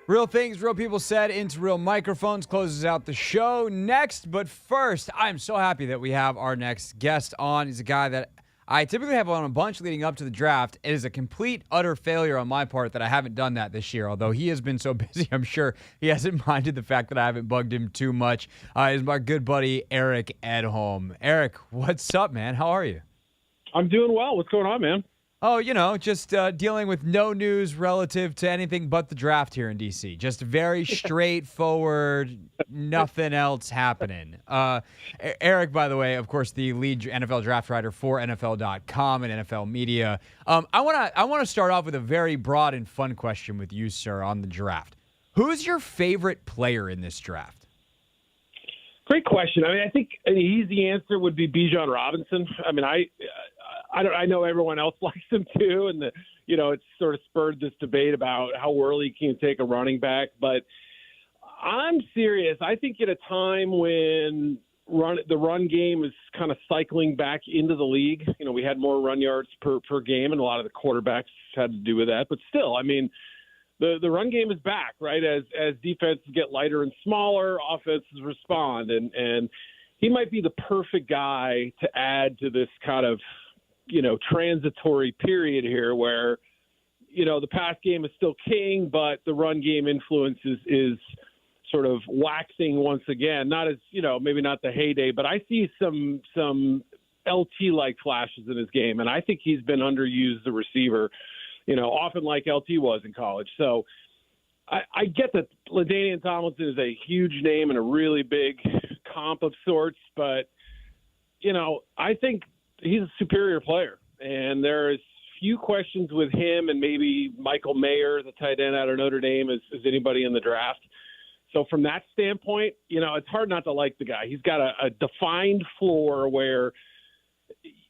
Real things, real people said into real microphones closes out the show next. But first, I'm so happy that we have our next guest on. He's a guy that I typically have on a bunch leading up to the draft. It is a complete, utter failure on my part that I haven't done that this year. Although he has been so busy, I'm sure he hasn't minded the fact that I haven't bugged him too much. Is my good buddy, Eric Edholm. Eric, what's up, man? How are you? I'm doing well. What's going on, man? Oh, just dealing with no news relative to anything but the draft here in D.C. Just very straightforward, nothing else happening. Eric, by the way, of course, the lead NFL draft writer for NFL.com and NFL Media. I want to start off with a very broad and fun question with you, sir, on the draft. Who's your favorite player in this draft? Great question. I think an easy answer would be Bijan Robinson. I know everyone else likes him too, and it's sort of spurred this debate about how early can you take a running back. But I'm serious. I think at a time when the run game is kind of cycling back into the league, we had more run yards per game, and a lot of the quarterbacks had to do with that. But still, the run game is back, right? As defenses get lighter and smaller, offenses respond, and he might be the perfect guy to add to this kind of transitory period here where, the pass game is still king, but the run game influence is sort of waxing once again. Not as, maybe not the heyday, but I see some LT-like flashes in his game, and I think he's been underused as a receiver, often like LT was in college. So I get that LaDainian Tomlinson is a huge name and a really big comp of sorts, but, I think he's a superior player, and there's few questions with him and maybe Michael Mayer, the tight end out of Notre Dame, as anybody in the draft. So from that standpoint, it's hard not to like the guy. He's got a defined floor where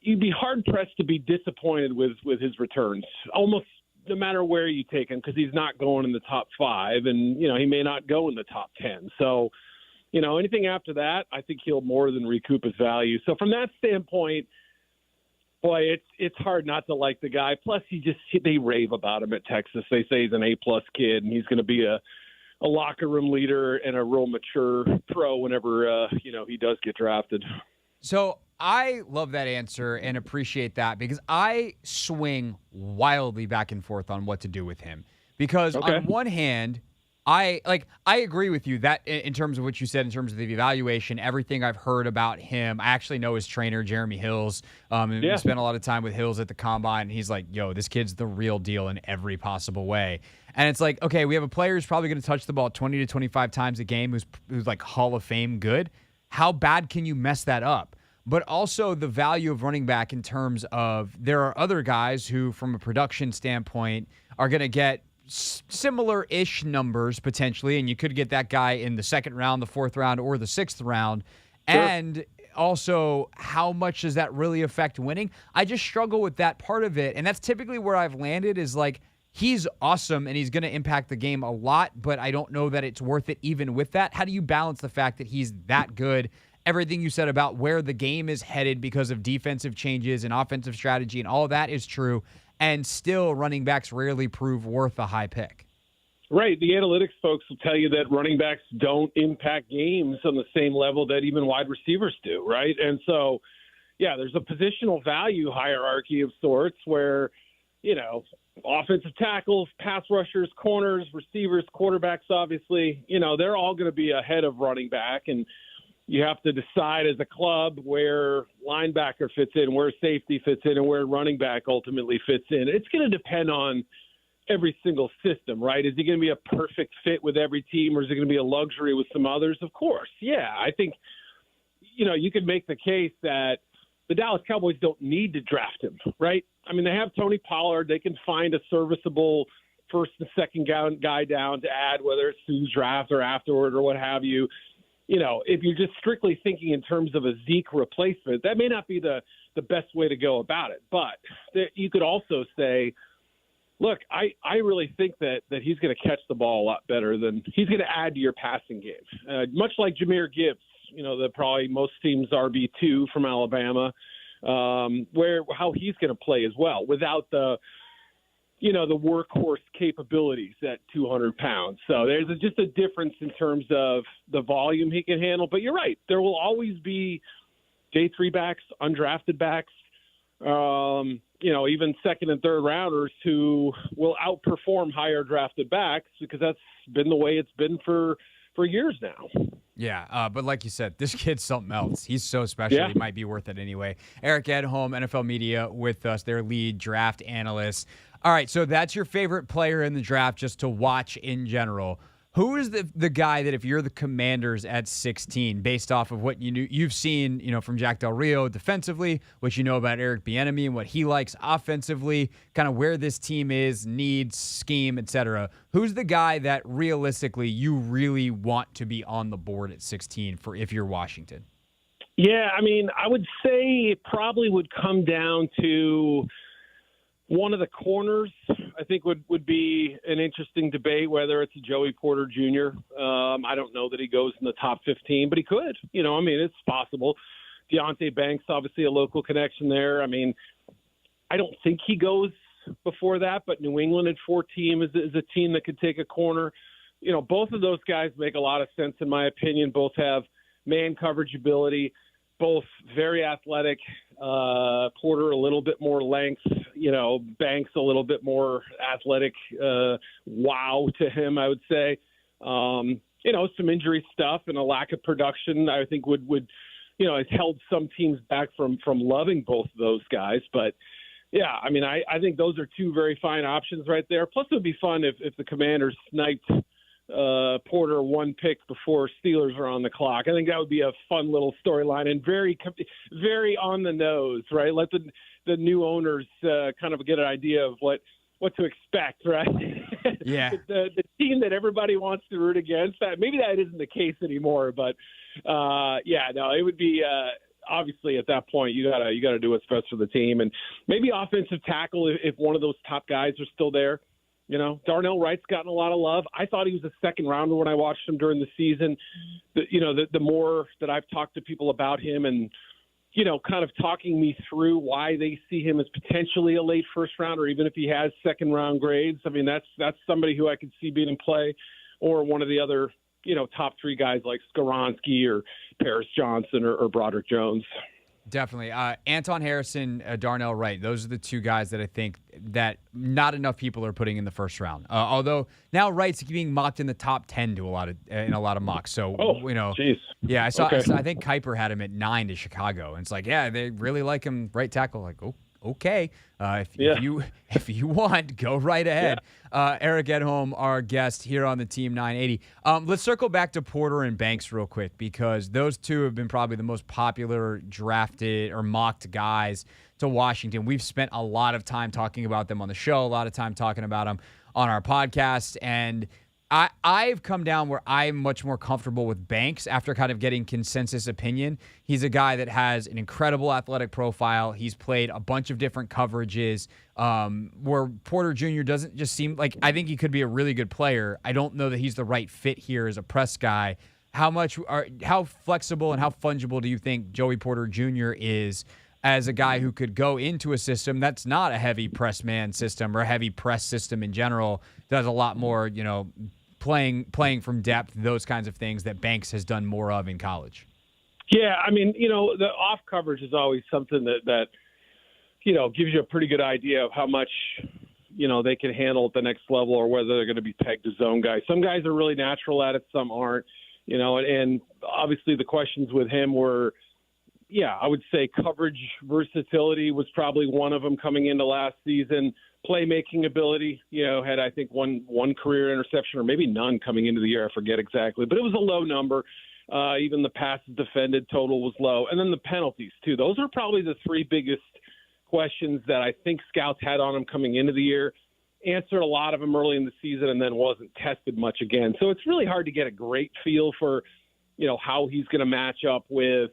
you'd be hard-pressed to be disappointed with his returns, almost no matter where you take him, because he's not going in the top 5, and, he may not go in the top 10. So, anything after that, I think he'll more than recoup his value. So from that standpoint, boy, it's hard not to like the guy. Plus, they rave about him at Texas. They say he's an A-plus kid, and he's going to be a locker room leader and a real mature pro whenever he does get drafted. So I love that answer and appreciate that because I swing wildly back and forth on what to do with him. Because on one hand, I agree with you that in terms of what you said, in terms of the evaluation, everything I've heard about him. I actually know his trainer, Jeremy Hills. We spent a lot of time with Hills at the Combine. And he's like, yo, this kid's the real deal in every possible way. And it's like, okay, we have a player who's probably going to touch the ball 20 to 25 times a game who's like Hall of Fame good. How bad can you mess that up? But also the value of running back in terms of there are other guys who, from a production standpoint, are going to get similar-ish numbers potentially, and you could get that guy in the 2nd round, the 4th round, or the 6th round. Sure. And also, how much does that really affect winning? I just struggle with that part of it, and that's typically where I've landed is like, he's awesome, and he's going to impact the game a lot, but I don't know that it's worth it even with that. How do you balance the fact that he's that good? Everything you said about where the game is headed because of defensive changes and offensive strategy and all of that is true, and still running backs rarely prove worth a high pick. Right. The analytics folks will tell you that running backs don't impact games on the same level that even wide receivers do, right? And so, there's a positional value hierarchy of sorts where, offensive tackles, pass rushers, corners, receivers, quarterbacks, obviously, they're all going to be ahead of running back, and you have to decide as a club where linebacker fits in, where safety fits in, and where running back ultimately fits in. It's going to depend on every single system, right? Is he going to be a perfect fit with every team, or is it going to be a luxury with some others? Of course. Yeah, I think, you could make the case that the Dallas Cowboys don't need to draft him, right? They have Tony Pollard. They can find a serviceable first and second guy down to add, whether it's through draft or afterward or what have you. If you're just strictly thinking in terms of a Zeke replacement, that may not be the best way to go about it. But you could also say, look, I really think that he's going to catch the ball a lot better than he's going to add to your passing game. Much like Jahmyr Gibbs, probably most teams RB2 from Alabama, how he's going to play as well without the workhorse capabilities at 200 pounds. So there's just a difference in terms of the volume he can handle. But you're right. There will always be J3 backs, undrafted backs, even second and third rounders who will outperform higher drafted backs because that's been the way it's been for years now. Yeah, but like you said, this kid's something else. He's so special. Yeah. He might be worth it anyway. Eric Edholm, NFL Media, with us, their lead draft analyst. All right, so that's your favorite player in the draft just to watch in general. Who is the guy that if you're the Commanders at 16, based off of what you've seen, from Jack Del Rio defensively, what you know about Eric Bieniemy and what he likes offensively, kind of where this team is, needs, scheme, etc. Who's the guy that realistically you really want to be on the board at 16 for if you're Washington? Yeah, I would say it probably would come down to one of the corners. I think would be an interesting debate, whether it's Joey Porter Jr. I don't know that he goes in the top 15, but he could. It's possible. Deonte Banks, obviously a local connection there. I don't think he goes before that, but New England at 14 is a team that could take a corner. Both of those guys make a lot of sense in my opinion. Both have man coverage ability, both very athletic. Porter a little bit more length, Banks a little bit more athletic. Wow to him, I would say. Some injury stuff and a lack of production, I think would has held some teams back from loving both of those guys. But yeah, I think those are two very fine options right there. Plus, it would be fun if the Commanders sniped Porter one pick before Steelers are on the clock. I think that would be a fun little storyline and very, very on the nose, right? Let the new owners kind of get an idea of what to expect, right? Yeah. the team that everybody wants to root against. Maybe that isn't the case anymore, but it would be obviously at that point you gotta do what's best for the team, and maybe offensive tackle if one of those top guys are still there. Darnell Wright's gotten a lot of love. I thought he was a second rounder when I watched him during the season. The more that I've talked to people about him and, kind of talking me through why they see him as potentially a late first rounder, even if he has second round grades. That's somebody who I could see being in play, or one of the other, top three guys like Skoronski or Paris Johnson or Broderick Jones. Definitely. Anton Harrison, Darnell Wright, those are the two guys that I think that not enough people are putting in the first round. Although now Wright's being mocked in the top 10 in a lot of mocks. So, geez. Yeah, I saw. Okay. I think Kuiper had him at 9 to Chicago. And it's like, yeah, they really like him right tackle. Like, okay. If you want, go right ahead. Yeah. Eric Edholm, our guest here on the Team 980. Let's circle back to Porter and Banks real quick, because those two have been probably the most popular drafted or mocked guys to Washington. We've spent a lot of time talking about them on the show, a lot of time talking about them on our podcast, and I've come down where I'm much more comfortable with Banks after kind of getting consensus opinion. He's a guy that has an incredible athletic profile. He's played a bunch of different coverages, where Porter Jr. doesn't just seem like, I think he could be a really good player. I don't know that he's the right fit here as a press guy. How flexible and how fungible do you think Joey Porter Jr. is as a guy who could go into a system that's not a heavy press man system or a heavy press system in general, does a lot more, playing from depth, those kinds of things that Banks has done more of in college? Yeah, the off coverage is always something that gives you a pretty good idea of how much, they can handle at the next level, or whether they're going to be pegged as zone guys. Some guys are really natural at it, some aren't, and obviously the questions with him were, I would say coverage versatility was probably one of them coming into last season. Playmaking ability, had, I think, one career interception, or maybe none coming into the year. I forget exactly, but it was a low number. Even the passes defended total was low. And then the penalties, too. Those are probably the three biggest questions that I think scouts had on him coming into the year. Answered a lot of them early in the season and then wasn't tested much again. So it's really hard to get a great feel for, how he's going to match up with,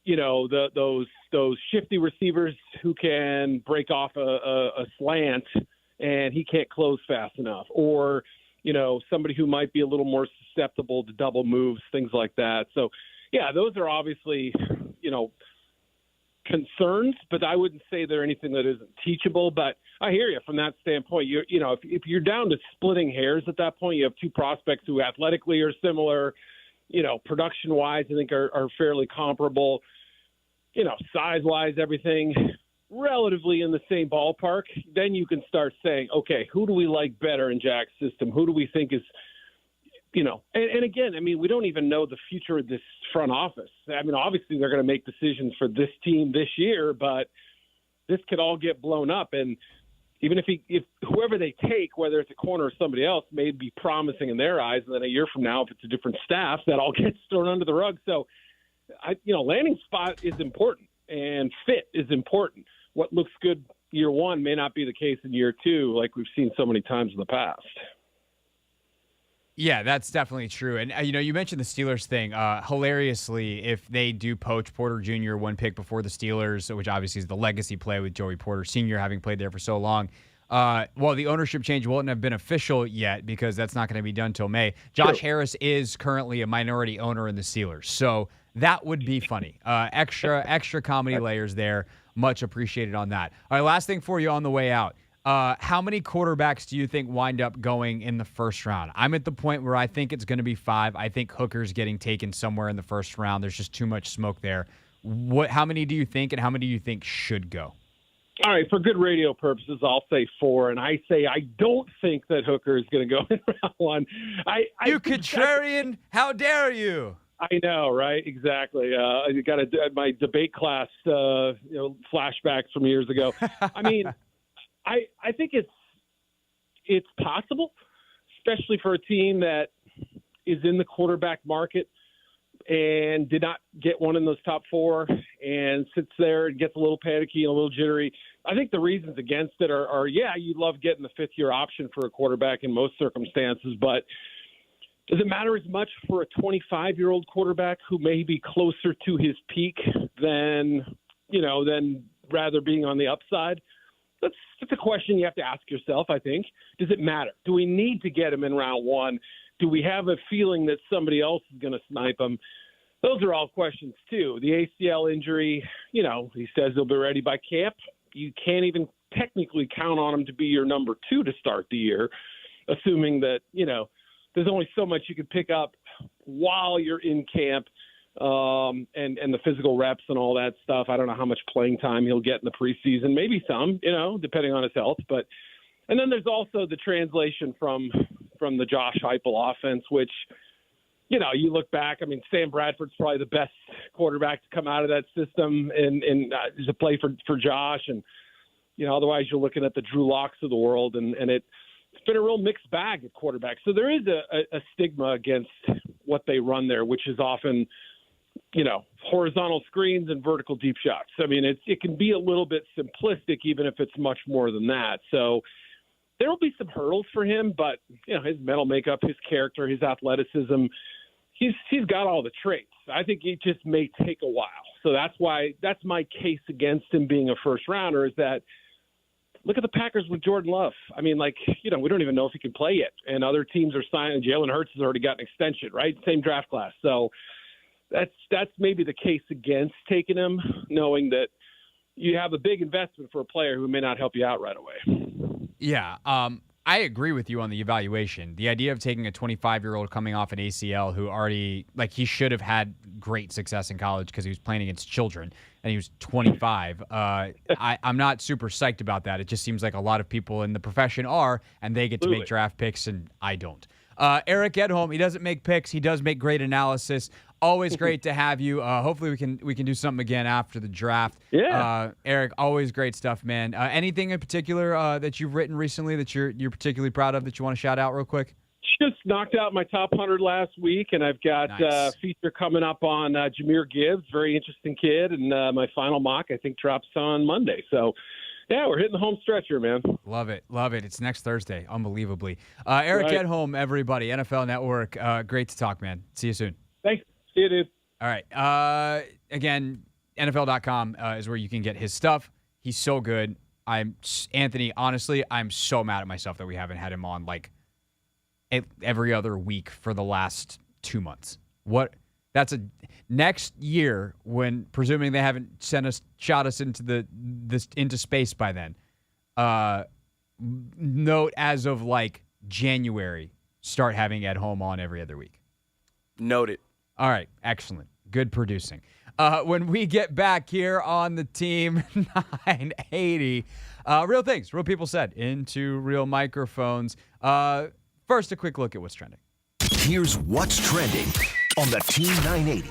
those shifty receivers who can break off a slant and he can't close fast enough, or somebody who might be a little more susceptible to double moves, things like that. So yeah, those are obviously, concerns, but I wouldn't say they're anything that isn't teachable. But I hear you from that standpoint. If you're down to splitting hairs at that point, you have two prospects who athletically are similar, production-wise, I think are fairly comparable, size-wise, everything relatively in the same ballpark. Then you can start saying, okay, who do we like better in Jack's system? Who do we think is, and again, I mean, we don't even know the future of this front office. I mean, obviously they're going to make decisions for this team this year, but this could all get blown up. And even if whoever they take, whether it's a corner or somebody else, may be promising in their eyes, and then a year from now, if it's a different staff, that all gets thrown under the rug. So, landing spot is important and fit is important. What looks good year one may not be the case in year two, like we've seen so many times in the past. Yeah, that's definitely true. And, you mentioned the Steelers thing. Hilariously, if they do poach Porter Jr. one pick before the Steelers, which obviously is the legacy play with Joey Porter Sr. having played there for so long, the ownership change wouldn't have been official yet because that's not going to be done till May. Josh Harris is currently a minority owner in the Steelers. So that would be funny. Extra comedy layers there. Much appreciated on that. All right, last thing for you on the way out. How many quarterbacks do you think wind up going in the first round? I'm at the point where I think it's going to be 5. I think Hooker's getting taken somewhere in the first round. There's just too much smoke there. How many do you think, and how many do you think should go? All right, for good radio purposes, I'll say 4, and I say I don't think that Hooker is going to go in round 1. You contrarian! How dare you? I know, right? Exactly. I got my debate class, flashbacks from years ago. I mean. I think it's possible, especially for a team that is in the quarterback market and did not get one in those top 4 and sits there and gets a little panicky and a little jittery. I think the reasons against it are you love getting the 5th-year option for a quarterback in most circumstances, but does it matter as much for a 25-year-old quarterback who may be closer to his peak than rather being on the upside? That's a question you have to ask yourself, I think. Does it matter? Do we need to get him in round 1? Do we have a feeling that somebody else is going to snipe him? Those are all questions, too. The ACL injury, he says he'll be ready by camp. You can't even technically count on him to be your number 2 to start the year, assuming that, there's only so much you can pick up while you're in camp. And the physical reps and all that stuff. I don't know how much playing time he'll get in the preseason. Maybe some, depending on his health. And then there's also the translation from the Josh Heupel offense, which, you look back. I mean, Sam Bradford's probably the best quarterback to come out of that system and to play for Josh. And otherwise you're looking at the Drew Locks of the world, and it's been a real mixed bag at quarterback. So there is a stigma against what they run there, which is often horizontal screens and vertical deep shots. I mean, it can be a little bit simplistic, even if it's much more than that. So there will be some hurdles for him, but his mental makeup, his character, his athleticism, he's got all the traits. I think it just may take a while. So that's my case against him being a first rounder is that look at the Packers with Jordan Love. I mean, we don't even know if he can play yet. And other teams are signing. Jalen Hurts has already got an extension, right? Same draft class. So that's maybe the case against taking him, knowing that you have a big investment for a player who may not help you out right away. Yeah, I agree with you on the evaluation. The idea of taking a 25-year-old coming off an ACL who already, he should have had great success in college because he was playing against children, and he was 25. I'm not super psyched about that. It just seems like a lot of people in the profession are, and they get to make draft picks, and I don't. Eric Edholm, he doesn't make picks. He does make great analysis. Always great to have you. Hopefully we can do something again after the draft. Yeah. Eric, always great stuff, man. Anything in particular that you've written recently that you're particularly proud of that you want to shout out real quick? Just knocked out my top 100 last week, and I've got a feature coming up on Jahmyr Gibbs, very interesting kid, and my final mock, I think, drops on Monday. So, yeah, we're hitting the home stretch here, man. Love it. Love it. It's next Thursday, unbelievably. Eric Edholm, everybody, NFL Network. Great to talk, man. See you soon. Thanks. See you, dude. All right. Again, NFL.com is where you can get his stuff. He's so good. Anthony, honestly, I'm so mad at myself that we haven't had him on every other week for the last 2 months. What That's next year when, presuming they haven't shot us into into space by then. Note as of like January, start having Ed Home on every other week. Noted. All right, excellent. Good producing. When we get back here on the Team 980, real things, real people said into real microphones. First, a quick look at what's trending. Here's what's trending on the Team 980.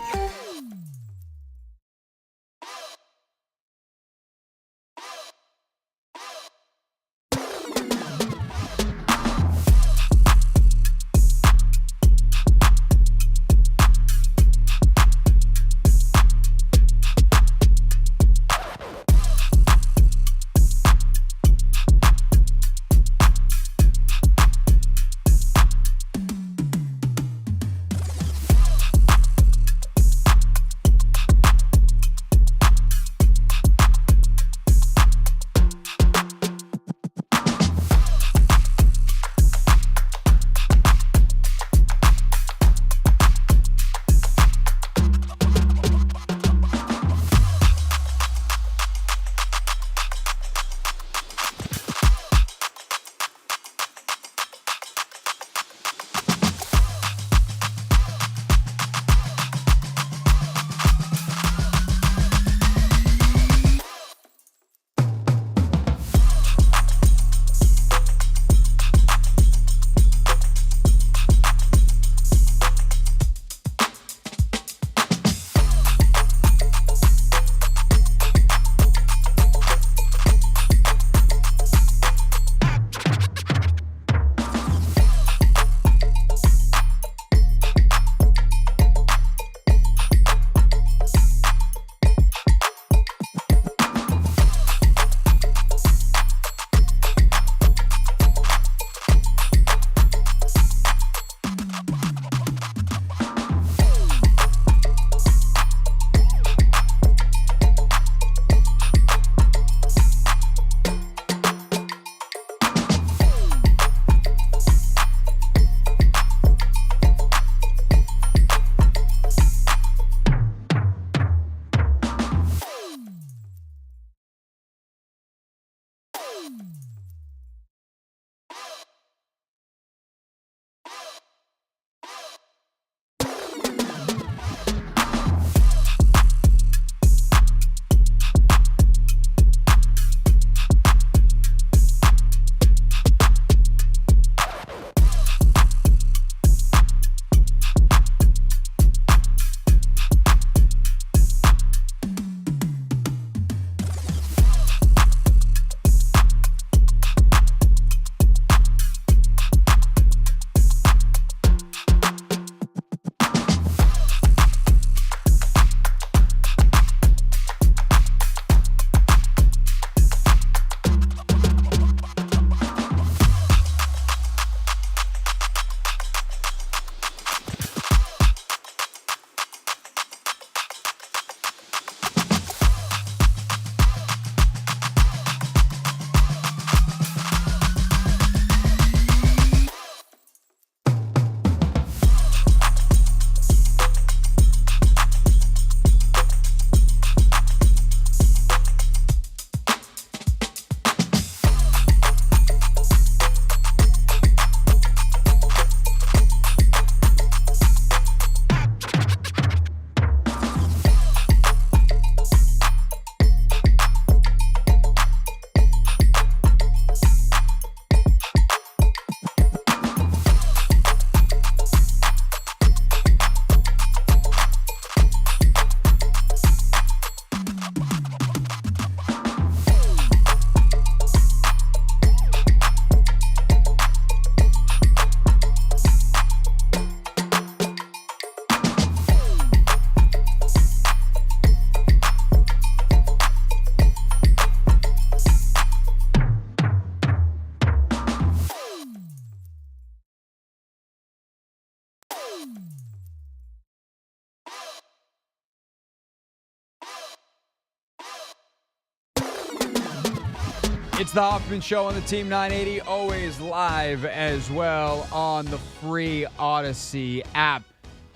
It's the Hoffman Show on the Team 980, always live as well on the free Odyssey app.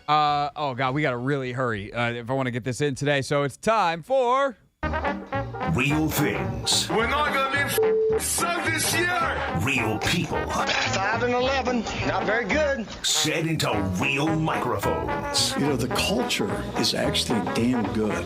Oh, God, we got to really hurry if I want to get this in today. So it's time for... Real things. We're not going to be sucked this year. Real people. 5-11, not very good. Set into real microphones. You know, the culture is actually damn good.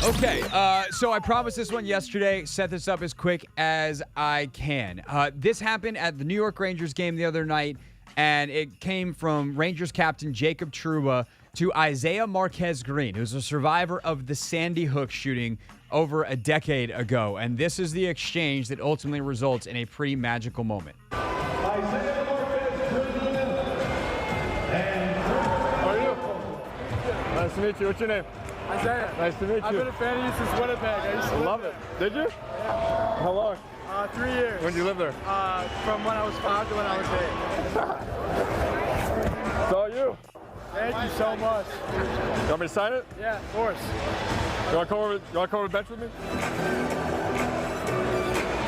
Okay, so I promised this one yesterday. Set this up as quick as I can. This happened at the New York Rangers game the other night, and it came from Rangers captain Jacob Trouba to Isaiah Marquez Green, who's a survivor of the Sandy Hook shooting over a decade ago. And this is the exchange that ultimately results in a pretty magical moment. Isaiah Marquez Green. And how are you? Nice to meet you. What's your name? Isaiah. Nice to meet you. I've been a fan of you since Winnipeg. I used to love it. Did you? Yeah. How long? 3 years. When did you live there? From when I was 5 to when I was 8. It's all you. Thank you so much. You want me to sign it? Yeah, of course. You want to come over the bench with me?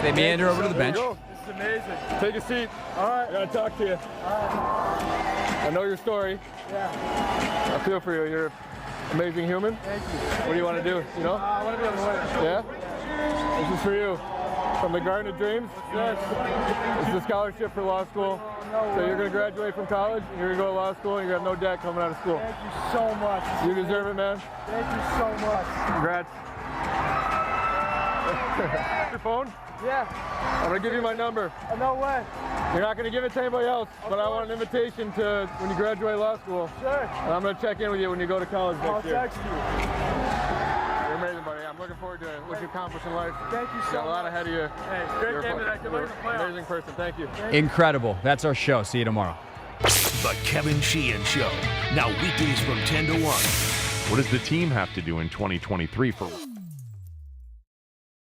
They meander over to the bench. This is amazing. Take a seat. All right. I got to talk to you. All right. I know your story. Yeah. I feel for you. You're an amazing human. Thank you. What do you want to do? You know? I want to be able to win. Yeah? This is for you. From the Garden of Dreams. Yes. It's a scholarship for law school. So you're going to graduate from college, and you're going to go to law school, and you're going to have no debt coming out of school. Thank you so much. You deserve it, man. Thank you so much. Congrats. Your phone? Yeah. I'm going to give you my number. No way. You're not going to give it to anybody else, but I want an invitation to when you graduate law school. Sure. And I'm going to check in with you when you go to college next year. I'll text you. You're amazing, buddy. I'm looking forward to what you accomplish in life. Thank you so much. Got a lot ahead of you. Hey, great game tonight. Good luck in the playoffs. Amazing person. Thank you. Incredible. That's our show. See you tomorrow. The Kevin Sheehan Show. Now weekdays from 10 to 1. What does the team have to do in 2023 for...